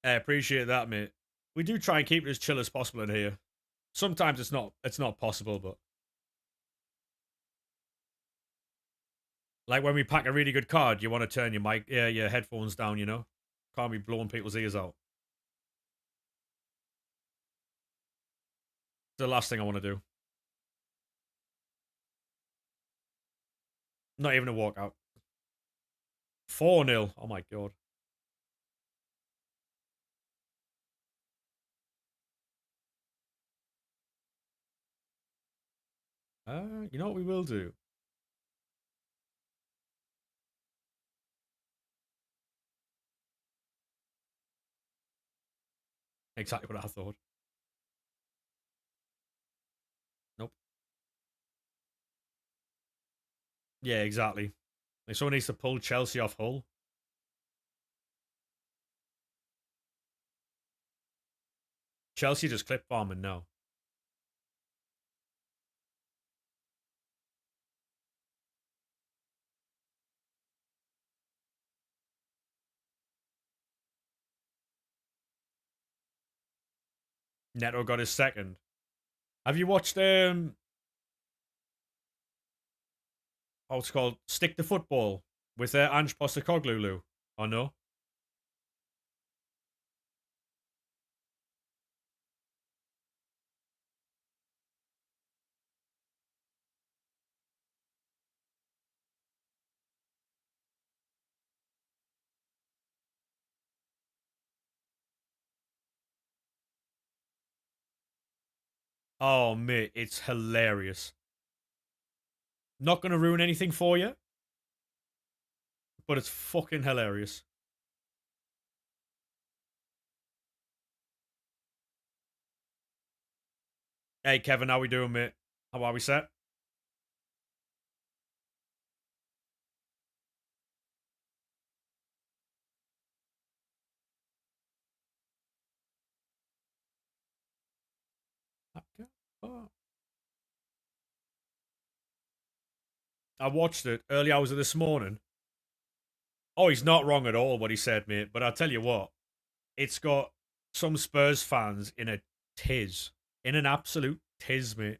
Hey, appreciate that, mate. We do try and keep it as chill as possible in here. Sometimes it's not possible, but like when we pack a really good card, you want to turn your mic, your headphones down, you know? Can't be blowing people's ears out. the last thing I want to do. Not even a walkout. 4-0. Oh my god. You know what we will do? Exactly what I thought. Nope. Yeah, exactly. Like someone needs to pull Chelsea off Hull. Chelsea just clip farming now. Neto got his second. Have you watched oh, it's called Stick to Football with Ange Postecoglou? Or no? Oh mate, it's hilarious. Not gonna ruin anything for you, but it's fucking hilarious. Hey Kevin, how we doing, mate? How are we set? Oh. I watched it early hours of this morning. Oh, he's not wrong at all what he said, mate. But I'll tell you what, it's got some Spurs fans in a tiz, in an absolute tiz, mate.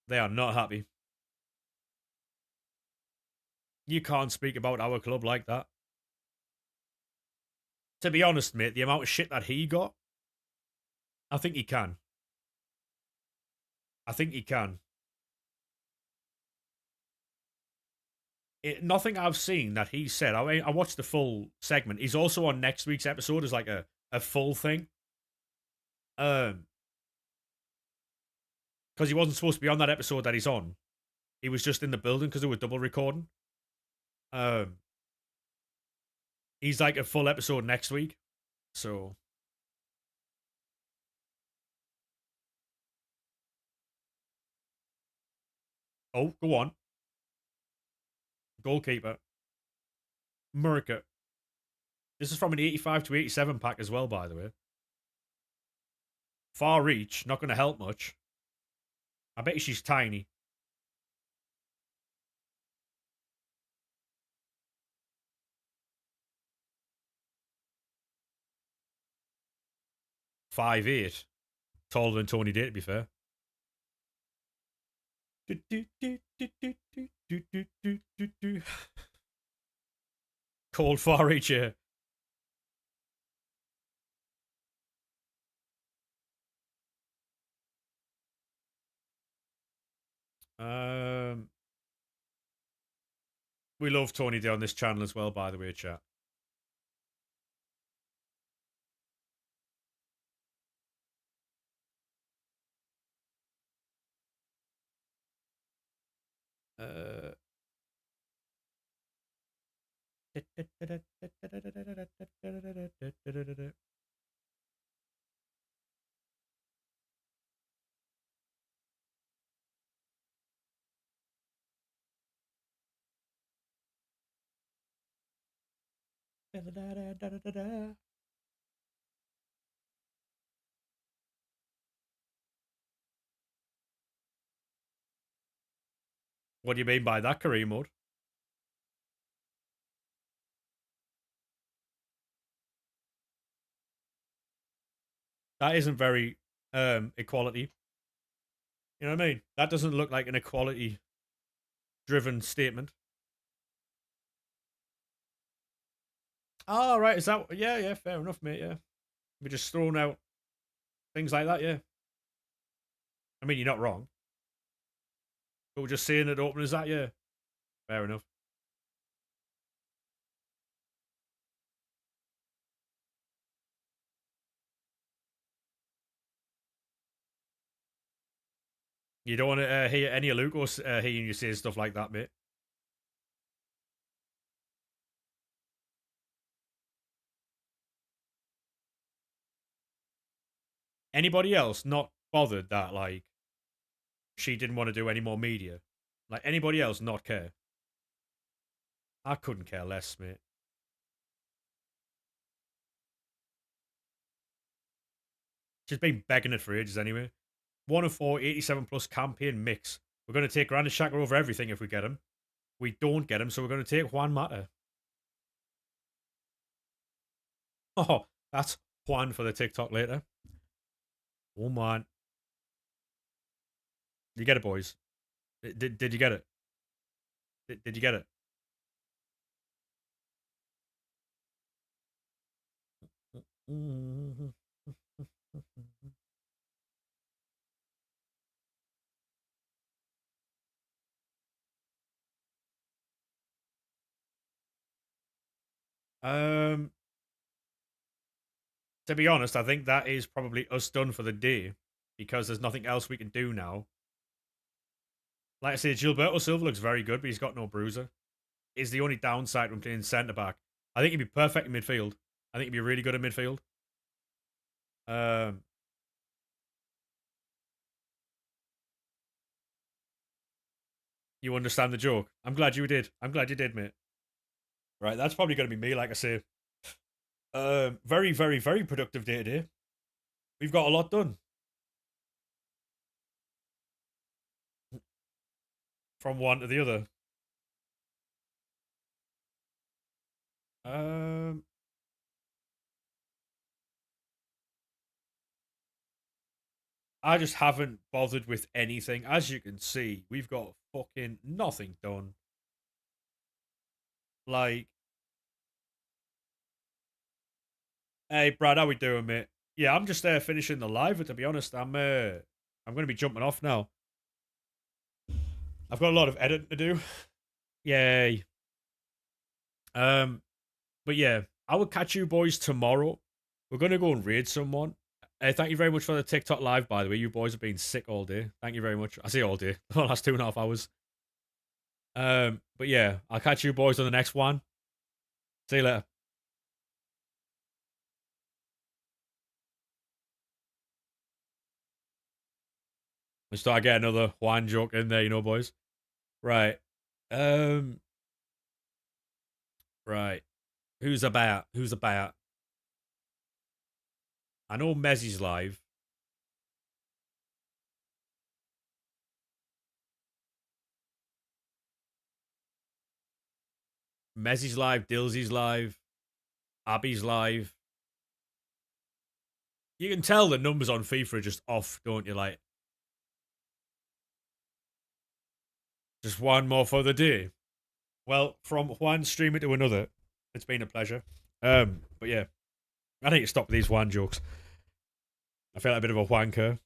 They are not happy. You can't speak about our club like that. To be honest, mate, the amount of shit that he got, I think he can. I think he can. Nothing I've seen that he said. I mean, I watched the full segment. He's also on next week's episode as like a full thing. Because he wasn't supposed to be on that episode that he's on. He was just in the building because they were double recording. Um, he's like a full episode next week. So, oh, go on. Goalkeeper. Murica. This is from an 85 to 87 pack as well, by the way. Far reach, not going to help much. I bet she's tiny. Five eight, taller than Tony Day, to be fair. Cold far reach here. Um, we love Tony Day on this channel as well, by the way, chat. Uh, what do you mean by that, career mode? That isn't very equality. You know what I mean? That doesn't look like an equality driven statement. Oh, right. Is that. Yeah, yeah, fair enough, mate. Yeah. We're just thrown out. things like that. Yeah, I mean, you're not wrong. But we're just saying it open as that. Yeah, fair enough. You don't want to hear any of Luke or hearing you say stuff like that, mate. Anybody else not bothered that like she didn't want to do any more media? Like anybody else not care? I couldn't care less, mate. She's been begging it for ages anyway. 1 of 4, 87 plus campaign mix. We're going to take Granit Xhaka over everything if we get him. We don't get him, so we're going to take Juan Mata. Oh, that's Juan for the TikTok later. Oh, man. You get it, boys. Did you get it? Did you get it? Um, to be honest, I think that is probably us done for the day because there's nothing else we can do now. Like I said, Gilberto Silva looks very good, but he's got no bruiser. Is the only downside when playing centre back. I think he'd be perfect in midfield. I think he'd be really good at midfield. You understand the joke. I'm glad you did. I'm glad you did, mate. Right, that's probably going to be me, like I say. Very, very, very productive day today. We've got a lot done. From one to the other. I just haven't bothered with anything. As you can see, we've got fucking nothing done. Like, hey, Brad, how we doing, mate? Yeah, I'm just finishing the live, but to be honest, I'm going to be jumping off now. I've got a lot of editing to do. Yay. But yeah, I will catch you boys tomorrow. We're going to go and raid someone. Thank you very much for the TikTok live, by the way. You boys have been sick all day. Thank you very much. I say all day. The last 2.5 hours. But yeah, I'll catch you boys on the next one. See you later. Let's start get another Juan joke in there, you know, boys. Right. Right. Who's about? Who's about? I know Mezzi's live. Mezzi's live. Dilsy's live. Abby's live. You can tell the numbers on FIFA are just off, don't you? Like, just one more for the day. Well, from one streamer to another, it's been a pleasure. But yeah, I need to stop these Juan jokes. I feel like a bit of a wanker.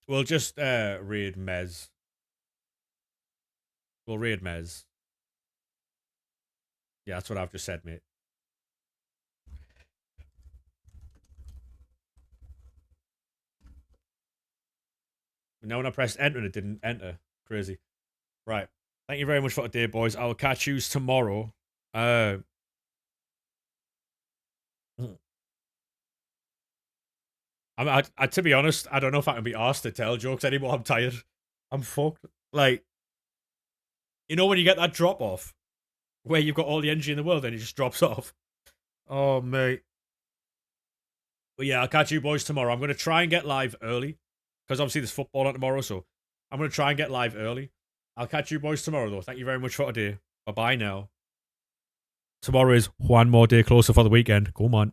We'll just raid Mez. We'll raid Mez. Yeah, that's what I've just said, mate. Now when I pressed enter and it didn't enter. Crazy. Right. Thank you very much for today, boys. I will catch you tomorrow. I mean, to be honest, I don't know if I can be asked to tell jokes anymore. I'm tired. I'm fucked. Like, you know when you get that drop off where you've got all the energy in the world and it just drops off? Oh, mate. But yeah, I'll catch you boys tomorrow. I'm going to try and get live early because obviously there's football on tomorrow, so I'm going to try and get live early. I'll catch you boys tomorrow, though. Thank you very much for today. Bye-bye now. Tomorrow is one more day closer for the weekend. Come on.